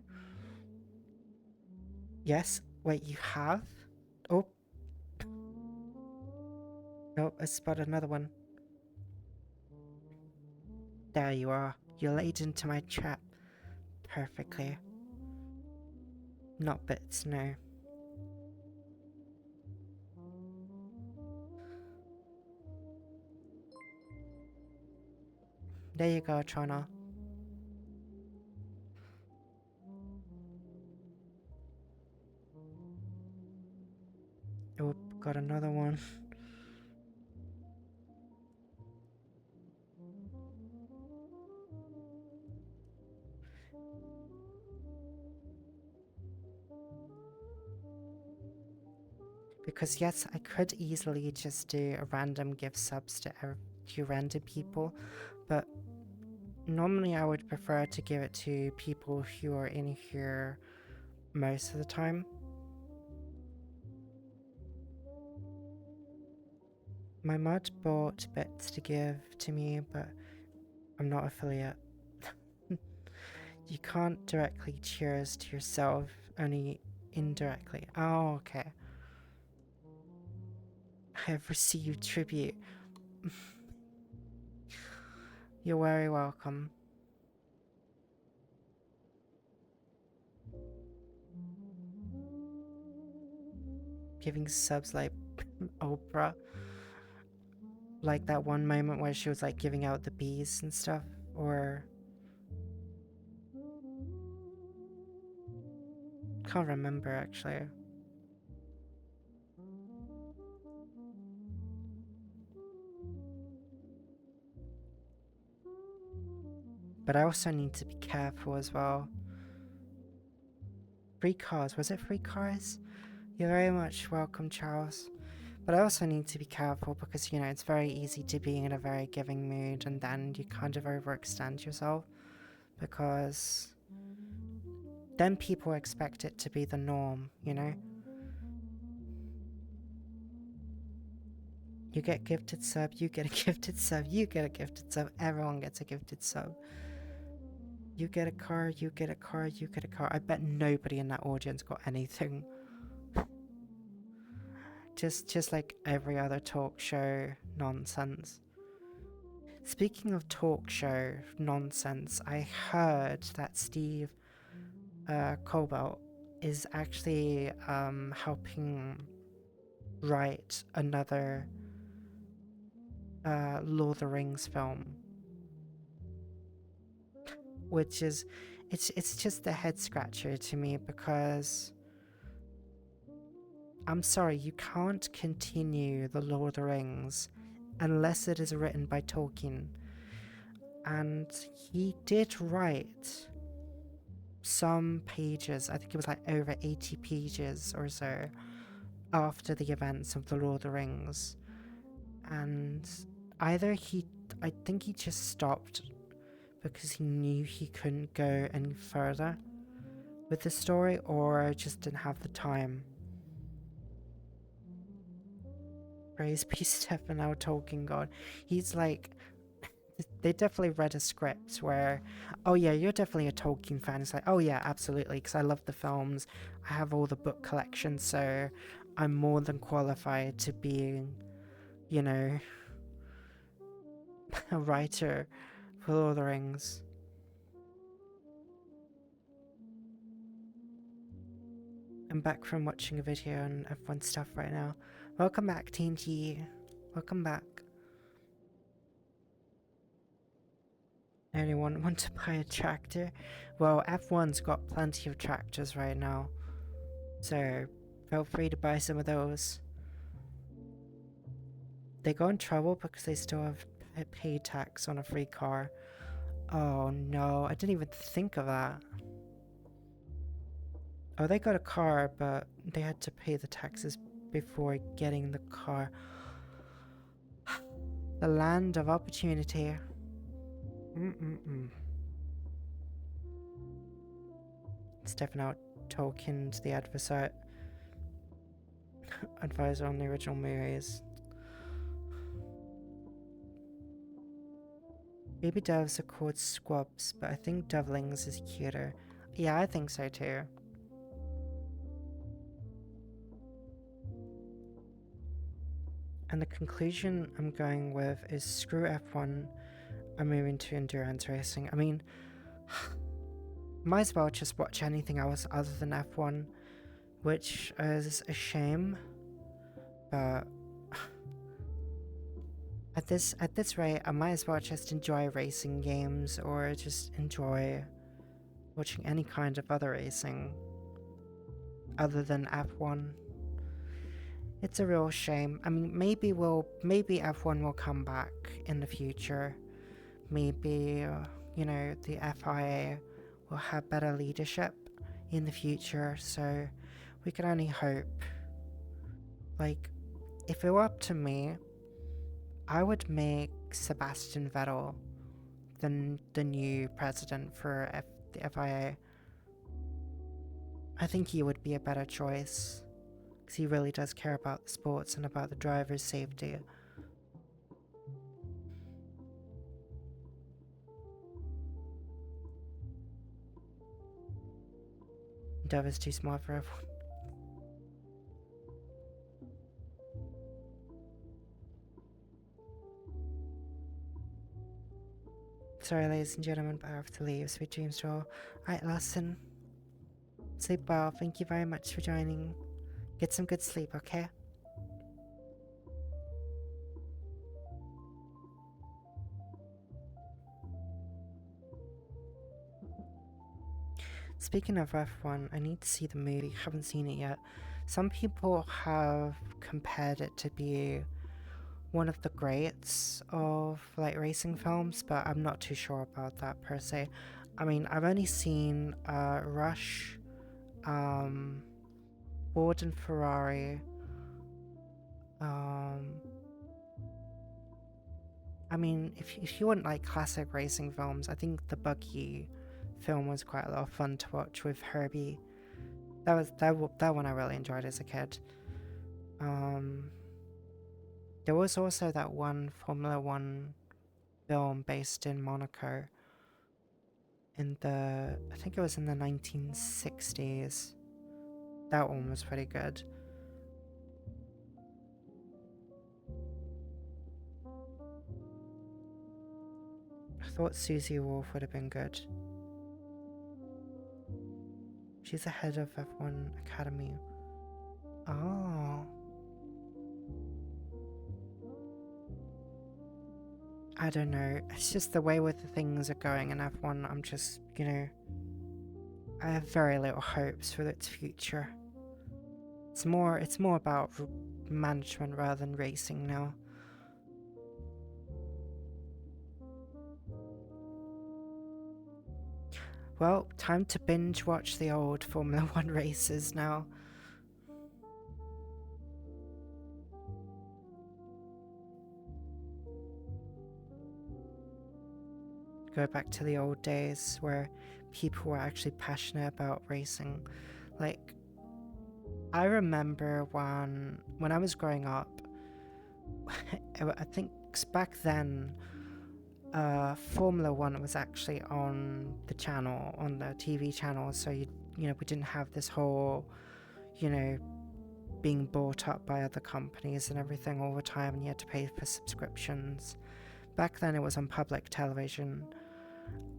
Yes? Wait, you have? Oh. Nope, I spotted another one. There you are. You laid into my trap. Perfectly. Not bits, no. There you go, Trona. Oh, got another one. Because yes, I could easily just do a random gift subs to random people, but normally I would prefer to give it to people who are in here most of the time. My mud bought bits to give to me, but I'm not affiliate. You can't directly cheers to yourself, only indirectly. Oh, okay. I have received tribute. You're very welcome. Giving subs like Oprah. Like that one moment where she was like giving out the bees and stuff, or can't remember actually. But I also need to be careful as well. Free cars, was it free cars? You're very much welcome, Charles. But I also need to be careful because, you know, it's very easy to be in a very giving mood and then you kind of overextend yourself because then people expect it to be the norm, you know? You get gifted sub, you get a gifted sub, you get a gifted sub, everyone gets a gifted sub. You get a car, you get a car, you get a car. I bet nobody in that audience got anything. Just like every other talk show nonsense. Speaking of talk show nonsense, I heard that Steve Cobalt is actually helping write another Lord of the Rings film, which is it's just a head scratcher to me because I'm sorry, you can't continue the Lord of the Rings unless it is written by Tolkien. And he did write some pages, I think it was like over 80 pages or so, after the events of the Lord of the Rings. And either I think he just stopped because he knew he couldn't go any further with the story, or just didn't have the time. Praise be Stephen our Tolkien God. He's like, they definitely read a script where, oh yeah, you're definitely a Tolkien fan. It's like, oh yeah, absolutely, because I love the films. I have all the book collections, so I'm more than qualified to be, you know, a writer for Lord of the Rings. I'm back from watching a video on F1 stuff right now. Welcome back, TNT. Welcome back. Anyone want to buy a tractor? Well, F1's got plenty of tractors right now, so feel free to buy some of those. They got in trouble because they still have paid tax on a free car. Oh no, I didn't even think of that. Oh, they got a car, but they had to pay the taxes before getting the car. The land of opportunity. Stepping out Tolkien's the advisor on the original movies. Baby doves are called squabs, but I think dovlings is cuter. Yeah, I think so too. And the conclusion I'm going with is screw F1, I'm moving to endurance racing. I mean, might as well just watch anything else other than F1, which is a shame, but at this rate, I might as well just enjoy racing games or just enjoy watching any kind of other racing other than F1. It's a real shame. I mean, maybe F1 will come back in the future. Maybe, you know, the FIA will have better leadership in the future, so we can only hope. Like, if it were up to me, I would make Sebastian Vettel the new president for the FIA. I think he would be a better choice, because he really does care about the sports and about the driver's safety. Dover's too smart for everyone. Sorry, ladies and gentlemen, but I have to leave. Sweet dreams to all. Alright, Larson. Sleep well. Thank you very much for joining. Get some good sleep, okay? Speaking of F1, I need to see the movie. Haven't seen it yet. Some people have compared it to be one of the greats of like racing films, but I'm not too sure about that per se. I mean, I've only seen Rush, Ford and Ferrari. I mean, if you want like classic racing films, I think the Buggy film was quite a lot of fun to watch with Herbie. That one I really enjoyed as a kid. There was also that one Formula One film based in Monaco I think it was in the 1960s. That one was pretty good. I thought Susie Wolf would have been good. She's the head of F1 Academy. Oh. I don't know. It's just the way with the things are going in F1. I'm just, I have very little hopes for its future. It's more about management rather than racing now. Well, time to binge watch the old Formula One races now. Go back to the old days where people were actually passionate about racing. Like, I remember when I was growing up, I think back then, Formula One was actually on the channel, on the TV channel, so we didn't have this whole, being bought up by other companies and everything all the time, and you had to pay for subscriptions. Back then it was on public television,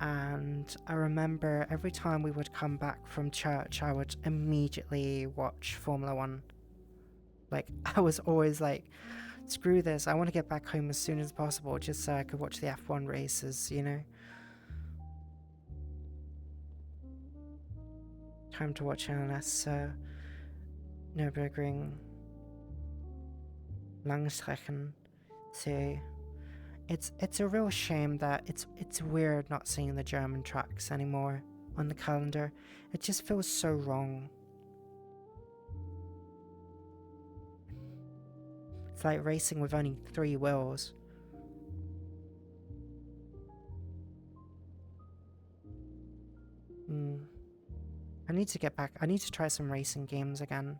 and I remember every time we would come back from church, I would immediately watch Formula One. Like, I was always like, screw this, I want to get back home as soon as possible just so I could watch the F1 races, Time to watch NLS Nürburgring Langstrecken. So it's a real shame that it's weird not seeing the German tracks anymore on the calendar. It just feels so wrong. It's like racing with only 3 wheels. I need to get back. I need to try some racing games again.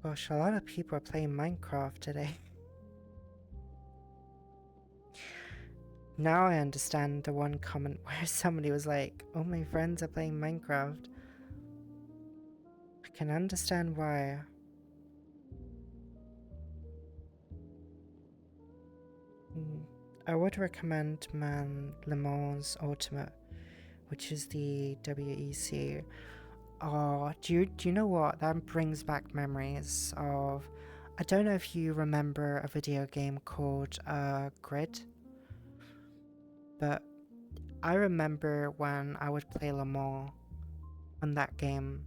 Gosh, a lot of people are playing Minecraft today. Now I understand the one comment where somebody was like, oh, my friends are playing Minecraft. I can understand why. I would recommend Le Mans Ultimate, which is the WEC. Oh, do you know what? That brings back memories of... I don't know if you remember a video game called Grid, but I remember when I would play Le Mans on that game.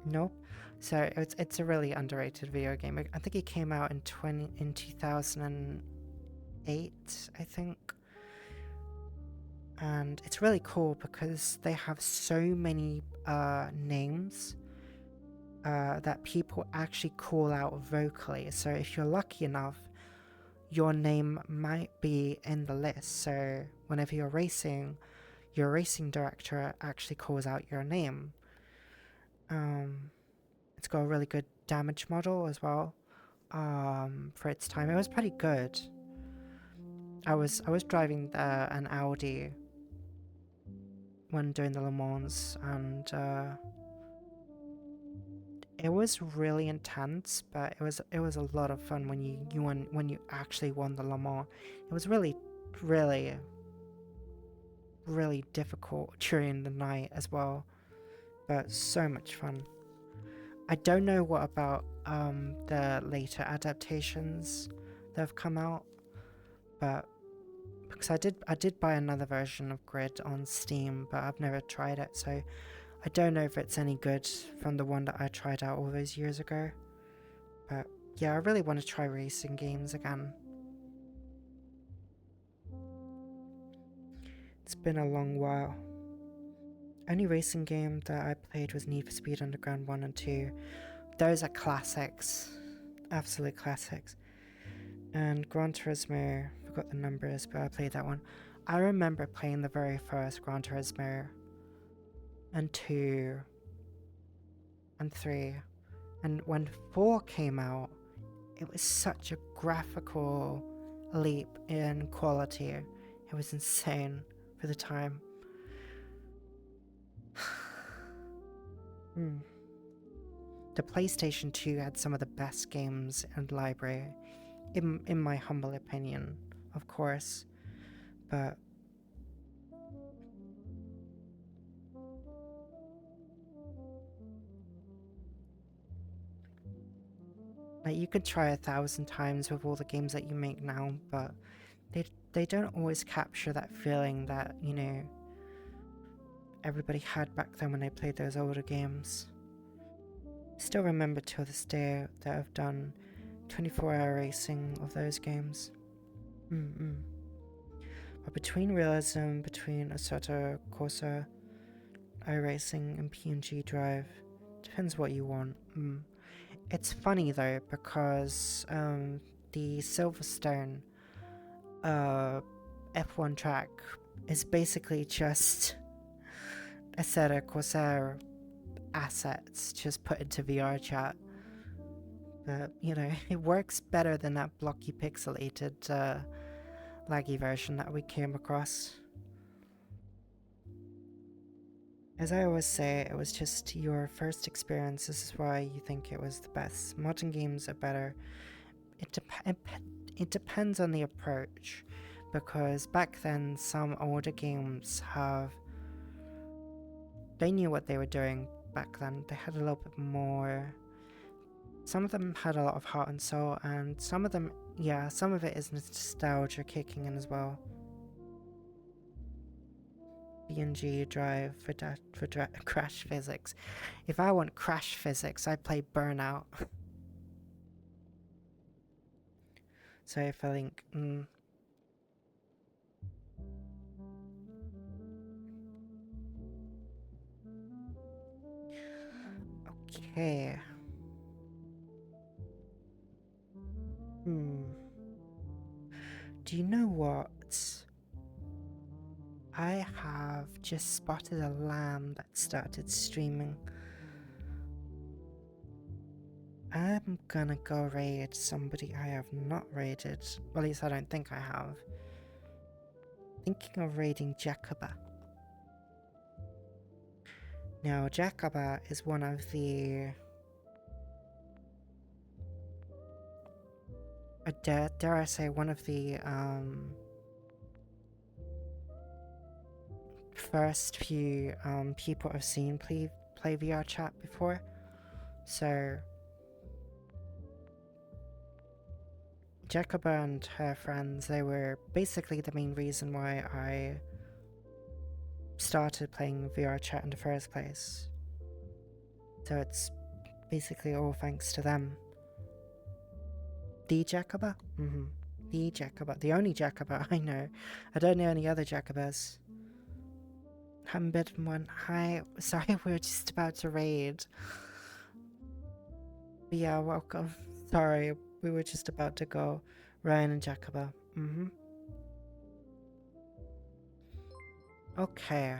Nope. So it's a really underrated video game. I think it came out in 2008, I think. And it's really cool because they have so many names that people actually call out vocally. So if you're lucky enough, your name might be in the list. So whenever you're racing, your racing director actually calls out your name. It's got a really good damage model as well. For its time, it was pretty good. I was driving an Audi when doing the Le Mans, and it was really intense, but it was a lot of fun when you actually won the Le Mans. It was really really difficult during the night as well, but so much fun. I don't know what about the later adaptations that have come out, but because I did buy another version of Grid on Steam, but I've never tried it, so I don't know if it's any good from the one that I tried out all those years ago. But yeah, I really want to try racing games again. It's been a long while. Only racing game that I played was Need for Speed Underground 1 and 2. Those are classics. Absolute classics. And Gran Turismo, forgot the numbers, but I played that one. I remember playing the very first Gran Turismo and 2 and 3. And when 4 came out, it was such a graphical leap in quality. It was insane for the time. The PlayStation 2 had some of the best games in the library, in my humble opinion, of course, but like you could try 1,000 times with all the games that you make now, but they don't always capture that feeling that, you know, everybody had back then when they played those older games. Still remember till this day that I've done 24-hour racing of those games. But between realism, between Assetto Corsa, iRacing, and PNG Drive, depends what you want. It's funny though, because the Silverstone F1 track is basically just Assetto Corsa assets just put into VR chat. But, you know, it works better than that blocky pixelated laggy version that we came across. As I always say, it was just your first experience. This is why you think it was the best. Modern games are better. It depends on the approach, because back then some older games they knew what they were doing back then. They had a little bit more. Some of them had a lot of heart and soul, and some of them, yeah, some of it is nostalgia kicking in as well. PNG Drive for Crash Physics. If I want Crash Physics, I play Burnout. So if I think, okay. Do you know what? I have just spotted a lamb that started streaming. I'm gonna go raid somebody I have not raided. Well, at least I don't think I have. Thinking of raiding Jakaba. Now, Jakaba is one of the... dare I say, one of the first few people I've seen play VR chat before. So Jakaba and her friends, they were basically the main reason why I started playing VR chat in the first place. So it's basically all thanks to them. The Jakaba? The Jakaba. The only Jakaba I know. I don't know any other Jakabas. Haven't been one. Hi. Sorry, we're just about to raid. But yeah, welcome. Sorry, we were just about to go. Ryan and Jacoba. Okay.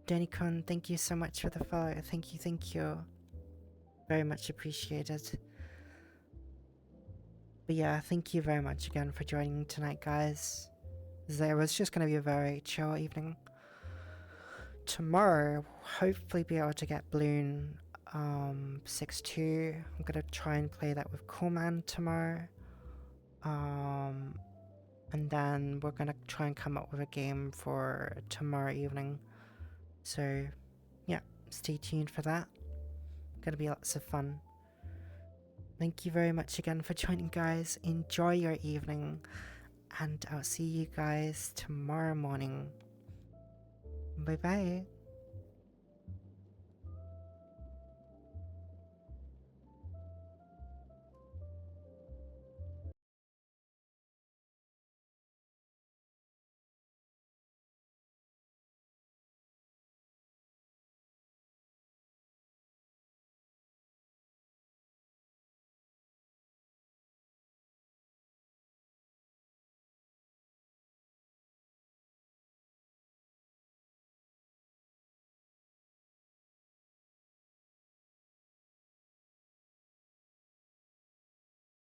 Danny-kun, thank you so much for the follow. Thank you. Very much appreciated. But yeah, thank you very much again for joining tonight, guys. It was just going to be a very chill evening. Tomorrow, hopefully be able to get Bloon 6-2. I'm going to try and play that with Coolman tomorrow. And then we're going to try and come up with a game for tomorrow evening. So, yeah, stay tuned for that. Gonna be lots of fun. Thank you very much again for joining, guys. Enjoy your evening, and I'll see you guys tomorrow morning. Bye bye.